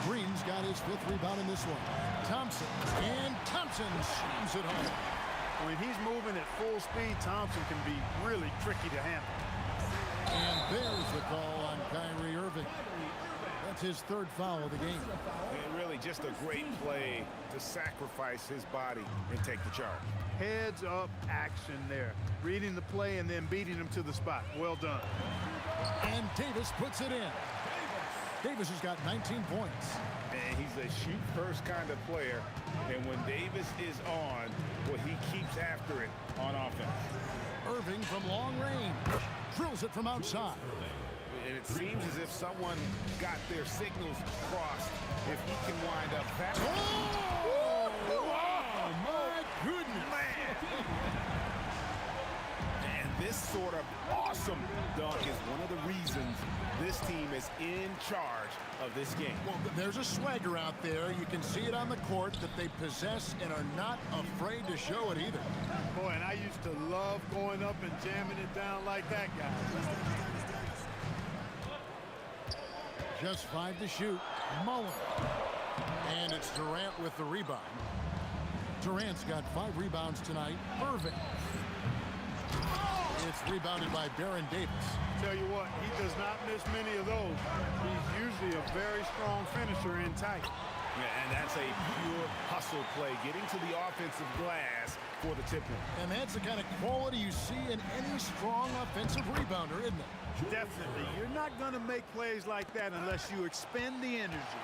Green's got his 5th rebound in this one. Thompson. And Thompson shoots it home. When he's moving at full speed, Thompson can be really tricky to handle. And there's the call on Kyrie Irving. That's his 3rd foul of the game. And really just a great play to sacrifice his body and take the charge. Heads up action there. Reading the play and then beating him to the spot. Well done. And Davis puts it in. Davis has got 19 points. And he's a shoot-first kind of player. And when Davis is on, well, he keeps after it on offense. Irving from long range. Drills it from outside. And it seems as if someone got their signals crossed if he can wind up that. Oh, my goodness. Man. And this sort of awesome dunk is one of the reasons this team is in charge of this game. Well, there's a swagger out there. You can see it on the court that they possess and are not afraid to show it either. Boy, and I used to love going up and jamming it down like that guy. Just 5 to shoot. Mullen. And it's Durant with the rebound. Durant's got 5 rebounds tonight. Irving. It's rebounded by Baron Davis. Tell you what, he does not miss many of those. He's usually a very strong finisher in tight. Yeah, and that's a pure hustle play, getting to the offensive glass for the tip-in. And that's the kind of quality you see in any strong offensive rebounder, isn't it? Definitely. You're not going to make plays like that unless you expend the energy.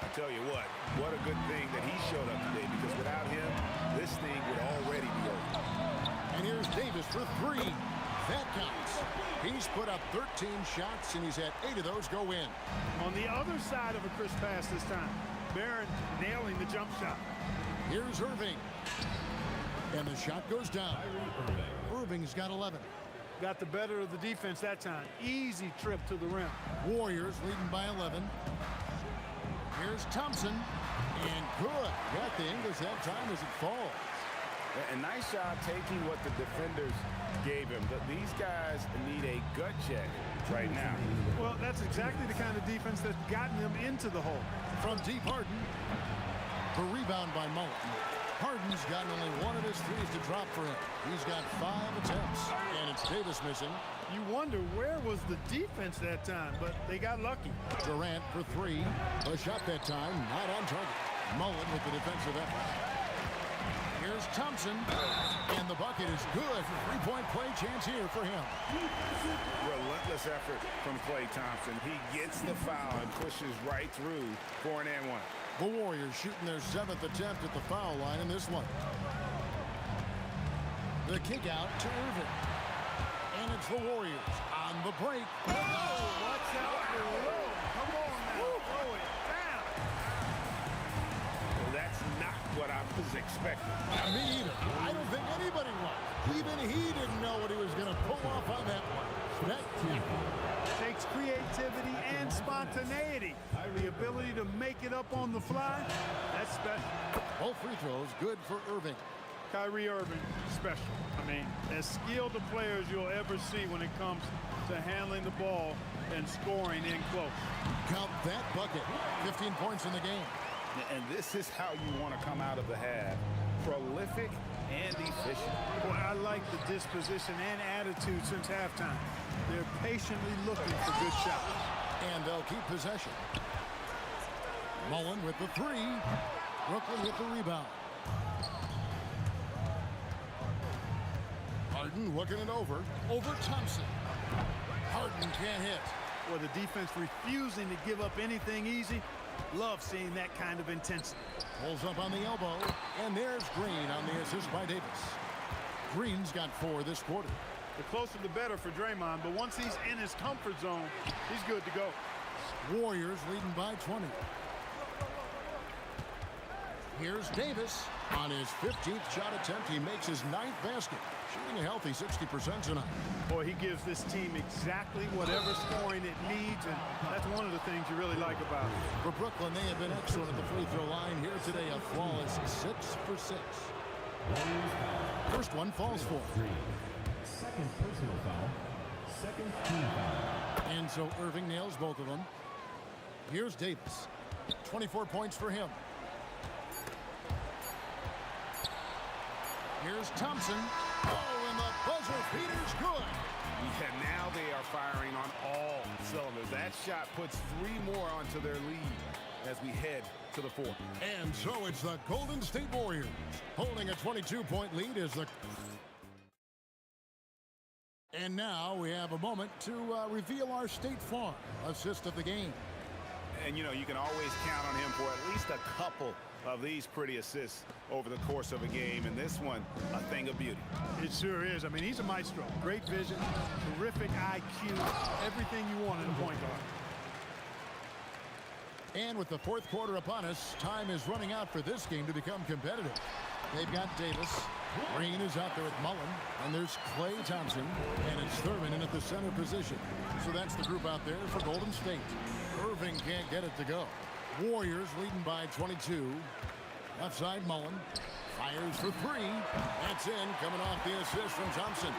I tell you what a good thing that he showed up today, because without him, this thing would already be over. And here's Davis for 3. That counts. He's put up 13 shots, and he's had 8 of those go in. On the other side of a crisp pass this time, Baron nailing the jump shot. Here's Irving. And the shot goes down. Irving's got 11. Got the better of the defense that time. Easy trip to the rim. Warriors leading by 11. Here's Thompson. And good. Got the English that time as it falls. And nice job taking what the defenders gave him. These guys need a gut check right now. Well, that's exactly the kind of defense that's gotten them into the hole. From deep, Harden. The rebound by Mullen. Harden's gotten only one of his threes to drop for him. He's got 5 attempts, and it's Davis missing. You wonder where was the defense that time, but they got lucky. Durant for 3. A shot that time, not on target. Mullen with the defensive effort. Here's Thompson, and the bucket is good. 3-point play chance here for him. Relentless effort from Klay Thompson. He gets the foul and pushes right through for an and one. The Warriors shooting their 7th attempt at the foul line in this one. The kick out to Irving. And it's the Warriors on the break. Oh, watch out below. Come on now. Throw it down. Well, that's not what I was expecting. Me either. I don't think anybody was. Even he didn't know what he was going to pull off on that one. Spectacular. Takes creativity and spontaneity. The ability to make it up on the fly, that's special. Both free throws good for Irving. Kyrie Irving, special. I mean, as skilled a player as you'll ever see when it comes to handling the ball and scoring in close. Count that bucket. 15 points in the game. And this is how you want to come out of the half. Prolific and efficient. Boy, I like the disposition and attitude since halftime. They're patiently looking for good shots. And they'll keep possession. Mullen with the 3. Brooklyn with the rebound. Harden looking it over Thompson. Harden can't hit. Well, the defense refusing to give up anything easy. Love seeing that kind of intensity. Pulls up on the elbow, and there's Green on the assist by Davis. Green's got 4 this quarter. The closer the better for Draymond, but once he's in his comfort zone, he's good to go. Warriors leading by 20. Here's Davis. On his 15th shot attempt, he makes his 9th basket. Shooting a healthy 60% tonight. Boy, he gives this team exactly whatever scoring it needs, and that's one of the things you really like about it. For Brooklyn, they have been excellent at the free throw line here today. A flawless 6 for 6. First one falls for. Second personal foul. Second team foul. And so Irving nails both of them. Here's Davis. 24 points for him. Here's Thompson. Oh, and the buzzer beater's good. Yeah, now they are firing on all cylinders. That shot puts 3 more onto their lead as we head to the 4th. And so it's the Golden State Warriors holding a 22-point lead as the... And now we have a moment to reveal our State Farm assist of the game. And, you know, you can always count on him for at least a couple of these pretty assists over the course of a game. And this one, a thing of beauty. It sure is. I mean, he's a maestro. Great vision, terrific IQ, everything you want in a point guard. And with the 4th quarter upon us, time is running out for this game to become competitive. They've got Davis. Green is out there with Mullen. And there's Klay Thompson. And it's Thurman in at the center position. So that's the group out there for Golden State. Irving can't get it to go. Warriors leading by 22. Left side, Mullen. Fires for 3. That's in, coming off the assist from Thompson.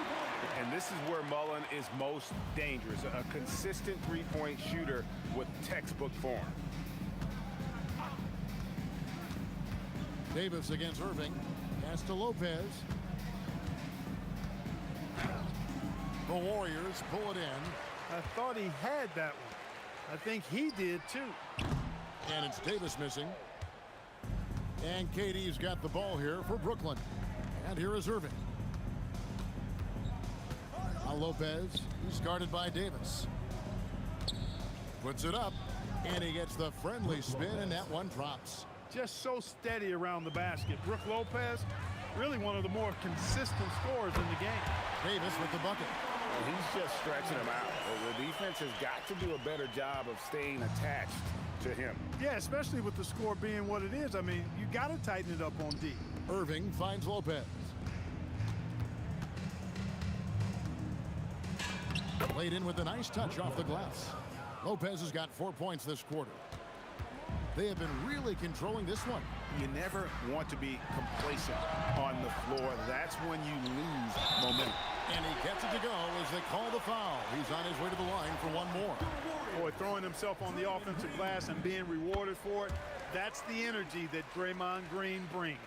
And this is where Mullen is most dangerous. A consistent three-point shooter with textbook form. Davis against Irving. Pass to Lopez. The Warriors pull it in. I thought he had that one. I think he did too. And it's Davis missing. And KD's got the ball here for Brooklyn. And here is Irving. Now Lopez, he's guarded by Davis. Puts it up, and he gets the friendly spin, and that one drops. Just so steady around the basket. Brook Lopez, really one of the more consistent scorers in the game. Davis with the bucket. He's just stretching him out. The defense has got to do a better job of staying attached to him. Yeah, especially with the score being what it is. I mean, you got to tighten it up on D. Irving finds Lopez. Played in with a nice touch off the glass. Lopez has got 4 points this quarter. They have been really controlling this one. You never want to be complacent on the floor. That's when you lose momentum. And he gets it to go as they call the foul. He's on his way to the line for one more. Boy, throwing himself on the offensive glass and being rewarded for it, that's the energy that Draymond Green brings.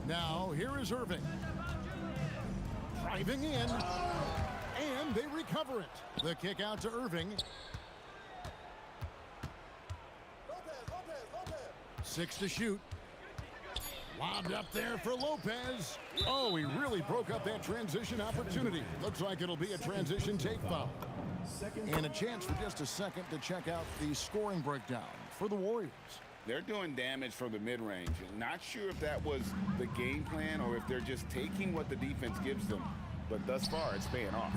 Now, here is Irving. Driving in. And they recover it. The kick out to Irving. 6 to shoot. Lobbed up there for Lopez. Oh, he really broke up that transition opportunity. Looks like it'll be a transition take foul. And a chance for just a second to check out the scoring breakdown for the Warriors. They're doing damage from the mid-range. Not sure if that was the game plan or if they're just taking what the defense gives them. But thus far, it's paying off.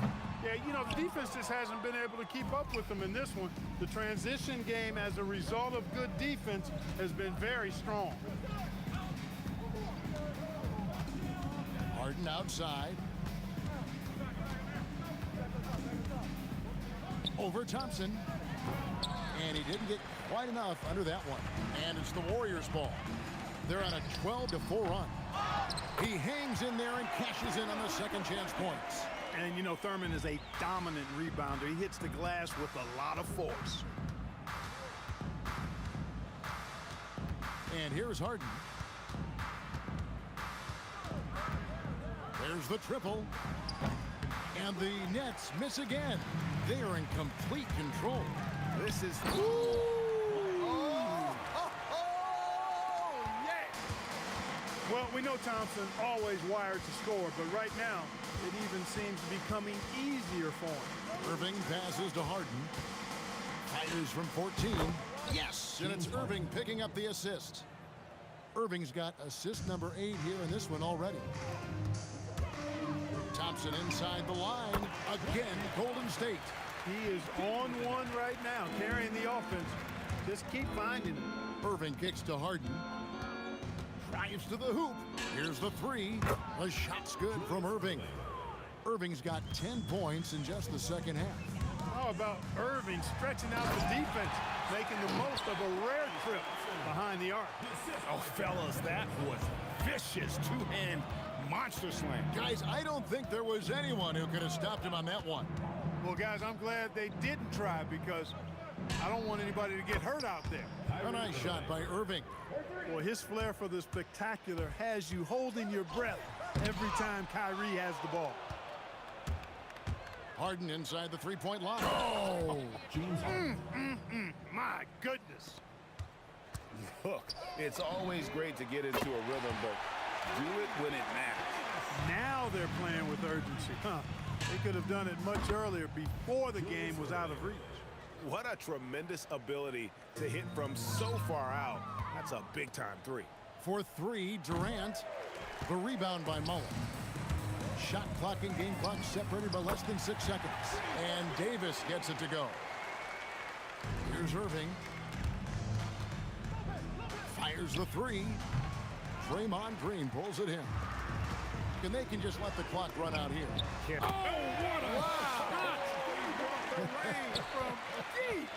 Yeah, you know, the defense just hasn't been able to keep up with them in this one. The transition game, as a result of good defense, has been very strong. Harden outside. Over Thompson. And he didn't get quite enough under that one. And it's the Warriors' ball. They're on a 12-4 run. He hangs in there and cashes in on the second chance points. And, you know, Thurman is a dominant rebounder. He hits the glass with a lot of force. And here's Harden. There's the triple. And the Nets miss again. They are in complete control. This is... Well, we know Thompson always wired to score, but right now, it even seems to be becoming easier for him. Irving passes to Harden. Fires from 14. Yes! And it's Irving picking up the assist. Irving's got assist number 8 here in this one already. Thompson inside the line. Again, Golden State. He is on one right now, carrying the offense. Just keep finding him. Irving kicks to Harden. Drives to the hoop. Here's the 3. The shot's good from Irving. Irving's got 10 points in just the second half. How about Irving stretching out the defense, making the most of a rare trip behind the arc? Oh, fellas, that was vicious two-hand monster slam. Guys, I don't think there was anyone who could have stopped him on that one. Well, guys, I'm glad they didn't try because I don't want anybody to get hurt out there. A nice shot by Irving. Well, his flair for the spectacular has you holding your breath every time Kyrie has the ball. Harden inside the three-point line. Oh! My goodness. Look, it's always great to get into a rhythm, but do it when it matters. Now they're playing with urgency. They could have done it much earlier before the game was out of reach. What a tremendous ability to hit from so far out. That's a big-time 3. For 3, Durant. The rebound by Mullen. Shot clock and game clock separated by less than 6 seconds. And Davis gets it to go. Here's Irving. Fires the 3. Draymond Green pulls it in. And they can just let the clock run out here. Oh, what a shot! The range from deep.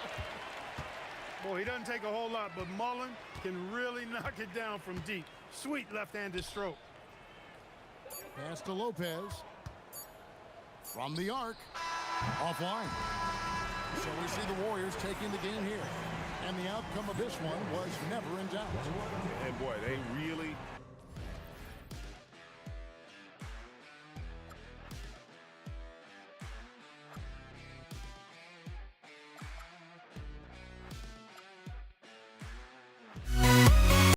Boy, he doesn't take a whole lot, but Mullen can really knock it down from deep. Sweet left-handed stroke. Pass to Lopez. From the arc. Offline. So we see the Warriors taking the game here. And the outcome of this one was never in doubt. And boy, they really